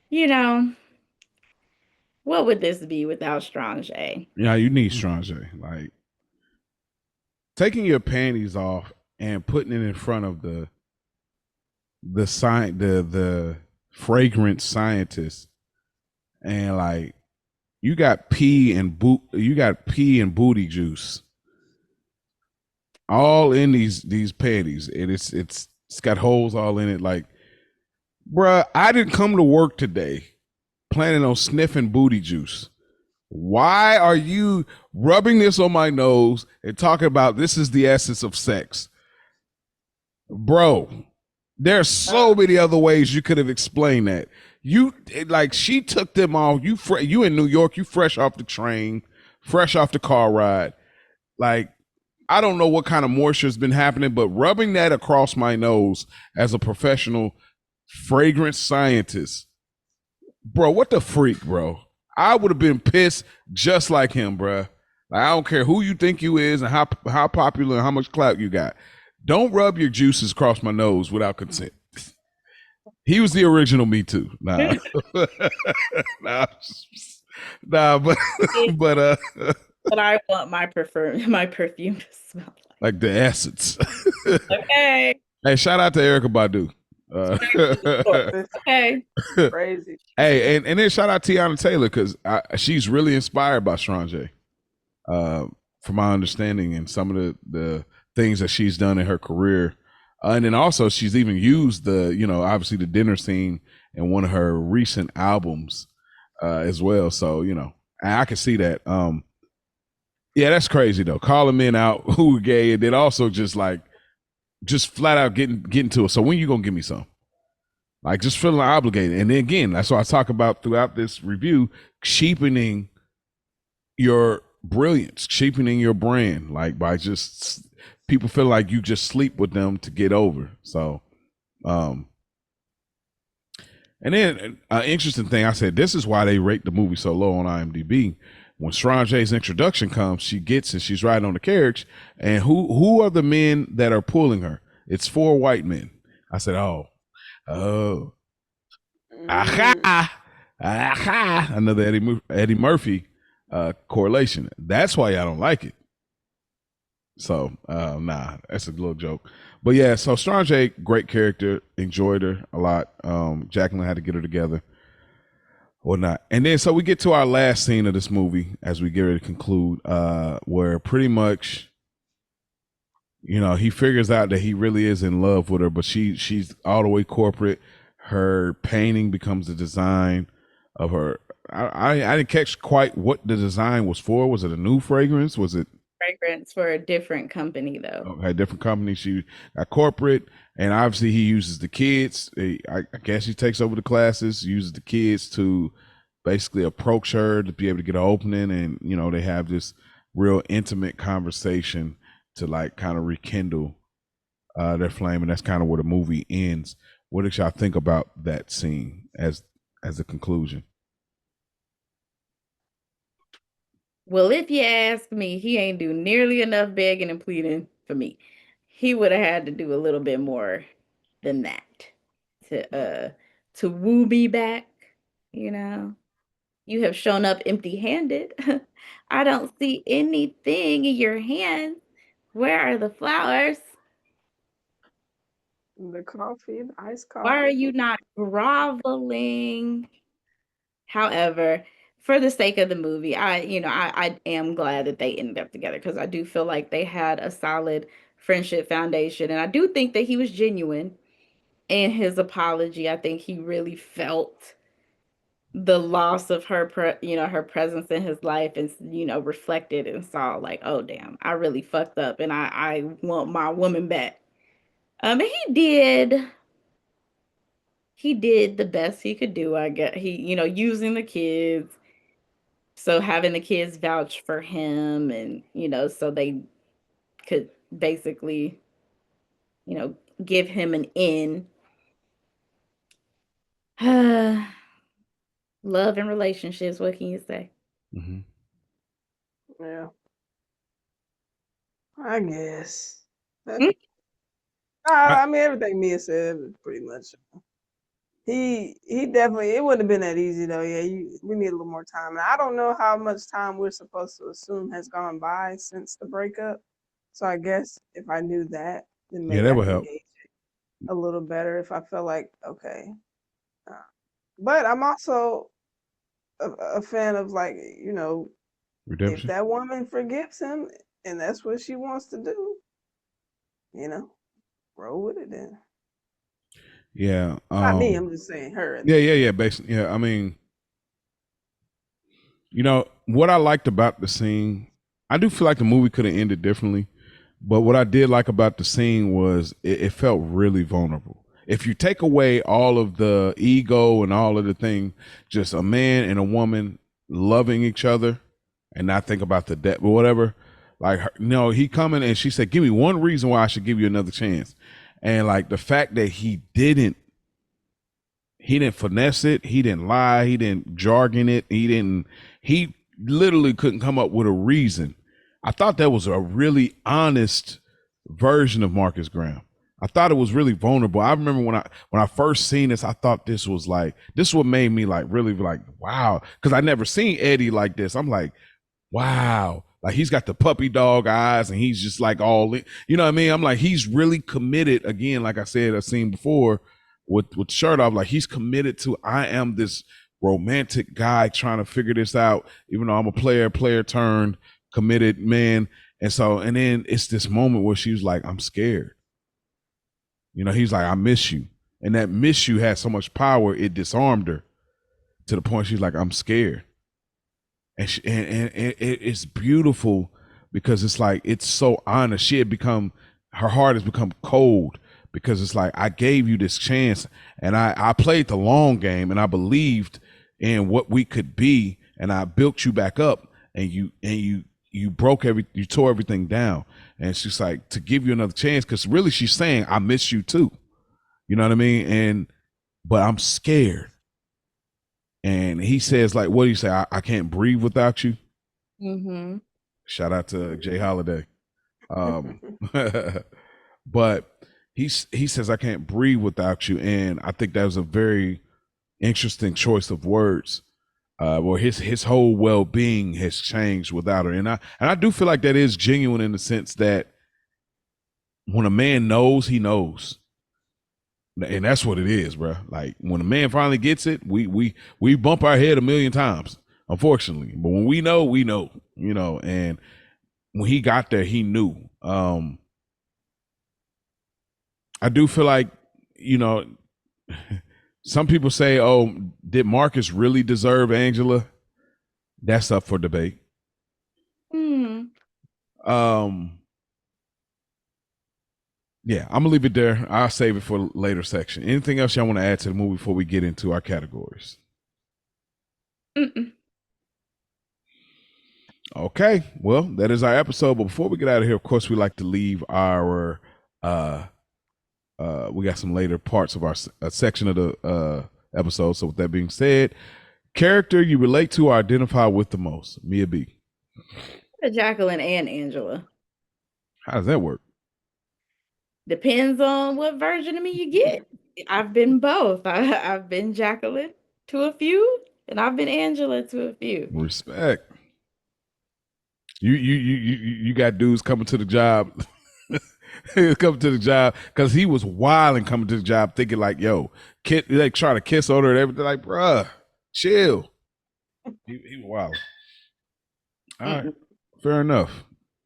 you know, what would this be without Strange? Yeah, you need Strange. Like taking your panties off and putting it in front of the fragrance scientist, and like you got pee and booty juice all in these panties, and it's got holes all in it. Like, bruh, I didn't come to work today planning on sniffing booty juice. Why are you rubbing this on my nose and talking about this is the essence of sex? Bro, there's so many other ways you could have explained that. Like she took them off. You in New York, you fresh off the train, fresh off the car ride. Like I don't know what kind of moisture's been happening, but rubbing that across my nose as a professional fragrance scientist, bro, what the freak, bro? I would have been pissed just like him, bro. Like, I don't care who you think you is and how popular and how much clout you got. Don't rub your juices across my nose without consent. He was the original Me Too. Nah, nah, nah, but But I want my perfume to smell like the essence. like. Okay. Hey, shout out to Erica Badu. This Okay. crazy. Hey, and then shout out Tiana Taylor because she's really inspired by Strange, from my understanding, and some of the things that she's done in her career. And then also she's even used obviously the dinner scene in one of her recent albums as well. So, I can see that. Yeah, that's crazy though. Calling men out who are gay and then also just flat out getting to it. So when you gonna give me some? Like just feeling obligated. And then again, that's what I talk about throughout this review, cheapening your brilliance, cheapening your brand, like by just people feel like you just sleep with them to get over. So and then an interesting thing, I said this is why they rate the movie so low on IMDb. When Strange's introduction comes, she gets it, she's riding on the carriage, and who are the men that are pulling her? It's 4 white men. I said, oh, aha, another Eddie Murphy correlation. That's why I don't like it. So nah, that's a little joke. But yeah, so Strange, great character, enjoyed her a lot. Jacqueline had to get her together or not. And then so we get to our last scene of this movie as we get ready to conclude, where pretty much he figures out that he really is in love with her, but she's all the way corporate. Her painting becomes the design of her. I didn't catch quite what the design was for. Was it a new fragrance? Was it Fragrance for a different company though. okay, different company? She got corporate, and obviously he uses the kids. I guess he takes over the classes, uses the kids to basically approach her to be able to get an opening, and they have this real intimate conversation to like kind of rekindle their flame, and that's kind of where the movie ends. What did y'all think about that scene as a conclusion? Well, if you ask me, he ain't do nearly enough begging and pleading for me. He would have had to do a little bit more than that to woo me back, you know. You have shown up empty-handed. I don't see anything in your hand. Where are the flowers? The coffee, the iced Why are coffee. you not groveling? However, for the sake of the movie, I am glad that they ended up together because I do feel like they had a solid friendship foundation, and I do think that he was genuine in his apology. I think he really felt the loss of her presence in his life, and reflected and saw like, oh damn, I really fucked up, and I want my woman back. And he did the best he could do. I guess he, using the kids, so having the kids vouch for him, and so they could basically, you know, give him an in. Love and relationships, what can you say? Mm-hmm. Yeah, I guess. Mm. I mean, everything Mia said was pretty much. He definitely. It wouldn't have been that easy though. Yeah, we need a little more time. And I don't know how much time we're supposed to assume has gone by since the breakup. So I guess if I knew that, then Yeah, maybe that I would can help. gauge a little better. If I felt like okay, uh, but I'm also a fan of like if Redemption. that woman forgives him and that's what she wants to do, you know, roll with it then. Yeah. Not me. I'm just saying her. Yeah. Basically, yeah. I mean, what I liked about the scene, I do feel like the movie could have ended differently, but what I did like about the scene was it felt really vulnerable. If you take away all of the ego and all of the thing, just a man and a woman loving each other, and not think about the debt or whatever. Like, he coming and she said, "Give me one reason why I should give you another chance," and like the fact that he didn't finesse it. He didn't lie. He didn't jargon it. He literally couldn't come up with a reason. I thought that was a really honest version of Marcus Graham. I thought it was really vulnerable. I remember when I first seen this, I thought this is what made me like really like, wow. Cause I never seen Eddie like this. I'm like, wow. Like he's got the puppy dog eyes and he's just like all in, you know what I mean? I'm like, he's really committed again. Like I said, I've seen before with shirt off, like he's committed to, I am this romantic guy trying to figure this out, even though I'm a player turned committed man. And then it's this moment where she was like, I'm scared. He's like, I miss you. And that miss you had so much power, it disarmed her to the point she's like, I'm scared. And it's beautiful because it's like, it's so honest. Her heart has become cold because it's like, I gave you this chance and I played the long game and I believed in what we could be and I built you back up and you tore everything down. And it's just like to give you another chance because really she's saying, I miss you too. You know what I mean? But I'm scared. And he says, like, what do you say? I can't breathe without you. Mm-hmm. Shout out to Jay Holiday. But he says, I can't breathe without you. And I think that was a very interesting choice of words. Where his whole well-being has changed without her. And I do feel like that is genuine in the sense that when a man knows, he knows. And that's what it is, bro. Like when a man finally gets it, we bump our head a million times, unfortunately. But when we know, and when he got there, he knew. I do feel like, some people say, oh, did Marcus really deserve Angela? That's up for debate. Yeah, I'm gonna leave it there. I'll save it for later section. Anything else y'all want to add to the movie before we get into our categories? Mm-mm. Okay, well, that is our episode. But before we get out of here, of course, we like to leave our we got some later parts of our section of the episode. So with that being said, character you relate to or identify with the most, Mia B. Jacqueline and Angela. How does that work? Depends on what version of me you get. I've been both. I've been Jacqueline to a few, and I've been Angela to a few. Respect. You got dudes coming to the job. Coming to the job because he was wild and coming to the job thinking like, yo, kid, like trying to kiss on her and everything. Like, bruh, chill. He was wild. All right, Mm-mm. fair enough.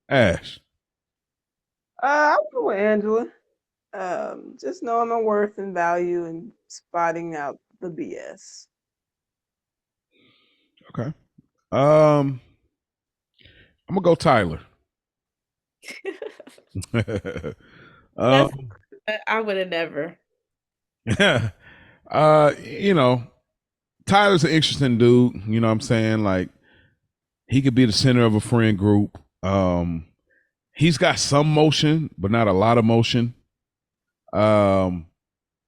Ash. I'll go with Angela. Just knowing my worth and value and spotting out the BS. Okay. I'm gonna go Tyler. That's um, I would have never. you know, Tyler's an interesting dude. You know what I'm saying? Like he could be the center of a friend group. He's got some motion, but not a lot of motion. Um,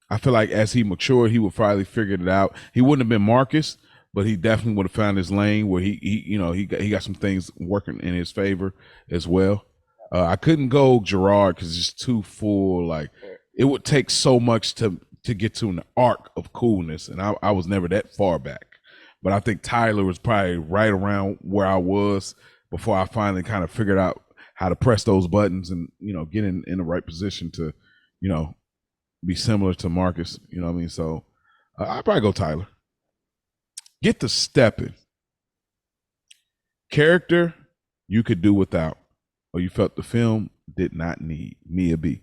I feel like as he matured, he would probably figured it out. He wouldn't have been Marcus, but he definitely would have found his lane where he got some things working in his favor as well. I couldn't go Gerard because it's just too full. Like it would take so much to get to an arc of coolness, and I was never that far back. But I think Tyler was probably right around where I was before I finally kind of figured out how to press those buttons and get in the right position to you know be similar to Marcus. You know what I mean? So I'd probably go Tyler. Get the stepping. Character you could do without, or you felt the film did not need. Mia B.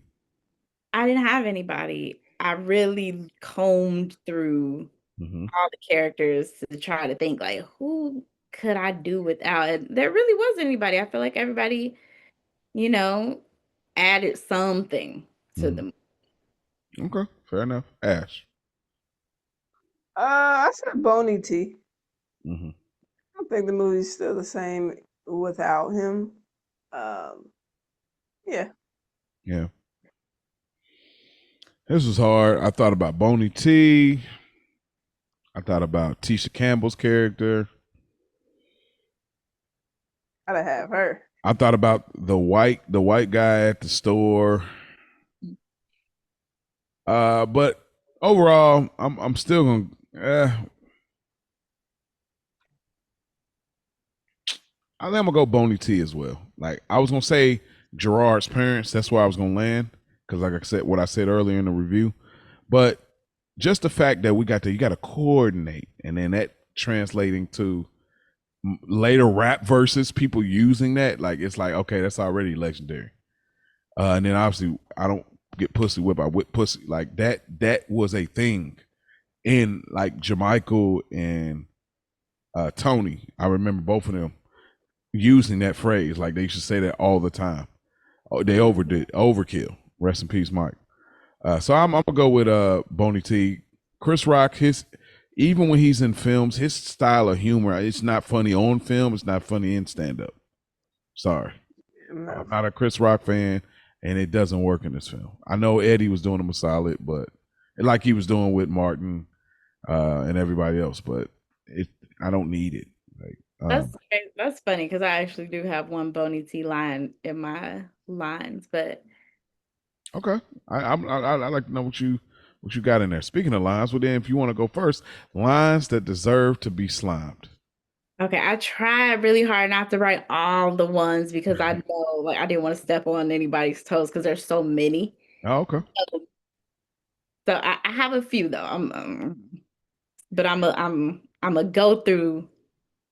I didn't have anybody. I really combed through Mm-hmm. all the characters to try to think like who could I do without? And there really wasn't anybody. I feel like everybody, you know, added something to them. Okay, fair enough. Ash. I said Boney T. Mm-hmm. I don't think the movie's still the same without him. Yeah. Yeah. This was hard. I thought about Boney T. I thought about Tisha Campbell's character. Gotta have her. I thought about the white guy at the store. But overall, I'm still gonna. I think I'm gonna go Boney T as well. Like I was gonna say Gerard's parents. That's where I was gonna land because, like I said, what I said earlier in the review. But just the fact that you got to coordinate, and then that translating to later rap verses, people using that, like it's like okay, that's already legendary. And then obviously, I don't get pussy whipped. I whip pussy like that. That was a thing in like Jamaica and Tony. I remember both of them using that phrase. Like they used to say that all the time. Oh, they overdid overkill. Rest in peace, Mike. So I'm gonna go with Boney T. Chris Rock. His even when he's in films, his style of humor, it's not funny on film. It's not funny in stand up. Sorry, No. I'm not a Chris Rock fan, and it doesn't work in this film. I know Eddie was doing him a solid, but like he was doing with Martin and everybody else, but I don't need it. Like That's funny because I actually do have one Boney T line in my lines, but okay, I like to know what you got in there. Speaking of lines, well then, if you want to go first, lines that deserve to be slimed. okay, I tried really hard not to write all the ones because I know like I didn't want to step on anybody's toes because there's so many. Oh, okay. So I have a few though. But I'm a go through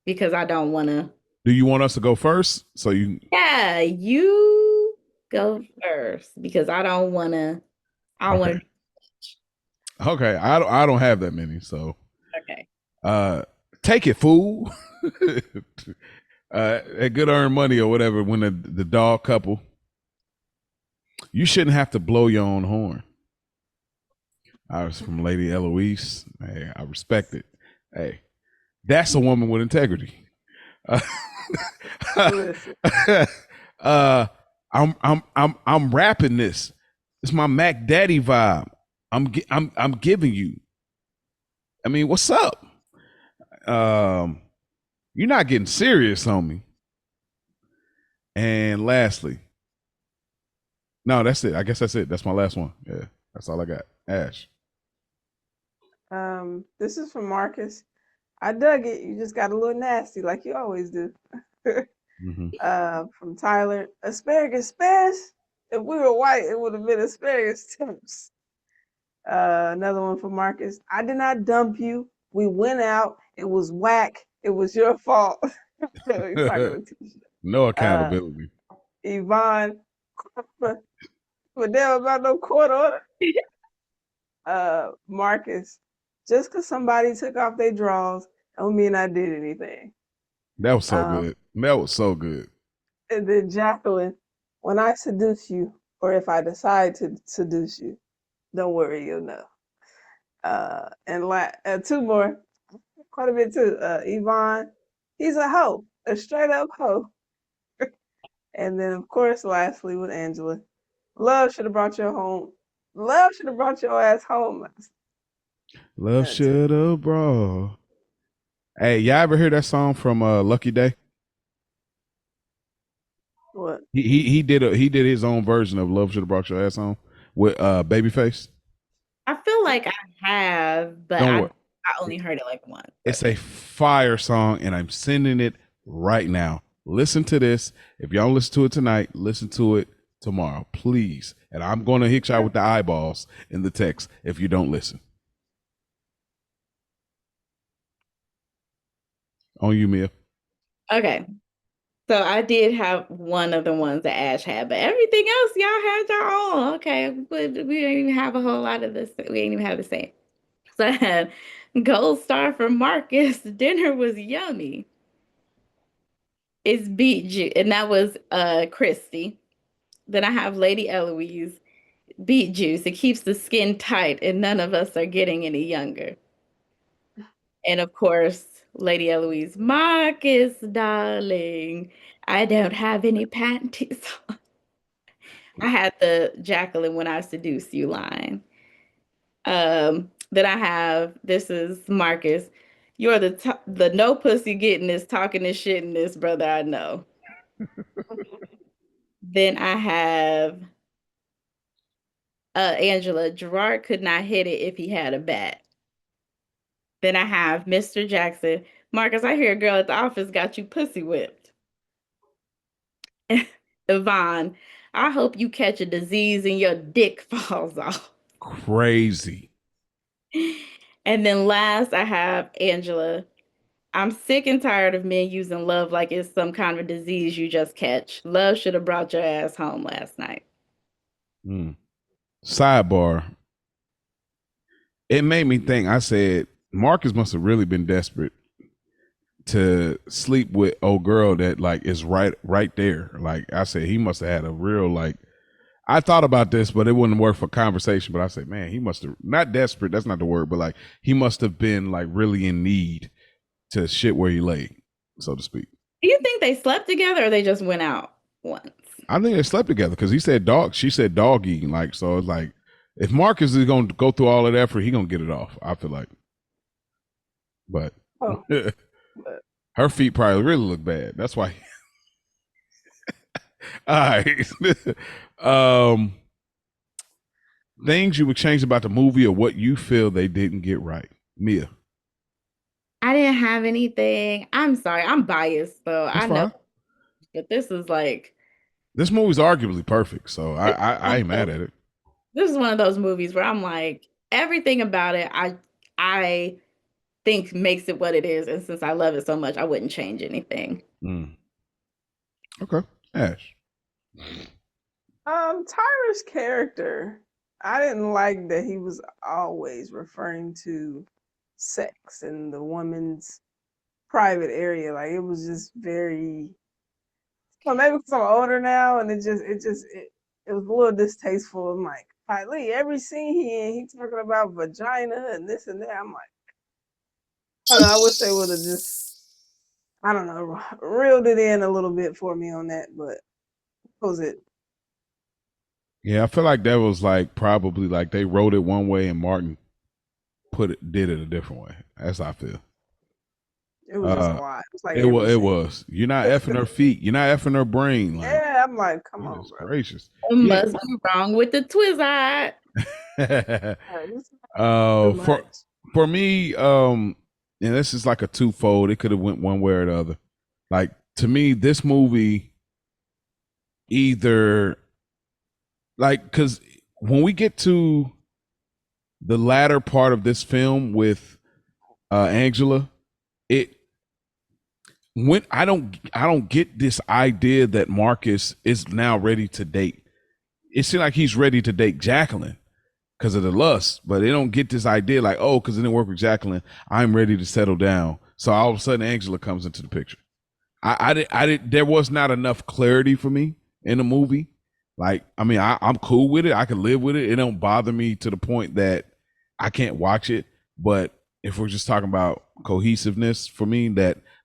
because I don't want to. Do you want us to go first? So you Yeah, you go first because I don't want to. I don't okay? want Okay, I don't have that many. So to. Okay. take it, fool. At good earned money or whatever. When the dog couple, you shouldn't have to blow your own horn. I was from Lady Eloise. Hey, I respect it. Hey, that's a woman with integrity. Listen. uh, I'm rapping this. It's my Mac Daddy vibe. I'm giving you. I mean, what's up? You're not getting serious on me. And lastly, no, that's it. I guess that's it. That's my last one. Yeah, that's all I got. Ash. This is from Marcus. I dug it. You just got a little nasty, like you always do. Mm-hmm. From Tyler, asparagus spares. If we were white, it would have been asparagus tips. Another one from Marcus. I did not dump you. We went out. It was whack. It was your fault. He's talking to Tisha. No Uh, accountability. Yvonne, but damn about no court order. Marcus, just because somebody took off their drawers don't mean I did anything. That was so Um, good. That was so good. and then Jacqueline, when I seduce you, or if I decide to seduce you, don't worry, you'll know. And two more, quite a bit too. Yvonne, he's a hoe, a straight up hoe. And then, of course, lastly with Angela, love should have brought you home. Love should have brought your ass home. Love should have brought. Hey, y'all ever hear that song from Lucky Day? What? He did his own version of Love Should Have Brought Your Ass Home with Babyface. I feel like I have, but Don't worry. I only heard it like once. It's a fire song, and I'm sending it right now. Listen to this. If y'all listen to it tonight, listen to it tomorrow, please. And I'm going to hit y'all with the eyeballs in the text if you don't listen. On you, Mia. Okay. So I did have one of the ones that Ash had, but everything else y'all had your own. Okay, but we didn't even have a whole lot of this. We didn't even have the same. So I had gold star for Marcus. Dinner was yummy. It's beet juice, and that was Christy. Then I have Lady Eloise. Beet juice. It keeps the skin tight, and none of us are getting any younger. And of course, Lady Eloise, Marcus, darling, I don't have any panties on. I had the Jacqueline when I seduce you line. Then I have this is Marcus. You're the no pussy getting this talking this shit in this brother I know. Then I have Angela. Gerard could not hit it if he had a bat. Then I have Mr. Jackson. Marcus, I hear a girl at the office got you pussy whipped. Yvonne, I hope you catch a disease and your dick falls off. Crazy. And then last, I have Angela. I'm sick and tired of men using love like it's some kind of disease you just catch. Love should have brought your ass home last night. Sidebar. It made me think. I said, Marcus must have really been desperate to sleep with old girl that like is right there. Like I said, he must have had a real like. I thought about this, but it wouldn't work for conversation. But I said, man, he must have not desperate. That's not the word, but like he must have been like really in need to shit where he lay, so to speak. Do you think they slept together or they just went out once? I think they slept together because he said dog. She said dog eating. Like so, it's like if Marcus is going to go through all of that effort, he gonna get it off. I feel like, but her feet probably really look bad. That's why. All right. Things you would change about the movie or what you feel they didn't get right, Mia. I didn't have anything. I'm sorry. I'm biased, though. That's I know, fine. but this is like This movie's arguably perfect, so I ain't mad at it. this is one of those movies where I'm like everything about it. I think makes it what it is, and since I love it so much, I wouldn't change anything. Okay, Ash. Tyra's character, I didn't like that he was always referring to sex in the woman's private area. Like it was just very. Well, maybe because I'm older now, and it was a little distasteful. I'm like, Kylie, every scene he talking about vagina and this and that. I'm like, I don't know. I wish they would have just, I don't know, reeled it in a little bit for me on that. But what was it? Yeah, I feel like that was like probably like they wrote it one way and Martin did it a different way. That's how I feel. It was just a lot. It was like it was. You're not effing her feet. You're not effing her brain. Like, yeah, I'm like, come on, bro. Gracious. Must be wrong with the Twizzard. For me, and this is like a twofold. It could have went one way or the other. Like to me, this movie either like because when we get to the latter part of this film with Angela, when I don't get this idea that Marcus is now ready to date. It seems like he's ready to date Jacqueline because of the lust, but they don't get this idea like, oh, because it didn't work with Jacqueline, I'm ready to settle down. So all of a sudden, Angela comes into the picture. I did. There was not enough clarity for me in the movie. Like, I mean, I'm cool with it. I can live with it. It don't bother me to the point that I can't watch it. But if we're just talking about cohesiveness, for me,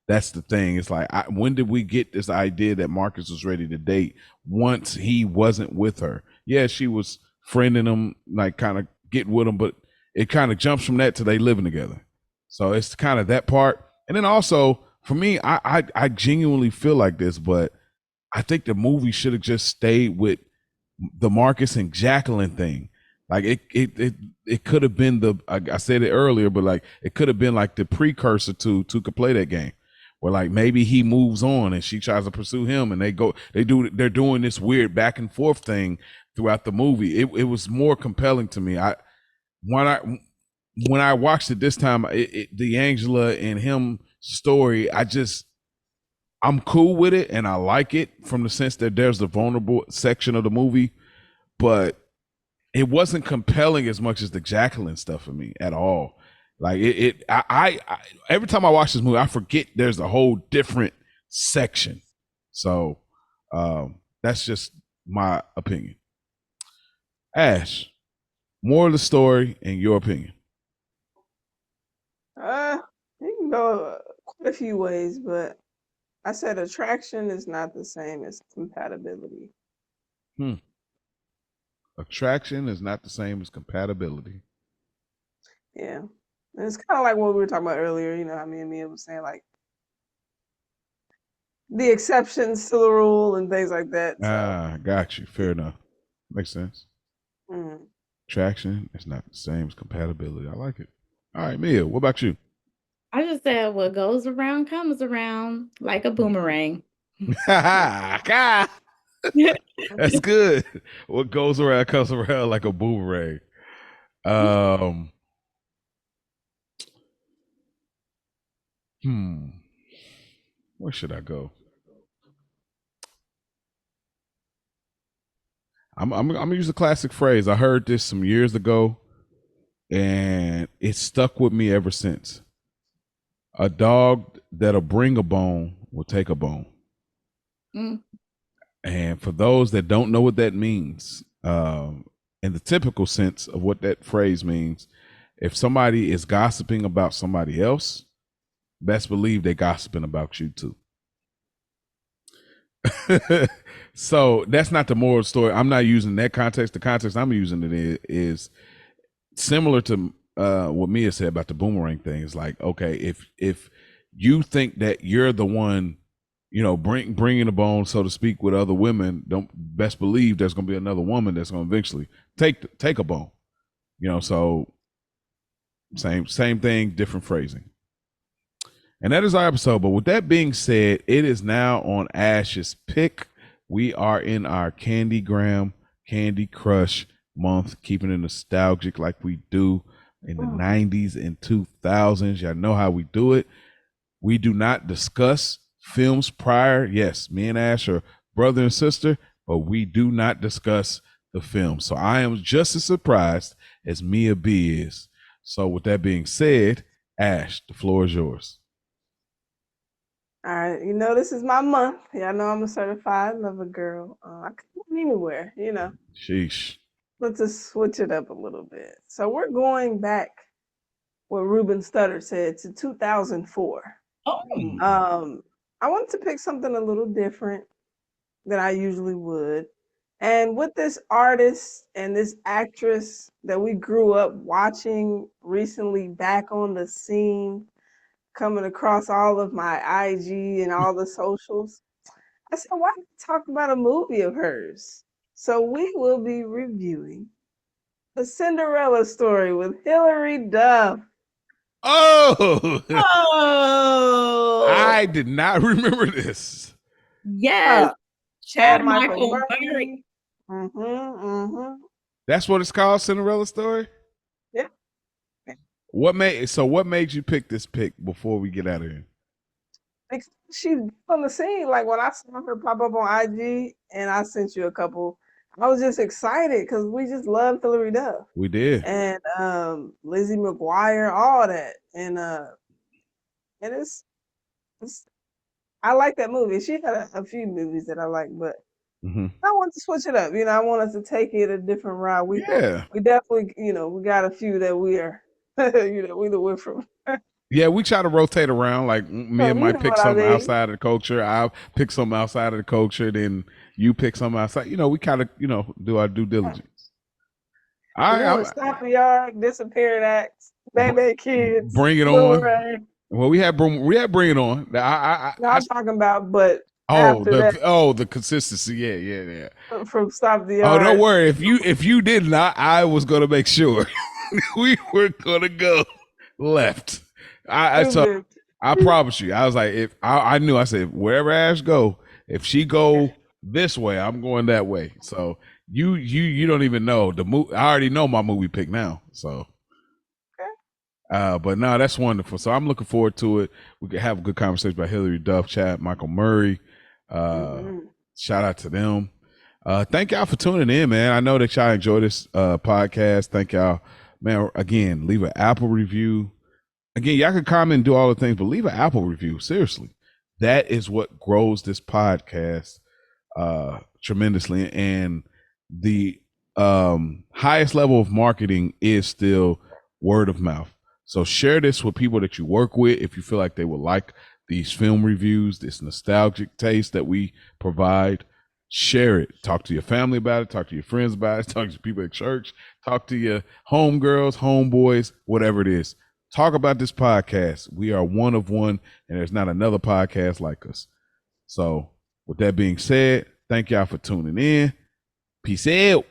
that's the thing. It's like, when did we get this idea that Marcus was ready to date once he wasn't with her? Yeah, she was friending him, like kind of getting with him, but it kind of jumps from that to they living together. So it's kind of that part. And then also for me, I genuinely feel like this, but I think the movie should have just stayed with the Marcus and Jacqueline thing. Like it could have been I said it earlier, but like it could have been like the precursor to could play that game. Where like maybe he moves on and she tries to pursue him and they're doing this weird back and forth thing throughout the movie. It was more compelling to me. When I watched it this time, the Angela and him story, I'm cool with it and I like it from the sense that there's the vulnerable section of the movie, but it wasn't compelling as much as the Jacqueline stuff for me at all. Like I every time I watch this movie, I forget there's a whole different section. So that's just my opinion. Ash, more of the story in your opinion. You can go quite a few ways, but I said attraction is not the same as compatibility. Attraction is not the same as compatibility. Yeah. And it's kind of like what we were talking about earlier, you know, how me and Mia was saying, like, the exceptions to the rule and things like that. So. Got you. Fair enough. Makes sense. Mm. Attraction is not the same as compatibility. I like it. All right, Mia, what about you? I just said what goes around comes around like a boomerang. That's good. What goes around comes around like a boomerang. Where should I go? I'm gonna use a classic phrase. I heard this some years ago, and it stuck with me ever since. A dog that'll bring a bone will take a bone. Mm. And for those that don't know what that means, in the typical sense of what that phrase means, if somebody is gossiping about somebody else, best believe they're gossiping about you too. So that's not the moral story. I'm not using that context. The context I'm using it is similar to what Mia said about the boomerang thing. It's like, okay, if you think that you're the one, you know, bringing the bone, so to speak, with other women, don't best believe there's going to be another woman that's going to eventually take a bone. You know, so same thing, different phrasing. And that is our episode. But with that being said, it is now on Ash's pick. We are in our Candy Crush month, keeping it nostalgic like we do in the 90s and 2000s. Y'all know how we do it. We do not discuss films prior. Yes, me and Ash are brother and sister, but we do not discuss the film. So I am just as surprised as Mia B is. So with that being said, Ash, the floor is yours. All right, you know, this is my month. Y'all know I'm a certified lover girl. I could go anywhere, you know. Sheesh. Let's just switch it up a little bit. So we're going back, what Ruben Studdard said, to 2004. I wanted to pick something a little different than I usually would. And with this artist and this actress that we grew up watching recently back on the scene, coming across all of my IG and all the socials, I said, why not talk about a movie of hers? So we will be reviewing The Cinderella Story with Hilary Duff. Oh, Oh, I did not remember this. yes, Chad Chad Michael Michael Murray. Murray. That's what it's called, Cinderella Story? Yeah. What made you pick this pick before we get out of here? She's on the scene. Like when I saw her pop up on IG, and I sent you a couple. I was just excited because we just love Hilary Duff We did. and Lizzie McGuire, all that, and it's I like that movie. She had a few movies that I like, but I want to switch it up. I want us to take it a different route. Yeah. We definitely, we got a few that we are, we the went from. Yeah, we try to rotate around. Like me and Mike pick what I something mean. outside of the culture. I pick something outside of the culture. Then you pick something outside. We kind of, do our due diligence. Stop the Yard, Disappearing Acts, Baby Kids, Bring It On. Boomerang. Well, we had Bring It On. I'm talking about, but the consistency. Yeah. From Stop the Yard. Oh, don't worry. If you didn't, I was gonna make sure we were gonna go left. So I promise you, I was like, if I knew, I said, wherever Ash go, if she go this way, I'm going that way. So you don't even know the movie. I already know my movie pick now. So, but no, that's wonderful. So I'm looking forward to it. We could have a good conversation about Hilary Duff, Chad, Michael Murray. Shout out to them. Thank y'all for tuning in, man. I know that y'all enjoy this podcast. Thank y'all, man. Again, leave an Apple review. Again, y'all can comment and do all the things, but leave an Apple review. Seriously, that is what grows this podcast tremendously. And the highest level of marketing is still word of mouth. So share this with people that you work with if you feel like they would like these film reviews, this nostalgic taste that we provide. Share it. Talk to your family about it. Talk to your friends about it. Talk to people at church. Talk to your homegirls, homeboys, whatever it is. Talk about this podcast. We are one of one, and there's not another podcast like us. So with that being said, thank y'all for tuning in. Peace out.